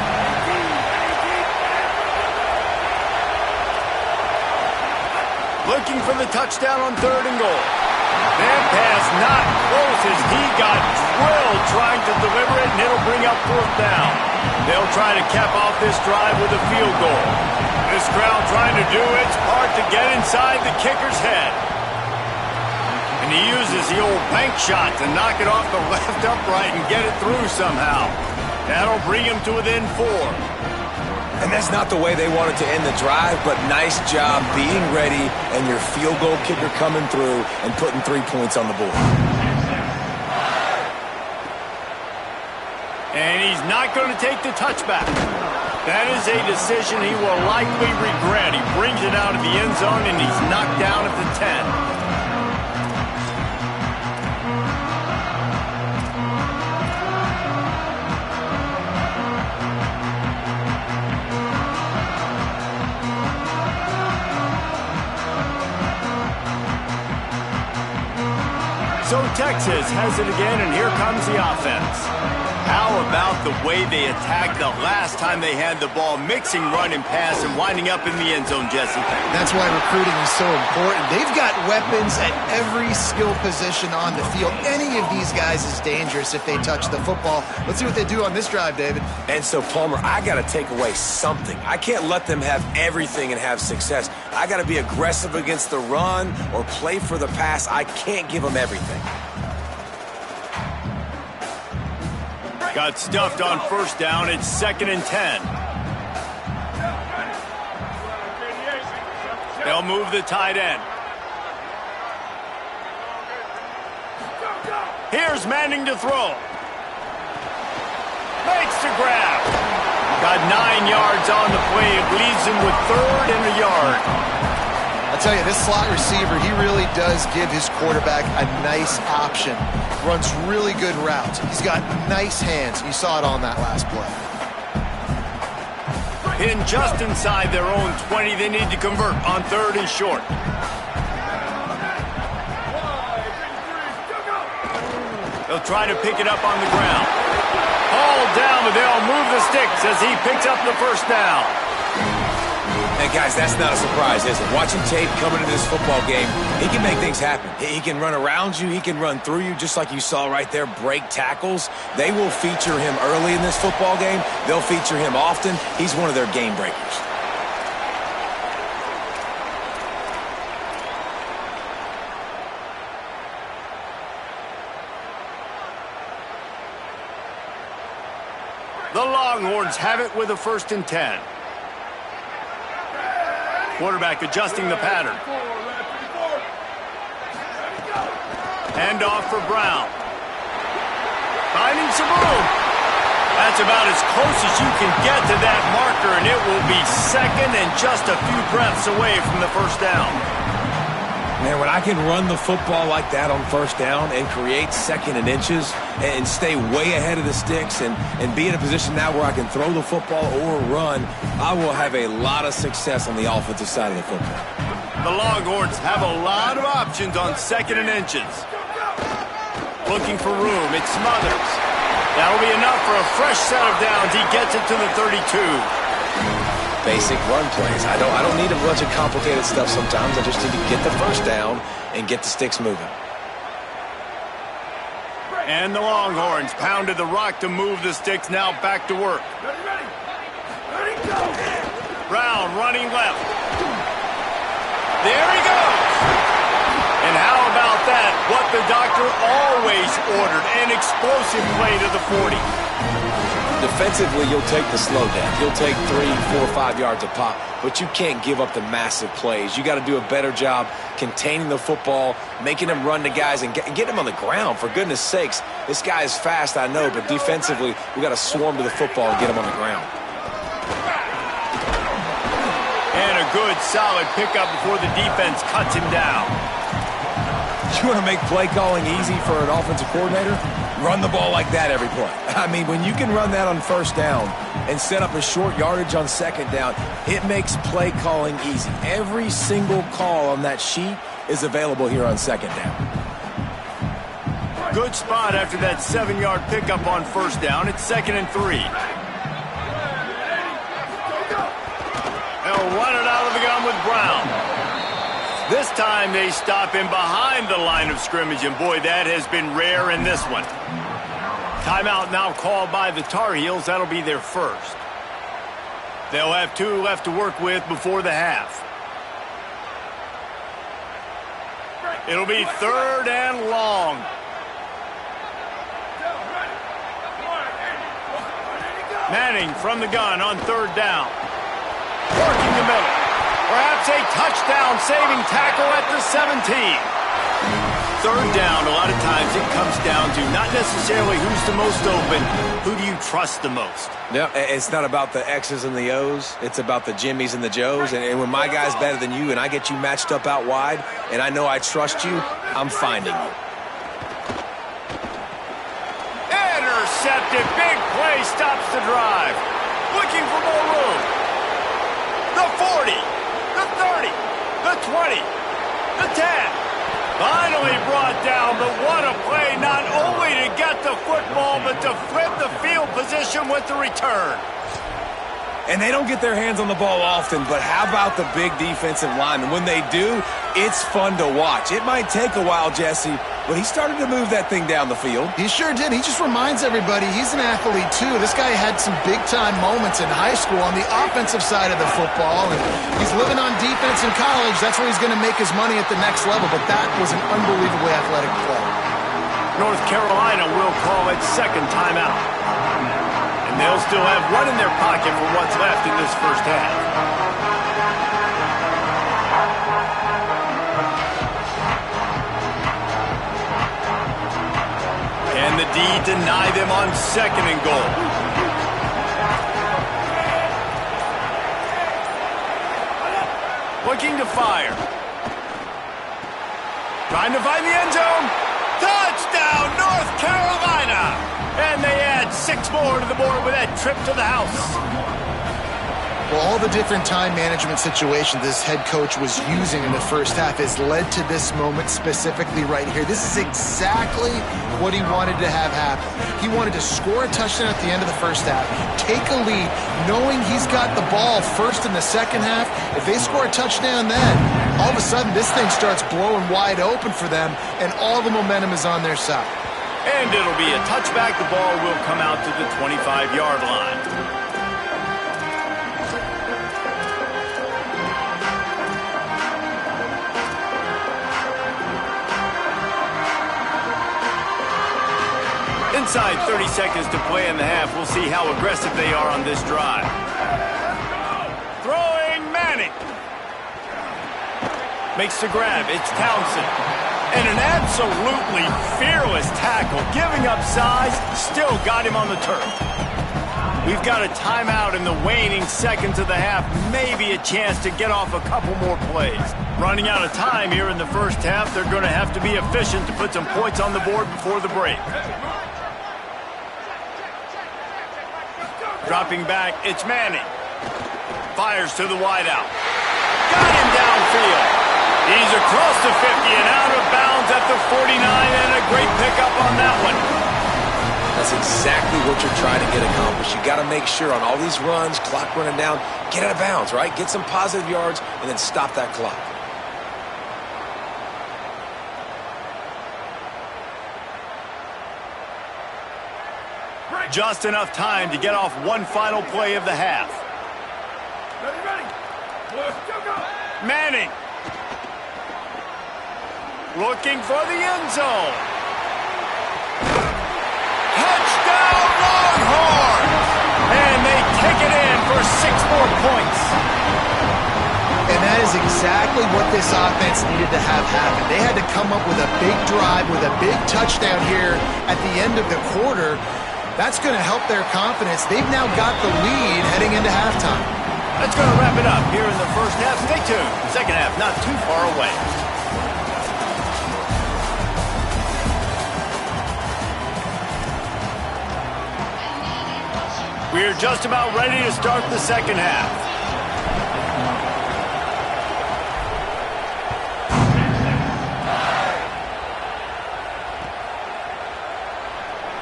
Looking for the touchdown on 3rd and goal. That pass not close as he got drilled trying to deliver it, and it'll bring up 4th down. They'll try to cap off this drive with a field goal. This crowd trying to do its part to get inside the kicker's head. And he uses the old bank shot to knock it off the left upright and get it through somehow. That'll bring him to within 4. And that's not the way they wanted to end the drive, but nice job being ready and your field goal kicker coming through and putting 3 points on the board. And he's not going to take the touchback. That is a decision he will likely regret. He brings it out of the end zone, and he's knocked down at the 10. So Texas has it again, and here comes the offense. How about the way they attacked the last time they had the ball, mixing run and pass and winding up in the end zone, Jesse? That's why recruiting is so important. They've got weapons at every skill position on the field. Any of these guys is dangerous if they touch the football. Let's see what they do on this drive, David. And so, Palmer, I got to take away something. I can't let them have everything and have success. I got to be aggressive against the run or play for the pass. I can't give them everything. Got stuffed on 1st down. It's 2nd and 10. They'll move the tight end. Here's Manning to throw. Makes the grab. Got 9 yards on the play. It leaves him with 3rd and a yard. I'll tell you, this slot receiver, he really does give his quarterback a nice option. Runs really good routes. He's got nice hands. You saw it on that last play. Hidden just inside their own 20. They need to convert on 3rd and short. They'll try to pick it up on the ground. Hauled down, but they'll move the sticks as he picks up the 1st down. And guys, that's not a surprise, is it? Watching tape coming into this football game, he can make things happen. He can run around you. He can run through you, just like you saw right there, break tackles. They will feature him early in this football game. They'll feature him often. He's one of their game breakers. The Longhorns have it with a 1st and 10. Quarterback adjusting the pattern. Hand off for Brown. Finding some room. That's about as close as you can get to that marker, and it will be 2nd and just a few breaths away from the 1st down. Man, when I can run the football like that on 1st down and create 2nd and inches and stay way ahead of the sticks and be in a position now where I can throw the football or run, I will have a lot of success on the offensive side of the football. The Longhorns have a lot of options on 2nd and inches. Looking for room. It smothers. That'll be enough for a fresh set of downs. He gets it to the 32. Basic run plays. I don't need a bunch of complicated stuff sometimes. I just need to get the 1st down and get the sticks moving. And the Longhorns pounded the rock to move the sticks. Now back to work. Brown running left. There he goes. And how about that? What the doctor always ordered, an explosive play to the 40. Defensively, you'll take the slow down. You'll take 3, 4, 5 yards a pop, but you can't give up the massive plays. You got to do a better job containing the football, making them run to guys, and get them on the ground. For goodness sakes, this guy is fast, I know, but defensively, we got to swarm to the football and get him on the ground. And a good, solid pickup before the defense cuts him down. You want to make play calling easy for an offensive coordinator? Run the ball like that every play. I mean, when you can run that on first down and set up a short yardage on second down, it makes play calling easy. Every single call on that sheet is available here on second down. Good spot after that 7-yard pickup on first down. It's 2nd and 3. They'll run it out of the gun with Brown. This time they stop him behind the line of scrimmage, and boy, that has been rare in this one. Timeout now called by the Tar Heels. That'll be their first. They'll have 2 left to work with before the half. It'll be 3rd and long. Manning from the gun on 3rd down. Working the middle. Perhaps a touchdown-saving tackle at the 17. 3rd down, a lot of times it comes down to not necessarily who's the most open, who do you trust the most? No, it's not about the X's and the O's. It's about the Jimmys and the Joes. And when my guy's better than you and I get you matched up out wide and I know I trust you, I'm finding you. Intercepted. Big play stops the drive. Looking for more room. The 40. The 30, the 20, the 10. Finally brought down, but what a play, not only to get the football, but to flip the field position with the return. And they don't get their hands on the ball often, but how about the big defensive linemen? When they do, it's fun to watch. It might take a while, Jesse, but he started to move that thing down the field. He sure did. He just reminds everybody he's an athlete, too. This guy had some big-time moments in high school on the offensive side of the football, and he's living on defense in college. That's where he's going to make his money at the next level, but that was an unbelievably athletic play. North Carolina will call it 2nd timeout. And they'll still have 1 in their pocket for what's left in this first half. And the D deny them on 2nd and goal. Looking to fire. Trying to find the end zone. Touchdown, North Carolina! And they add 6 more to the board with that trip to the house. Well, all the different time management situations this head coach was using in the first half has led to this moment specifically right here. This is exactly what he wanted to have happen. He wanted to score a touchdown at the end of the first half, take a lead, knowing he's got the ball first in the second half. If they score a touchdown then, all of a sudden this thing starts blowing wide open for them, and all the momentum is on their side. And it'll be a touchback. The ball will come out to the 25-yard line. Inside 30 seconds to play in the half. We'll see how aggressive they are on this drive. Throwing Manning. Makes the grab. It's Townsend. And an absolutely fearless tackle. Giving up size, still got him on the turf. We've got a timeout in the waning seconds of the half. Maybe a chance to get off a couple more plays. Running out of time here in the first half. They're going to have to be efficient to put some points on the board before the break. Dropping back, it's Manning. Fires to the wideout. Got him downfield. He's across the 50 and out of bounds at the 49, and a great pickup on that one. That's exactly what you're trying to get accomplished. You got to make sure on all these runs, clock running down, get out of bounds, right? Get some positive yards, and then stop that clock. Just enough time to get off one final play of the half. Let's go. Manning. Looking for the end zone. Touchdown, Longhorns! And they take it in for 6 more points. And that is exactly what this offense needed to have happen. They had to come up with a big drive, with a big touchdown here at the end of the quarter. That's going to help their confidence. They've now got the lead heading into halftime. That's going to wrap it up here in the first half. Stay tuned. Second half not too far away. We're just about ready to start the second half.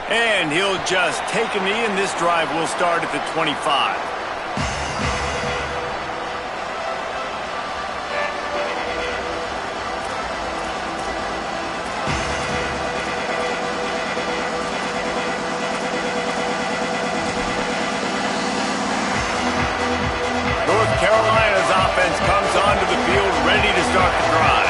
And he'll just take a knee, and this drive will start at the 25. North Carolina's offense comes onto the field ready to start the drive.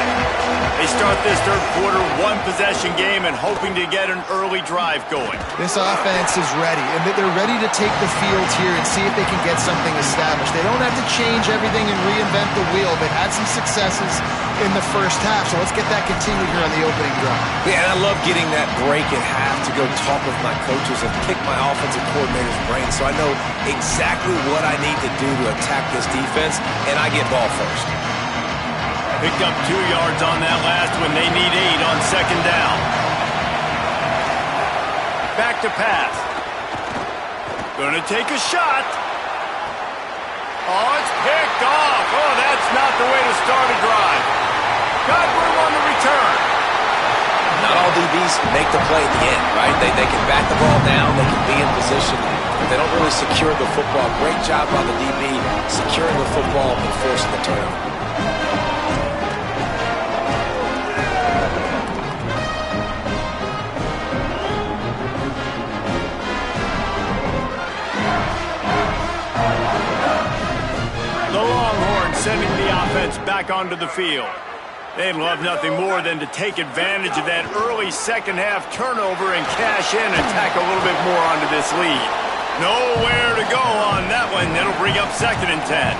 They start this third quarter one-possession game and hoping to get an early drive going. This offense is ready, and they're ready to take the field here and see if they can get something established. They don't have to change everything and reinvent the wheel. They've had some successes in the first half, so let's get that continued here on the opening drive. Yeah, and I love getting that break at half to go talk with my coaches and pick my offensive coordinator's brain so I know exactly what I need to do to attack this defense, and I get ball first. Picked up 2 yards on that last one. They need 8 on second down. Back to pass. Gonna take a shot. Oh, it's picked off. Oh, that's not the way to start a drive. Got room on the return. Not all DBs make the play at the end, right? They can back the ball down, they can be in position, but they don't really secure the football. Great job by the DB securing the football and forcing the turnover. The Longhorns sending the offense back onto the field. They'd love nothing more than to take advantage of that early second half turnover and cash in and tack a little bit more onto this lead. Nowhere to go on that one. It'll bring up 2nd and 10.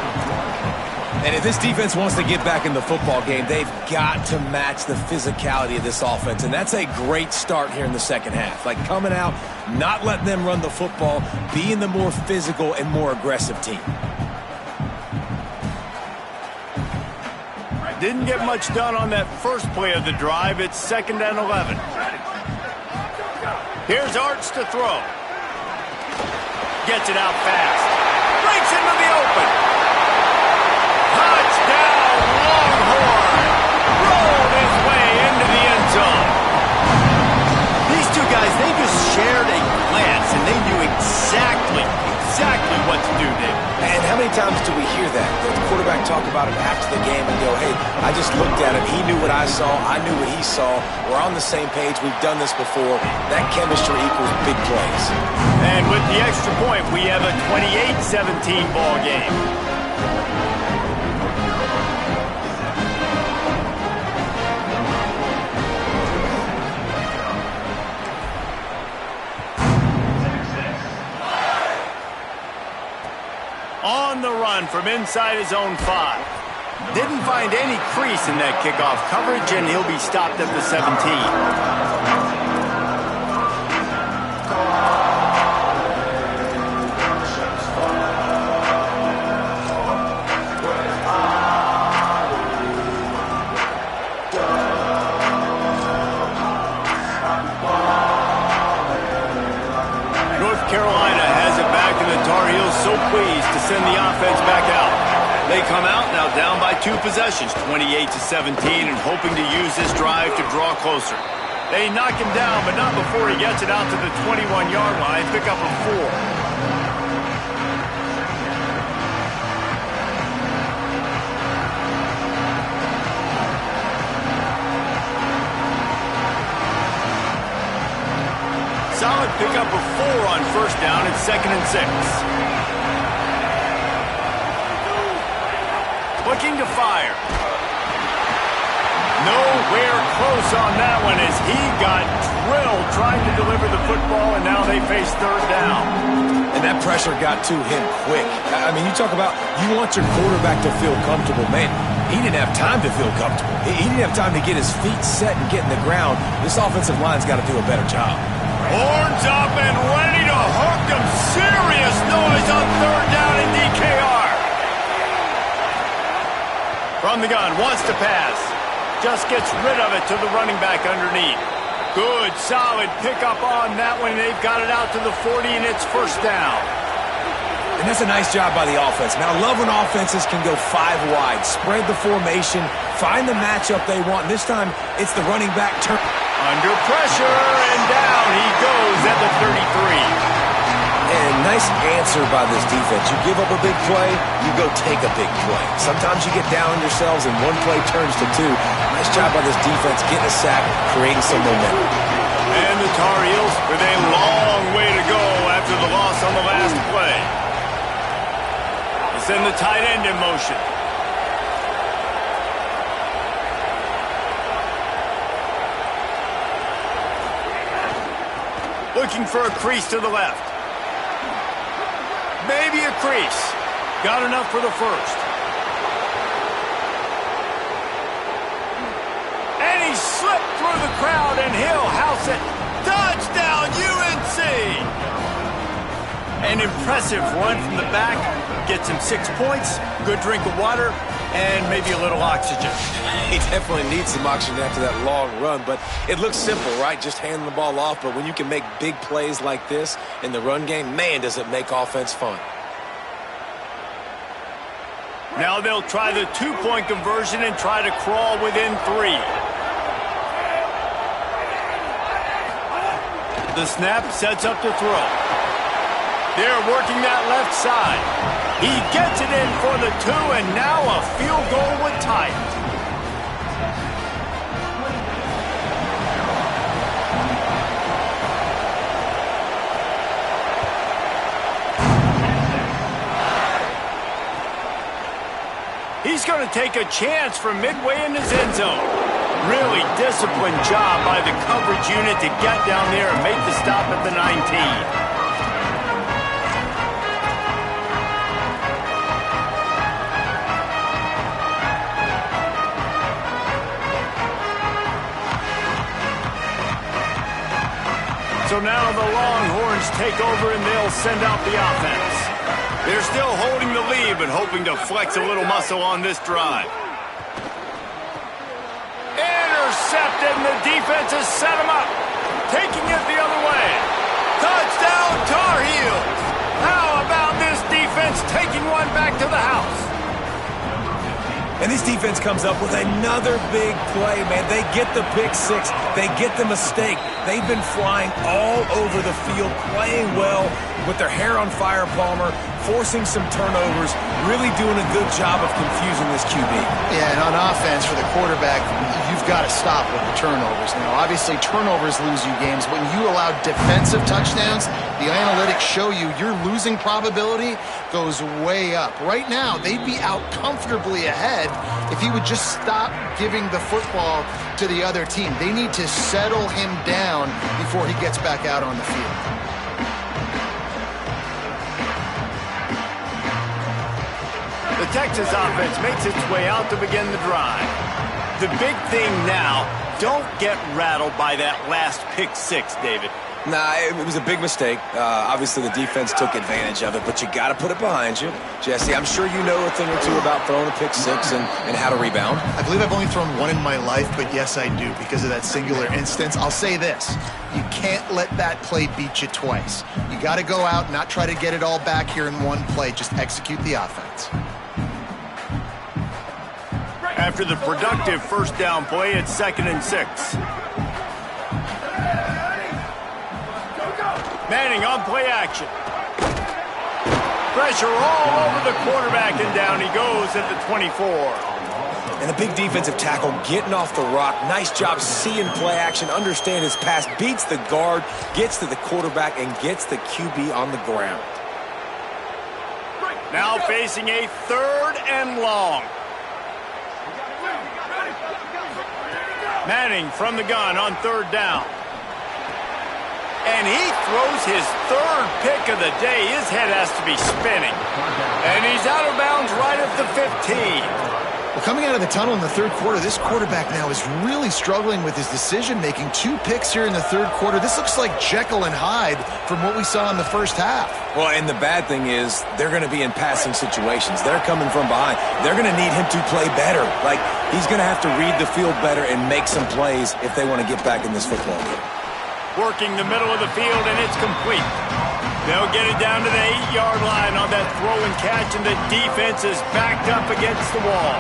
And if this defense wants to get back in the football game, they've got to match the physicality of this offense. And that's a great start here in the second half. Like coming out, not letting them run the football, being the more physical and more aggressive team. Didn't get much done on that first play of the drive. It's 2nd and 11. Here's Arch to throw. Gets it out fast. Breaks into the open. Touchdown, Longhorn. Rolled his way into the end zone. These two guys, they just shared a glance, and they knew exactly what to do there. And how many times do we hear that? The quarterback talk about it after the game and go, hey, I just looked at him. He knew what I saw. I knew what he saw. We're on the same page. We've done this before. That chemistry equals big plays. And with the extra point, we have a 28-17 ball game. On the run from inside his own 5. Didn't find any crease in that kickoff coverage, and he'll be stopped at the 17. North Carolina has it back, and the Tar Heels so pleased to send the offense back out. They come out now down by 2 possessions, 28-17, and hoping to use this drive to draw closer. They knock him down, but not before he gets it out to the 21-yard line, pick up a 4. Solid pick up of 4 on first down. It's 2nd and 6. looking to fire. Nowhere close on that one as he got drilled trying to deliver the football, and now they face third down. And that pressure got to him quick. I mean, you talk about you want your quarterback to feel comfortable. Man, he didn't have time to feel comfortable. He didn't have time to get his feet set and get in the ground. This offensive line's got to do a better job. Horns up and ready to hook them. Serious noise on third down in DKR. From the gun, wants to pass. Just gets rid of it to the running back underneath. Good, solid pickup on that one. They've got it out to the 40, and it's first down. And that's a nice job by the offense. Now, I love when offenses can go 5 wide, spread the formation, find the matchup they want. And this time, it's the running back turn. Under pressure, and down he goes at the 33. And nice answer by this defense. You give up a big play, you go take a big play. Sometimes you get down on yourselves and one play turns to 2. Nice job by this defense getting a sack, creating some momentum. And the Tar Heels with a long way to go after the loss on the last play. They send the tight end in motion. Looking for a crease to the left. Maybe a crease. Got enough for the first. And he slipped through the crowd, and he'll house it. Touchdown, UNC! An impressive run from the back. Gets him 6 points, good drink of water, and maybe a little oxygen. He definitely needs some oxygen after that long run, but it looks simple, right? Just handing the ball off, but when you can make big plays like this in the run game, man, does it make offense fun. Now they'll try the 2-point conversion and try to crawl within 3. The snap sets up to throw. They're working that left side. He gets it in for the 2, and now a field goal would tie it. He's going to take a chance from midway in his end zone. Really disciplined job by the coverage unit to get down there and make the stop at the 19. So now the Longhorns take over and they'll send out the offense. They're still holding the lead but hoping to flex a little muscle on this drive. Intercepted, and the defense has set him up. Taking it the other way. Touchdown, Tar Heels. How about this defense taking one back to the house? And this defense comes up with another big play, man. They get the pick 6. They get the mistake. They've been flying all over the field, playing well with their hair on fire, Palmer, forcing some turnovers, really doing a good job of confusing this QB. Yeah, and on offense for the quarterback, you've got to stop with the turnovers. Now, obviously, turnovers lose you games. When you allow defensive touchdowns, the analytics show you your losing probability goes way up. Right now, they'd be out comfortably ahead if he would just stop giving the football to the other team. They need to settle him down before he gets back out on the field. The Texas offense makes its way out to begin the drive. The big thing now, don't get rattled by that last pick 6, David. Nah, it was a big mistake. Obviously, the defense took advantage of it, but you got to put it behind you. Jesse, I'm sure you know a thing or two about throwing a pick 6 and how to rebound. I believe I've only thrown one in my life, but yes, I do because of that singular instance. I'll say this. You can't let that play beat you twice. You got to go out, not try to get it all back here in one play. Just execute the offense. After the productive first down play, it's 2nd and 6. Manning on play action. Pressure all over the quarterback, and down he goes at the 24. And a big defensive tackle getting off the rock. Nice job seeing play action, understand his pass, beats the guard, gets to the quarterback, and gets the QB on the ground. Now facing a 3rd and long. Manning from the gun on third down. And he throws his third pick of the day. His head has to be spinning. And he's out of bounds right at the 15. Well, coming out of the tunnel in the third quarter, this quarterback now is really struggling with his decision-making. 2 picks here in the third quarter. This looks like Jekyll and Hyde from what we saw in the first half. Well, and the bad thing is they're going to be in passing situations. They're coming from behind. They're going to need him to play better. Like, he's going to have to read the field better and make some plays if they want to get back in this football game. Working the middle of the field, and it's complete. They'll get it down to the 8-yard line on that throw and catch, and the defense is backed up against the wall.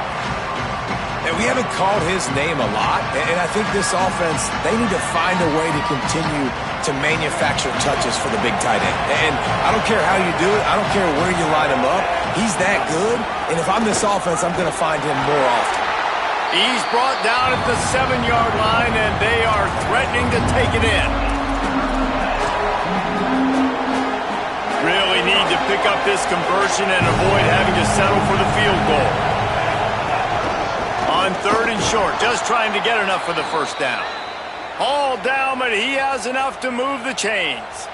And we haven't called his name a lot, and I think this offense, they need to find a way to continue to manufacture touches for the big tight end. And I don't care how you do it. I don't care where you line him up. He's that good, and if I'm this offense, I'm going to find him more often. He's brought down at the 7-yard line, and they are threatening to take it in. Really need to pick up this conversion and avoid having to settle for the field goal. On third and short, just trying to get enough for the first down. All down, but he has enough to move the chains.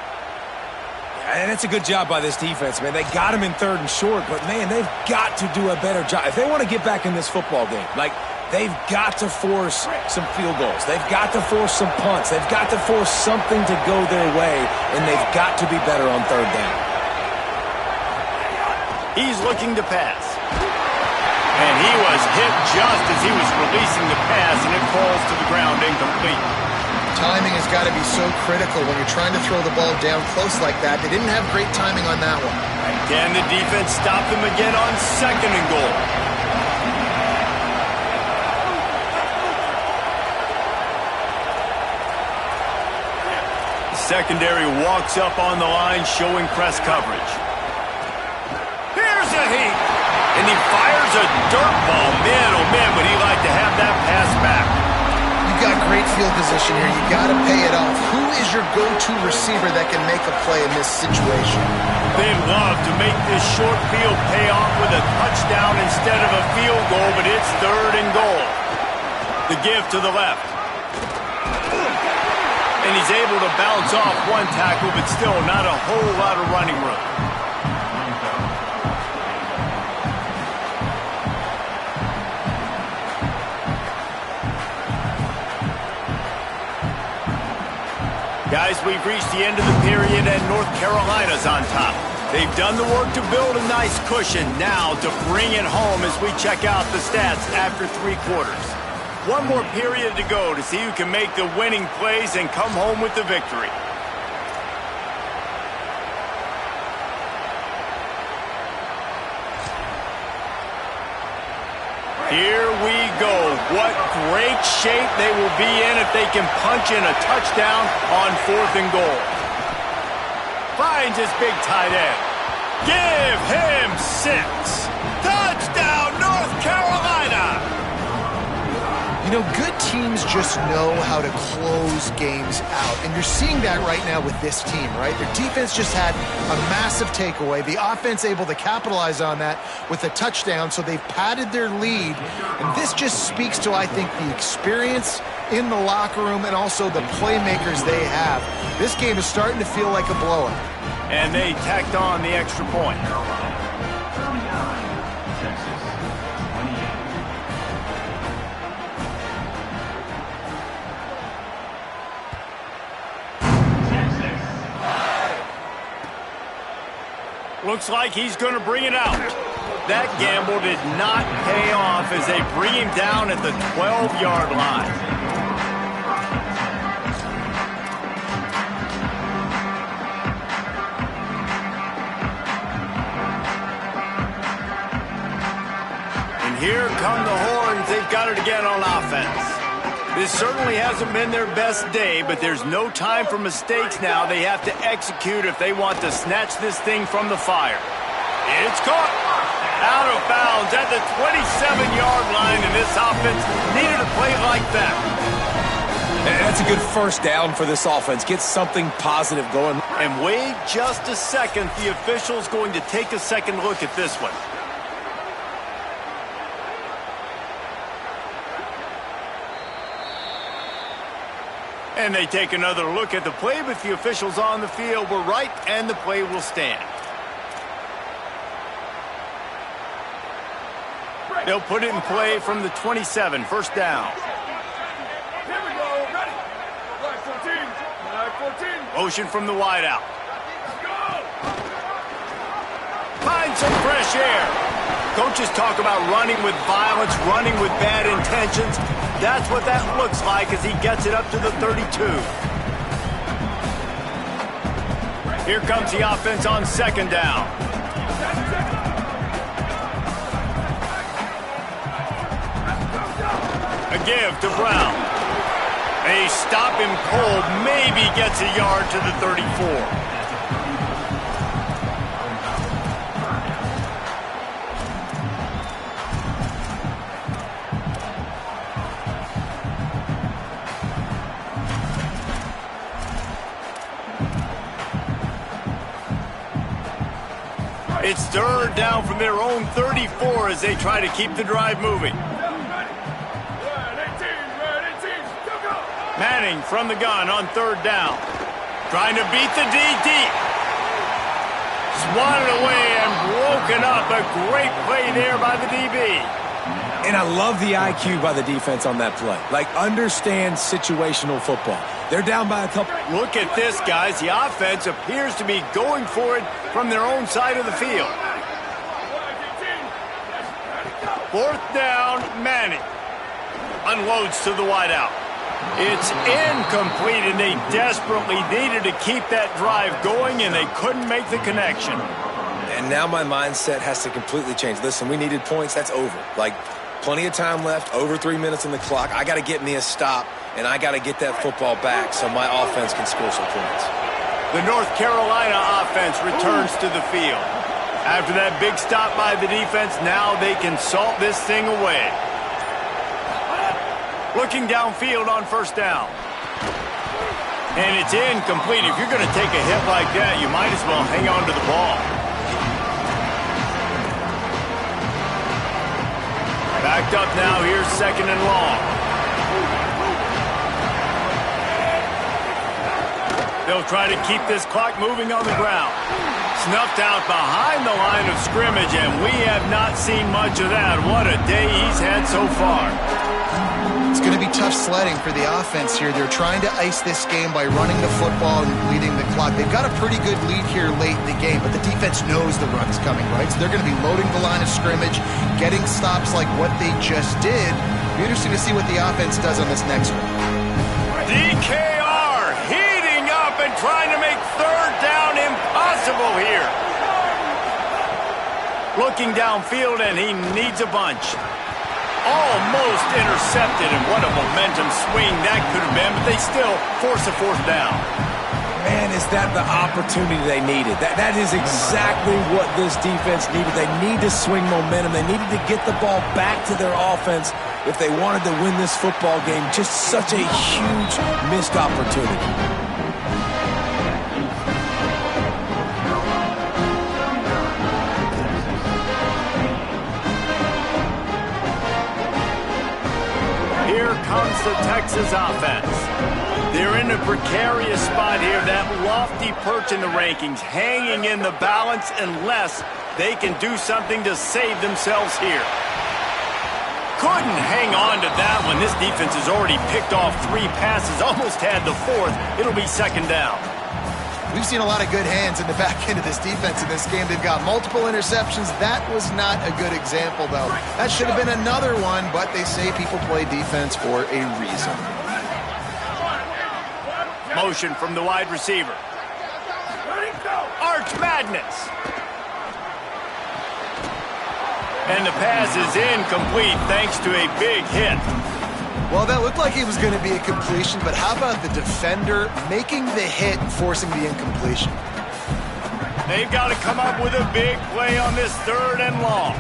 And it's a good job by this defense, man. They got him in third and short, but, man, they've got to do a better job. If they want to get back in this football game, like, they've got to force some field goals. They've got to force some punts. They've got to force something to go their way, and they've got to be better on third down. He's looking to pass. And he was hit just as he was releasing the pass, and it falls to the ground incomplete. Timing has got to be so critical when you're trying to throw the ball down close like that. They didn't have great timing on that one. Can the defense stop them again on second and goal? The secondary walks up on the line, showing press coverage. Here's a heat. And he fires a dirt ball. Man, oh man, would he like to have that pass back. You've got great field position here. You got to pay it off. Who is your go-to receiver that can make a play in this situation? They'd love to make this short field pay off with a touchdown instead of a field goal, but it's third and goal. The give to the left. And he's able to bounce off one tackle, but still not a whole lot of running room. Guys, we've reached the end of the period, and North Carolina's on top. They've done the work to build a nice cushion. Now to bring it home as we check out the stats after 3 quarters. One more period to go to see who can make the winning plays and come home with the victory. Here we go. What great shape they will be in if they can punch in a touchdown on 4th and goal. Finds his big tight end. Give him 6. Touchdown, North Carolina! You know, good teams just know how to close games out. And you're seeing that right now with this team, right? Their defense just had a massive takeaway. The offense able to capitalize on that with a touchdown, so they've padded their lead. And this just speaks to, I think, the experience in the locker room and also the playmakers they have. This game is starting to feel like a blowout. And they tacked on the extra point. Looks like he's going to bring it out. That gamble did not pay off as they bring him down at the 12-yard line. And here come the horns. They've got it again on offense. This certainly hasn't been their best day, but there's no time for mistakes now. They have to execute if they want to snatch this thing from the fire. It's caught. Out of bounds at the 27-yard line, and this offense needed a play like that. And that's a good first down for this offense. Get something positive going. And wait just a second. The official's going to take a second look at this one. And they take another look at the play, but the officials on the field were right, and the play will stand. They'll put it in play from the 27, first down. Here we go, ready. Flag 14, flag 14. Motion from the wideout. Go! Find some fresh air. Coaches talk about running with violence, running with bad intentions. That's what that looks like as he gets it up to the 32. Here comes the offense on second down. A give to Brown. They stop him cold, maybe gets a yard to the 34. It's third down from their own 34 as they try to keep the drive moving. Manning from the gun on third down. Trying to beat the D deep. Swatted away and broken up. A great play there by the DB. And I love the IQ by the defense on that play. Like, understand situational football. They're down by a couple. Look at this, guys. The offense appears to be going for it from their own side of the field. Fourth down, Manning. Unloads to the wideout. It's incomplete, and they desperately needed to keep that drive going, and they couldn't make the connection. And now my mindset has to completely change. Listen, we needed points. That's over. Like, plenty of time left, over 3 minutes on the clock. I got to get me a stop, and I got to get that football back so my offense can score some points. The North Carolina offense returns to the field. After that big stop by the defense, now they can salt this thing away. Looking downfield on first down. And it's incomplete. If you're going to take a hit like that, you might as well hang on to the ball. Backed up now, here's second and long. They'll try to keep this clock moving on the ground. Snuffed out behind the line of scrimmage, and we have not seen much of that. What a day he's had so far. It's going to be tough sledding for the offense here. They're trying to ice this game by running the football and leading the clock. They've got a pretty good lead here late in the game, but the defense knows the run's coming, right? So they're going to be loading the line of scrimmage, getting stops like what they just did. It'll be interesting to see what the offense does on this next one. DKR heating up and trying to make third down impossible here. Looking downfield, and he needs a bunch. Almost intercepted, and what a momentum swing that could have been, but they still force a fourth down. Man, is that the opportunity they needed? That is exactly what this defense needed. They need to swing momentum. They needed to get the ball back to their offense if they wanted to win this football game. Just such a huge missed opportunity. Comes the Texas offense. They're in a precarious spot here, that lofty perch in the rankings, hanging in the balance unless they can do something to save themselves here. Couldn't hang on to that one. This defense has already picked off 3 passes, almost had the 4th. It'll be second down. We've seen a lot of good hands in the back end of this defense in this game. They've got multiple interceptions. That was not a good example, though. That should have been another one, but they say people play defense for a reason. Motion from the wide receiver. Arch Madness. And the pass is incomplete thanks to a big hit. Well, that looked like it was going to be a completion, but how about the defender making the hit and forcing the incompletion? They've got to come up with a big play on this third and long.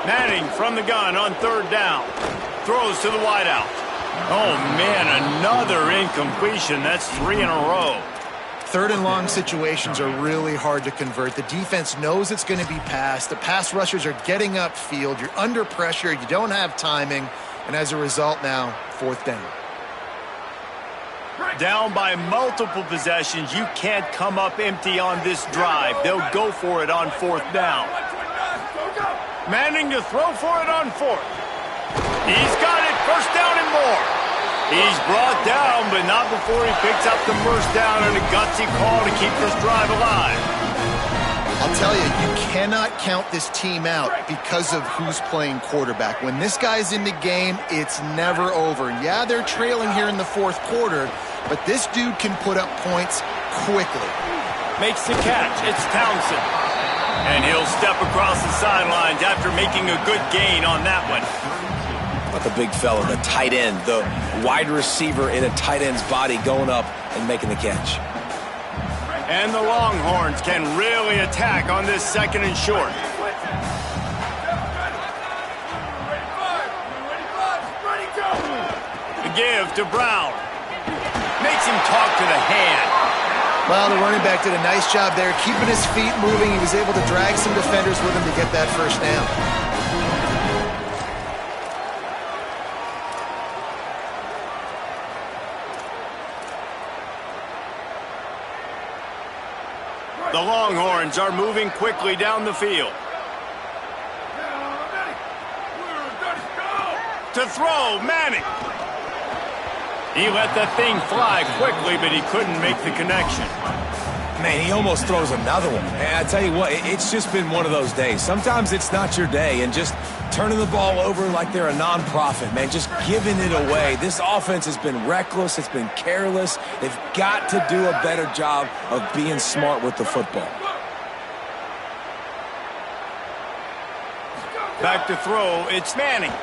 Manning from the gun on third down. Throws to the wideout. Oh, man, another incompletion. That's 3 in a row. third and long situations are really hard to convert. The defense knows it's going to be passed. The pass rushers are getting upfield. You're under pressure. You don't have timing. And as a result now, fourth down. Down by multiple possessions. You can't come up empty on this drive. They'll go for it on fourth down. Manning to throw for it on fourth. He's got it. First down and more. He's brought down, but not before he picks up the first down and a gutsy call to keep this drive alive. I'll tell you, you cannot count this team out because of who's playing quarterback. When this guy's in the game, it's never over. Yeah, they're trailing here in the fourth quarter, but this dude can put up points quickly. Makes the catch. It's Townsend. And he'll step across the sidelines after making a good gain on that one. But the big fella, the tight end, the wide receiver in a tight end's body going up and making the catch. And the Longhorns can really attack on this second and short. The give to Brown. Makes him talk to the hand. Well, the running back did a nice job there, keeping his feet moving. He was able to drag some defenders with him to get that first down. The Longhorns are moving quickly down the field. To throw, Manning. He let that thing fly quickly, but he couldn't make the connection. Man, he almost throws another one. And I tell you what, it's just been one of those days. Sometimes it's not your day, and just turning the ball over like they're a nonprofit, man, just giving it away. This offense has been reckless. It's been careless. They've got to do a better job of being smart with the football. Back to throw, it's Manning.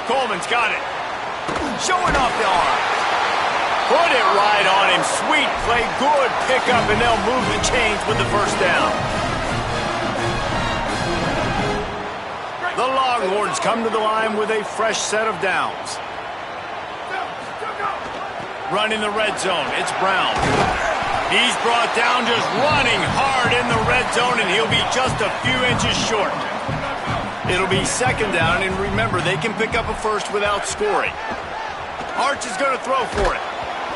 Coleman's got it. Showing off the arm. Put it right on him. Sweet play, good pickup, and they'll move the chains with the first down. The Longhorns come to the line with a fresh set of downs. Running the red zone, it's Brown. He's brought down just running hard in the red zone, and he'll be just a few inches short. It'll be second down, and remember, they can pick up a first without scoring. Arch is going to throw for it.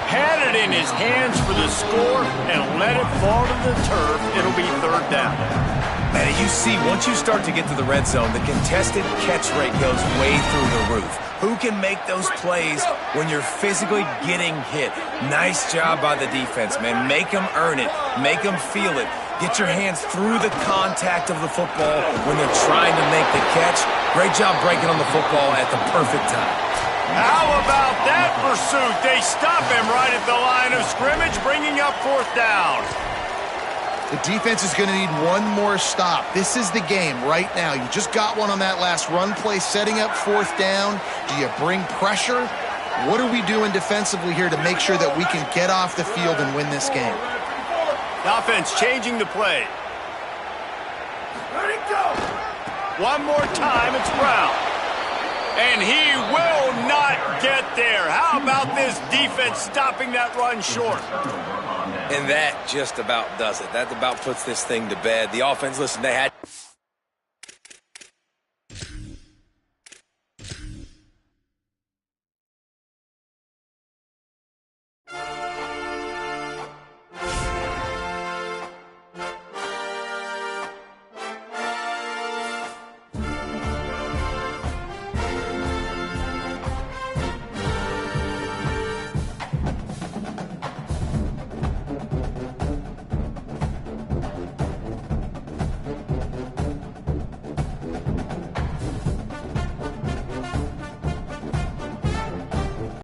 Had it in his hands for the score and let it fall to the turf. It'll be third down. Man, you see, once you start to get to the red zone, the contested catch rate goes way through the roof. Who can make those plays when you're physically getting hit? Nice job by the defense, man. Make them earn it. Make them feel it. Get your hands through the contact of the football when they're trying to make the catch. Great job breaking on the football at the perfect time. How about that pursuit? They stop him right at the line of scrimmage, bringing up fourth down. The defense is going to need one more stop. This is the game right now. You just got one on that last run play, setting up fourth down. Do you bring pressure? What are we doing defensively here to make sure that we can get off the field and win this game? The offense changing the play. Let it go. One more time, it's Brown. And he will not get there. How about this defense stopping that run short? And that just about does it. That about puts this thing to bed. The offense, listen, they had...